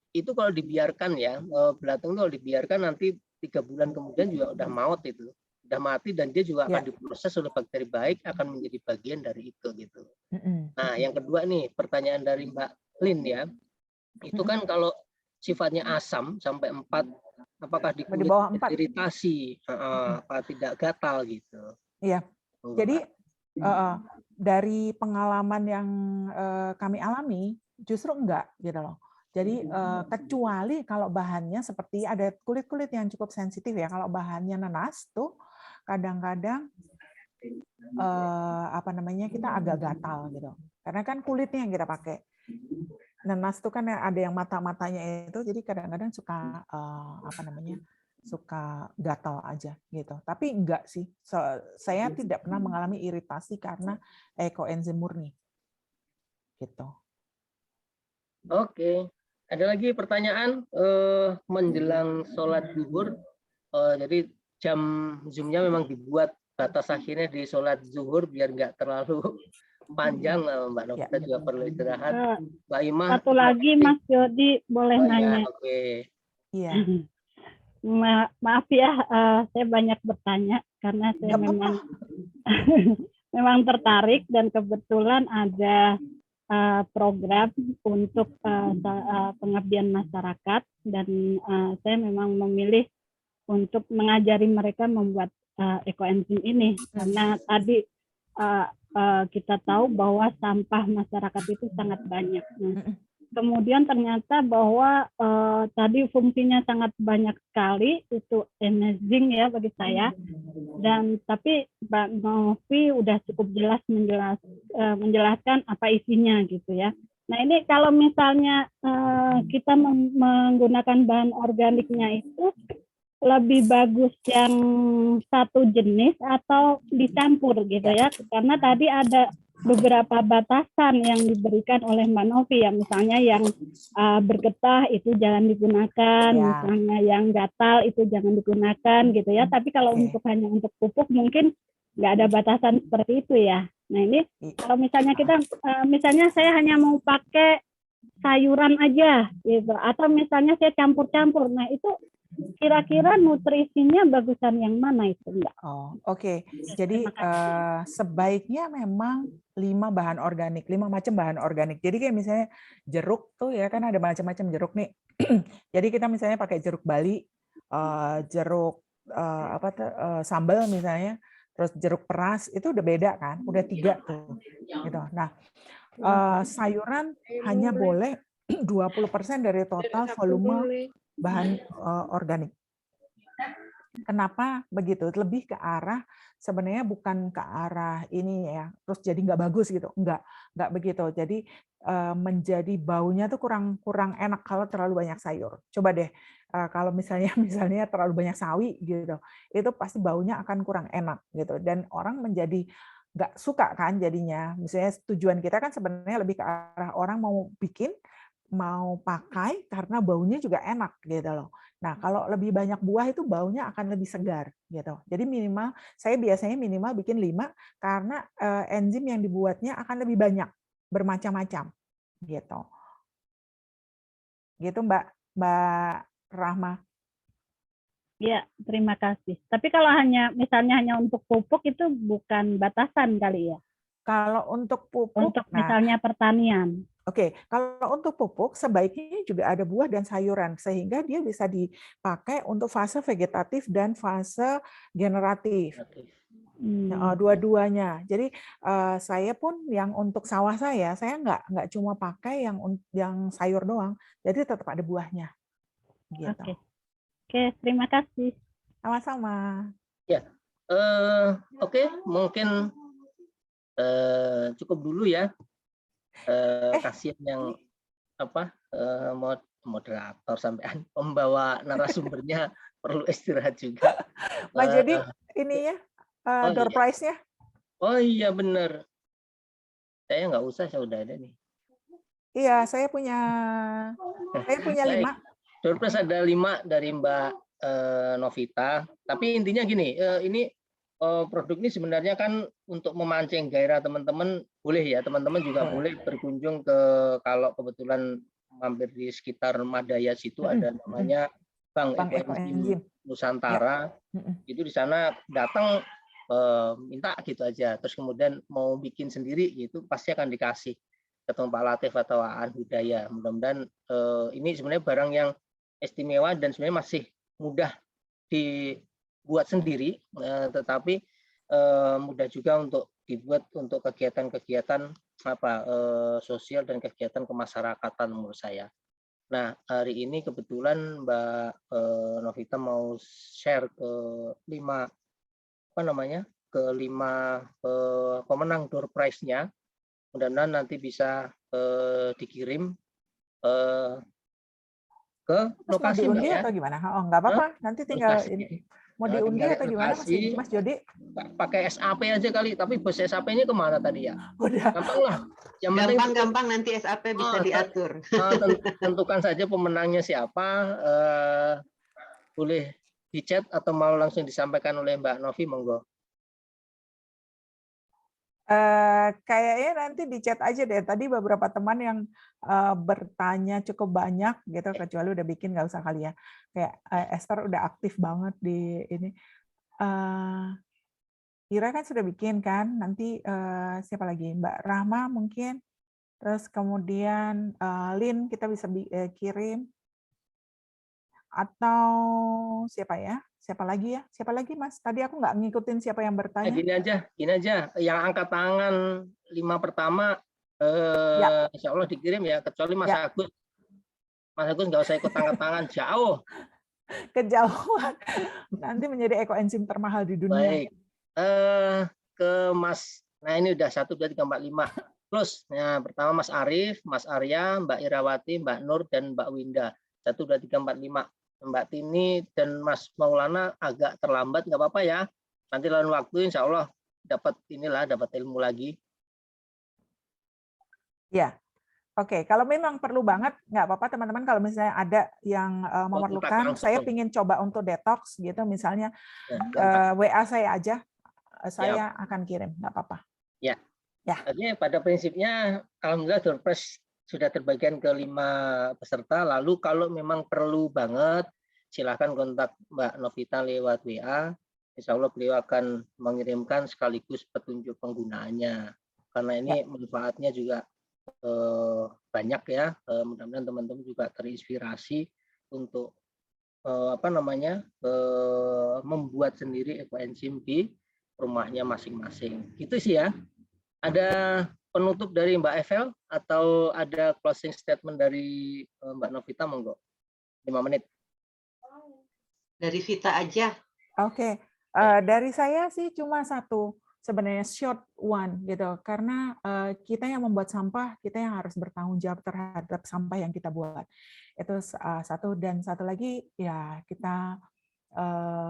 Speaker 1: itu kalau dibiarkan ya, belatung itu kalau dibiarkan nanti 3 bulan kemudian juga udah maut itu, udah mati, dan dia juga akan diproses oleh bakteri baik, akan menjadi bagian dari itu gitu. Nah, yang kedua nih pertanyaan dari Mbak Lin ya, itu kan kalau sifatnya asam sampai 4, apakah di kulit iritasi, apa tidak gatal gitu?
Speaker 2: Iya. Jadi dari pengalaman yang kami alami justru enggak gitu loh. Jadi kecuali kalau bahannya seperti ada kulit-kulit yang cukup sensitif ya, kalau bahannya nanas tuh kadang-kadang kita agak gatal gitu. Karena kan kulitnya yang kita pakai. Nanas tuh kan ada yang mata-matanya itu, jadi kadang-kadang suka suka gatal aja gitu. Tapi enggak sih, saya tidak pernah mengalami iritasi karena ekoenzim murni gitu.
Speaker 1: Oke, ada lagi pertanyaan menjelang sholat zuhur. Jadi jam Zoom-nya memang dibuat batas akhirnya di sholat zuhur biar nggak terlalu panjang. Mbak Novita juga perlu istirahat. Mbak Ima.
Speaker 10: Satu lagi Mas Jody boleh nanya.
Speaker 1: Oke.
Speaker 2: Iya.
Speaker 10: Maaf ya, saya banyak bertanya karena saya memang tertarik, dan kebetulan ada program untuk pengabdian masyarakat, dan saya memang memilih untuk mengajari mereka membuat ekoenzim ini karena tadi kita tahu bahwa sampah masyarakat itu sangat banyak. Kemudian ternyata bahwa tadi fungsinya sangat banyak sekali, itu amazing ya bagi saya. Dan tapi Mbak Novi udah cukup jelas menjelaskan apa isinya gitu ya. Nah ini kalau misalnya kita menggunakan bahan organiknya itu lebih bagus yang satu jenis atau dicampur gitu ya, karena tadi ada beberapa batasan yang diberikan oleh Mbak Novi ya, misalnya yang bergetah itu jangan digunakan, misalnya yang gatal itu jangan digunakan gitu ya. Tapi kalau untuk hanya untuk pupuk mungkin nggak ada batasan seperti itu ya. Nah ini kalau misalnya kita misalnya saya hanya mau pakai sayuran aja gitu, atau misalnya saya campur-campur. Nah itu kira-kira nutrisinya bagusan yang mana itu enggak?
Speaker 2: Oh, oke. Jadi sebaiknya memang 5 bahan organik, 5 macam bahan organik. Jadi kayak misalnya jeruk tuh ya kan ada macam-macam jeruk nih. Jadi kita misalnya pakai jeruk Bali, jeruk sambal misalnya, terus jeruk peras itu udah beda kan, udah 3 tuh. Gitu. Nah, sayuran hanya boleh 20% dari total volume bahan organik. Kenapa begitu? Lebih ke arah sebenarnya bukan ke arah ini ya, terus jadi nggak bagus gitu, nggak begitu. Jadi menjadi baunya tuh kurang enak kalau terlalu banyak sayur. Coba deh kalau misalnya terlalu banyak sawi gitu, itu pasti baunya akan kurang enak gitu. Dan orang menjadi nggak suka kan jadinya. Misalnya tujuan kita kan sebenarnya lebih ke arah orang mau pakai karena baunya juga enak gitu loh. Nah, kalau lebih banyak buah itu baunya akan lebih segar gitu. Jadi saya biasanya minimal bikin 5 karena enzim yang dibuatnya akan lebih banyak, bermacam-macam gitu. Gitu Mbak Rahma.
Speaker 10: Ya, terima kasih. Tapi kalau misalnya hanya untuk pupuk itu bukan batasan kali ya?
Speaker 2: Kalau untuk pupuk,
Speaker 10: untuk misalnya pertanian.
Speaker 2: Oke, kalau untuk pupuk sebaiknya juga ada buah dan sayuran sehingga dia bisa dipakai untuk fase vegetatif dan fase generatif. Dua-duanya. Jadi saya pun yang untuk sawah saya nggak cuma pakai yang sayur doang. Jadi tetap ada buahnya. Gitu.
Speaker 10: Oke, terima kasih.
Speaker 2: Sama-sama.
Speaker 1: Ya, oke, mungkin cukup dulu ya. Kasihan yang moderator sampai pembawa narasumbernya perlu istirahat juga.
Speaker 2: Mas Jody, ini ya door prize-nya.
Speaker 1: Oh iya benar. Saya nggak usah, saya udah ada nih.
Speaker 2: Iya, saya punya 5.
Speaker 1: Door prize ada 5 dari Mbak Novita. Tapi intinya gini, ini produk ini sebenarnya kan untuk memancing gairah teman-teman, boleh ya, teman-teman juga boleh berkunjung kalau kebetulan mampir di sekitar Madaya situ ada namanya Bank Ekoenzim Nusantara. Itu di sana datang minta gitu aja, terus kemudian mau bikin sendiri gitu pasti akan dikasih ketemu Pak Latif atau Aan Budaya. Mudah-mudahan ini sebenarnya barang yang istimewa dan sebenarnya masih mudah dibuat sendiri, tetapi mudah juga untuk dibuat untuk kegiatan-kegiatan sosial dan kegiatan kemasyarakatan menurut saya. Nah, hari ini kebetulan Mbak Novita mau share ke 5 pemenang door prize-nya. Mudah-mudahan nanti bisa dikirim ke lokasi
Speaker 2: mau diundi
Speaker 1: ya.
Speaker 2: Atau gimana? Oh, nggak apa-apa. Nanti tinggal ini. Mau diundi atau gimana Mas Jody?
Speaker 1: Pakai SAP aja kali, tapi bos SAP-nya kemana tadi ya?
Speaker 2: Udah.
Speaker 1: Gampang lah.
Speaker 4: Gampang nanti SAP bisa diatur.
Speaker 1: Tentukan saja pemenangnya siapa. Boleh di chat atau mau langsung disampaikan oleh Mbak Novi, monggo.
Speaker 2: Kayaknya nanti di chat aja deh. Tadi beberapa teman yang bertanya cukup banyak gitu, kecuali udah bikin nggak usah kali ya. Kayak Esther udah aktif banget di ini. Ira kan sudah bikin kan. Nanti siapa lagi? Mbak Rahma mungkin. Terus kemudian Lin kita bisa kirim. Atau siapa ya? Siapa lagi ya? Siapa lagi Mas? Tadi aku nggak ngikutin siapa yang bertanya.
Speaker 1: Gini aja. Yang angkat tangan 5 pertama, insya Allah dikirim ya. Kecuali Mas Agus. Mas Agus nggak usah ikut angkat tangan, jauh.
Speaker 2: Kejauhan. Nanti menjadi ekoenzim termahal di dunia.
Speaker 1: Baik. Ke Mas. Nah ini udah 1, 2, 3, 4, 5. Plus. Nah, pertama Mas Arief, Mas Arya, Mbak Irawati, Mbak Nur, dan Mbak Winda. 1, 2, 3, 4, 5. Mbak Tini dan Mas Maulana agak terlambat, nggak apa-apa ya. Nanti lain waktu insya Allah dapat ilmu lagi.
Speaker 2: Ya, oke. Kalau memang perlu banget, nggak apa-apa teman-teman. Kalau misalnya ada yang memerlukan, saya ingin coba untuk detox gitu, misalnya WA saya aja, saya akan kirim, nggak apa-apa.
Speaker 1: Ya. Artinya pada prinsipnya, alhamdulillah door prize sudah terbagikan ke 5 peserta. Lalu kalau memang perlu banget, silakan kontak Mbak Novita lewat WA. Insya Allah beliau akan mengirimkan sekaligus petunjuk penggunaannya. Karena ini manfaatnya juga banyak ya. Mudah-mudahan teman-teman juga terinspirasi untuk membuat sendiri ekoenzim di rumahnya masing-masing. Gitu sih ya. Ada penutup dari Mbak Evel atau ada closing statement dari Mbak Novita, monggo. 5 menit.
Speaker 4: Dari Vita aja.
Speaker 2: Oke. Dari saya sih cuma satu, sebenarnya short one gitu, karena kita yang membuat sampah, kita yang harus bertanggung jawab terhadap sampah yang kita buat. Itu satu, dan satu lagi ya kita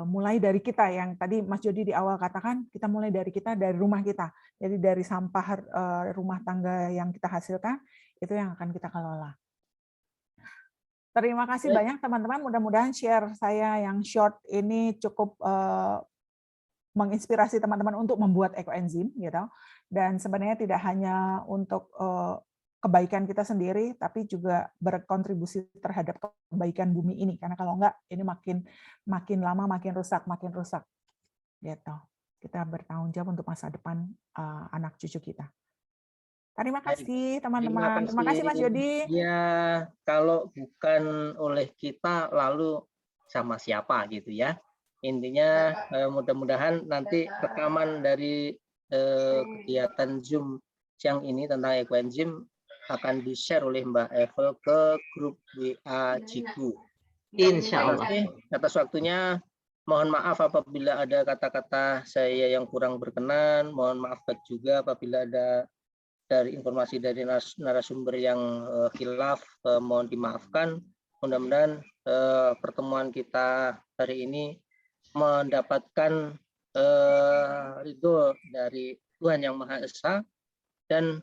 Speaker 2: mulai dari kita, yang tadi Mas Jody di awal katakan, kita mulai dari kita, dari rumah kita. Jadi dari sampah rumah tangga yang kita hasilkan, itu yang akan kita kelola. Terima kasih banyak teman-teman, mudah-mudahan share saya yang short ini cukup menginspirasi teman-teman untuk membuat ekoenzim gitu. Dan sebenarnya tidak hanya untuk kebaikan kita sendiri, tapi juga berkontribusi terhadap kebaikan bumi ini. Karena kalau enggak, ini makin lama makin rusak gitu. Kita bertanggung jawab untuk masa depan anak cucu kita. Terima kasih teman-teman. Terima kasih Mas Jody.
Speaker 1: Ya, kalau bukan oleh kita, lalu sama siapa gitu ya. Intinya mudah-mudahan nanti rekaman dari kegiatan Zoom siang ini tentang ekoenzim akan di-share oleh Mbak Evel ke grup WA Jiku.
Speaker 4: Insya Allah.
Speaker 1: Atas waktunya, mohon maaf apabila ada kata-kata saya yang kurang berkenan. Mohon maaf juga apabila ada dari informasi dari narasumber yang khilaf, mohon dimaafkan. Mudah-mudahan pertemuan kita hari ini mendapatkan ridho dari Tuhan Yang Maha Esa dan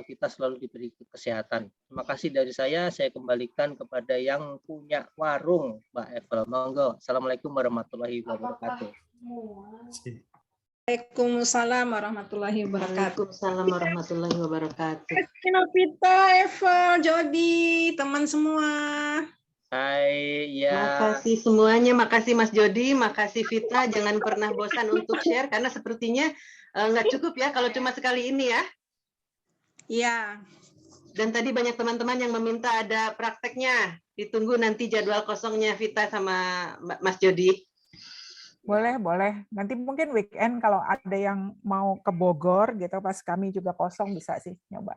Speaker 1: kita selalu diberi kesehatan. Terima kasih dari saya kembalikan kepada yang punya warung, Mbak Evel. Monggo. Assalamualaikum warahmatullahi wabarakatuh.
Speaker 7: Waalaikumsalam warahmatullahi wabarakatuh.
Speaker 4: Waalaikumsalam warahmatullahi wabarakatuh.
Speaker 7: Novita, Evel, Jody, teman semua.
Speaker 1: Hai, ya.
Speaker 4: Makasih semuanya, makasih Mas Jody, makasih Vita. Jangan pernah bosan untuk share karena sepertinya nggak cukup ya kalau cuma sekali ini ya.
Speaker 7: Iya.
Speaker 4: Dan tadi banyak teman-teman yang meminta ada prakteknya. Ditunggu nanti jadwal kosongnya Vita sama Mas Jody.
Speaker 2: Boleh. Nanti mungkin weekend kalau ada yang mau ke Bogor gitu, pas kami juga kosong bisa sih nyoba.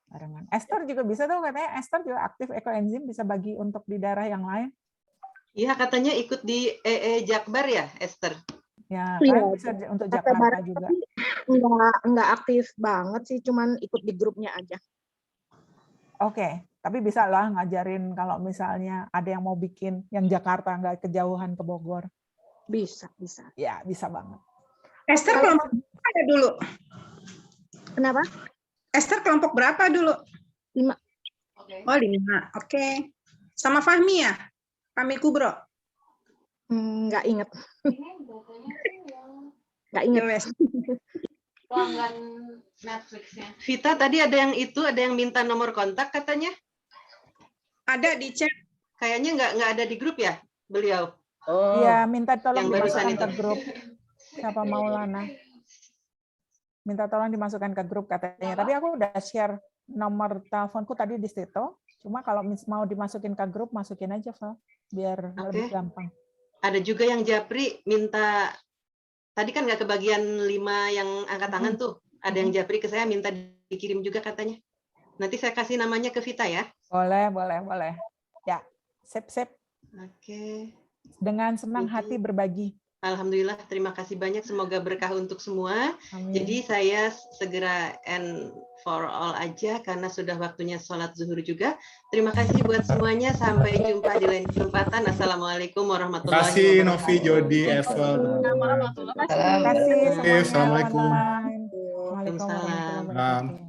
Speaker 2: Barengan. Esther juga bisa tuh, katanya Esther juga aktif ekoenzim, bisa bagi untuk di daerah yang lain.
Speaker 4: Iya, katanya ikut di Jakbar ya, Esther?
Speaker 2: Ya, kan bisa untuk Jakarta juga.
Speaker 11: Enggak aktif banget sih, cuman ikut di grupnya aja.
Speaker 2: Oke, tapi bisa lah ngajarin kalau misalnya ada yang mau bikin yang Jakarta, nggak kejauhan ke Bogor.
Speaker 11: Bisa.
Speaker 2: Ya, bisa banget.
Speaker 7: Esther kelompok berapa dulu?
Speaker 11: Kenapa?
Speaker 7: Esther kelompok berapa dulu?
Speaker 11: 5.
Speaker 7: Oh, 5. Oke. Sama Fahmi ya? Fahmi Kubro?
Speaker 11: Nggak inget. Nggak inget.
Speaker 4: Pelanggan Netflix-nya. Vita, tadi ada yang minta nomor kontak katanya?
Speaker 7: Ada di chat.
Speaker 4: Kayaknya nggak ada di grup ya, beliau?
Speaker 2: Oh. Iya, minta tolong
Speaker 4: yang barusan
Speaker 2: dimasukkan ke grup. Siapa Maulana? Minta tolong dimasukkan ke grup katanya. Tapi aku udah share nomor teleponku tadi di situ. Cuma kalau mau dimasukin ke grup, masukin aja, Val. Biar lebih gampang.
Speaker 4: Ada juga yang Japri minta, tadi kan nggak kebagian 5 yang angkat tangan tuh. Ada yang Japri ke saya minta dikirim juga katanya. Nanti saya kasih namanya ke Vita ya.
Speaker 2: Boleh. Ya, sip.
Speaker 4: Oke.
Speaker 2: Dengan senang hati berbagi.
Speaker 4: Alhamdulillah, terima kasih banyak. Semoga berkah untuk semua.
Speaker 2: Amin.
Speaker 4: Jadi saya segera end for all aja karena sudah waktunya sholat zuhur juga. Terima kasih buat semuanya. Sampai jumpa di lain kesempatan. Assalamualaikum warahmatullahi wabarakatuh.
Speaker 3: Terima kasih Novi, Jody, Evel.
Speaker 2: Terima kasih.
Speaker 3: Assalamualaikum.
Speaker 2: Waalaikumsalam.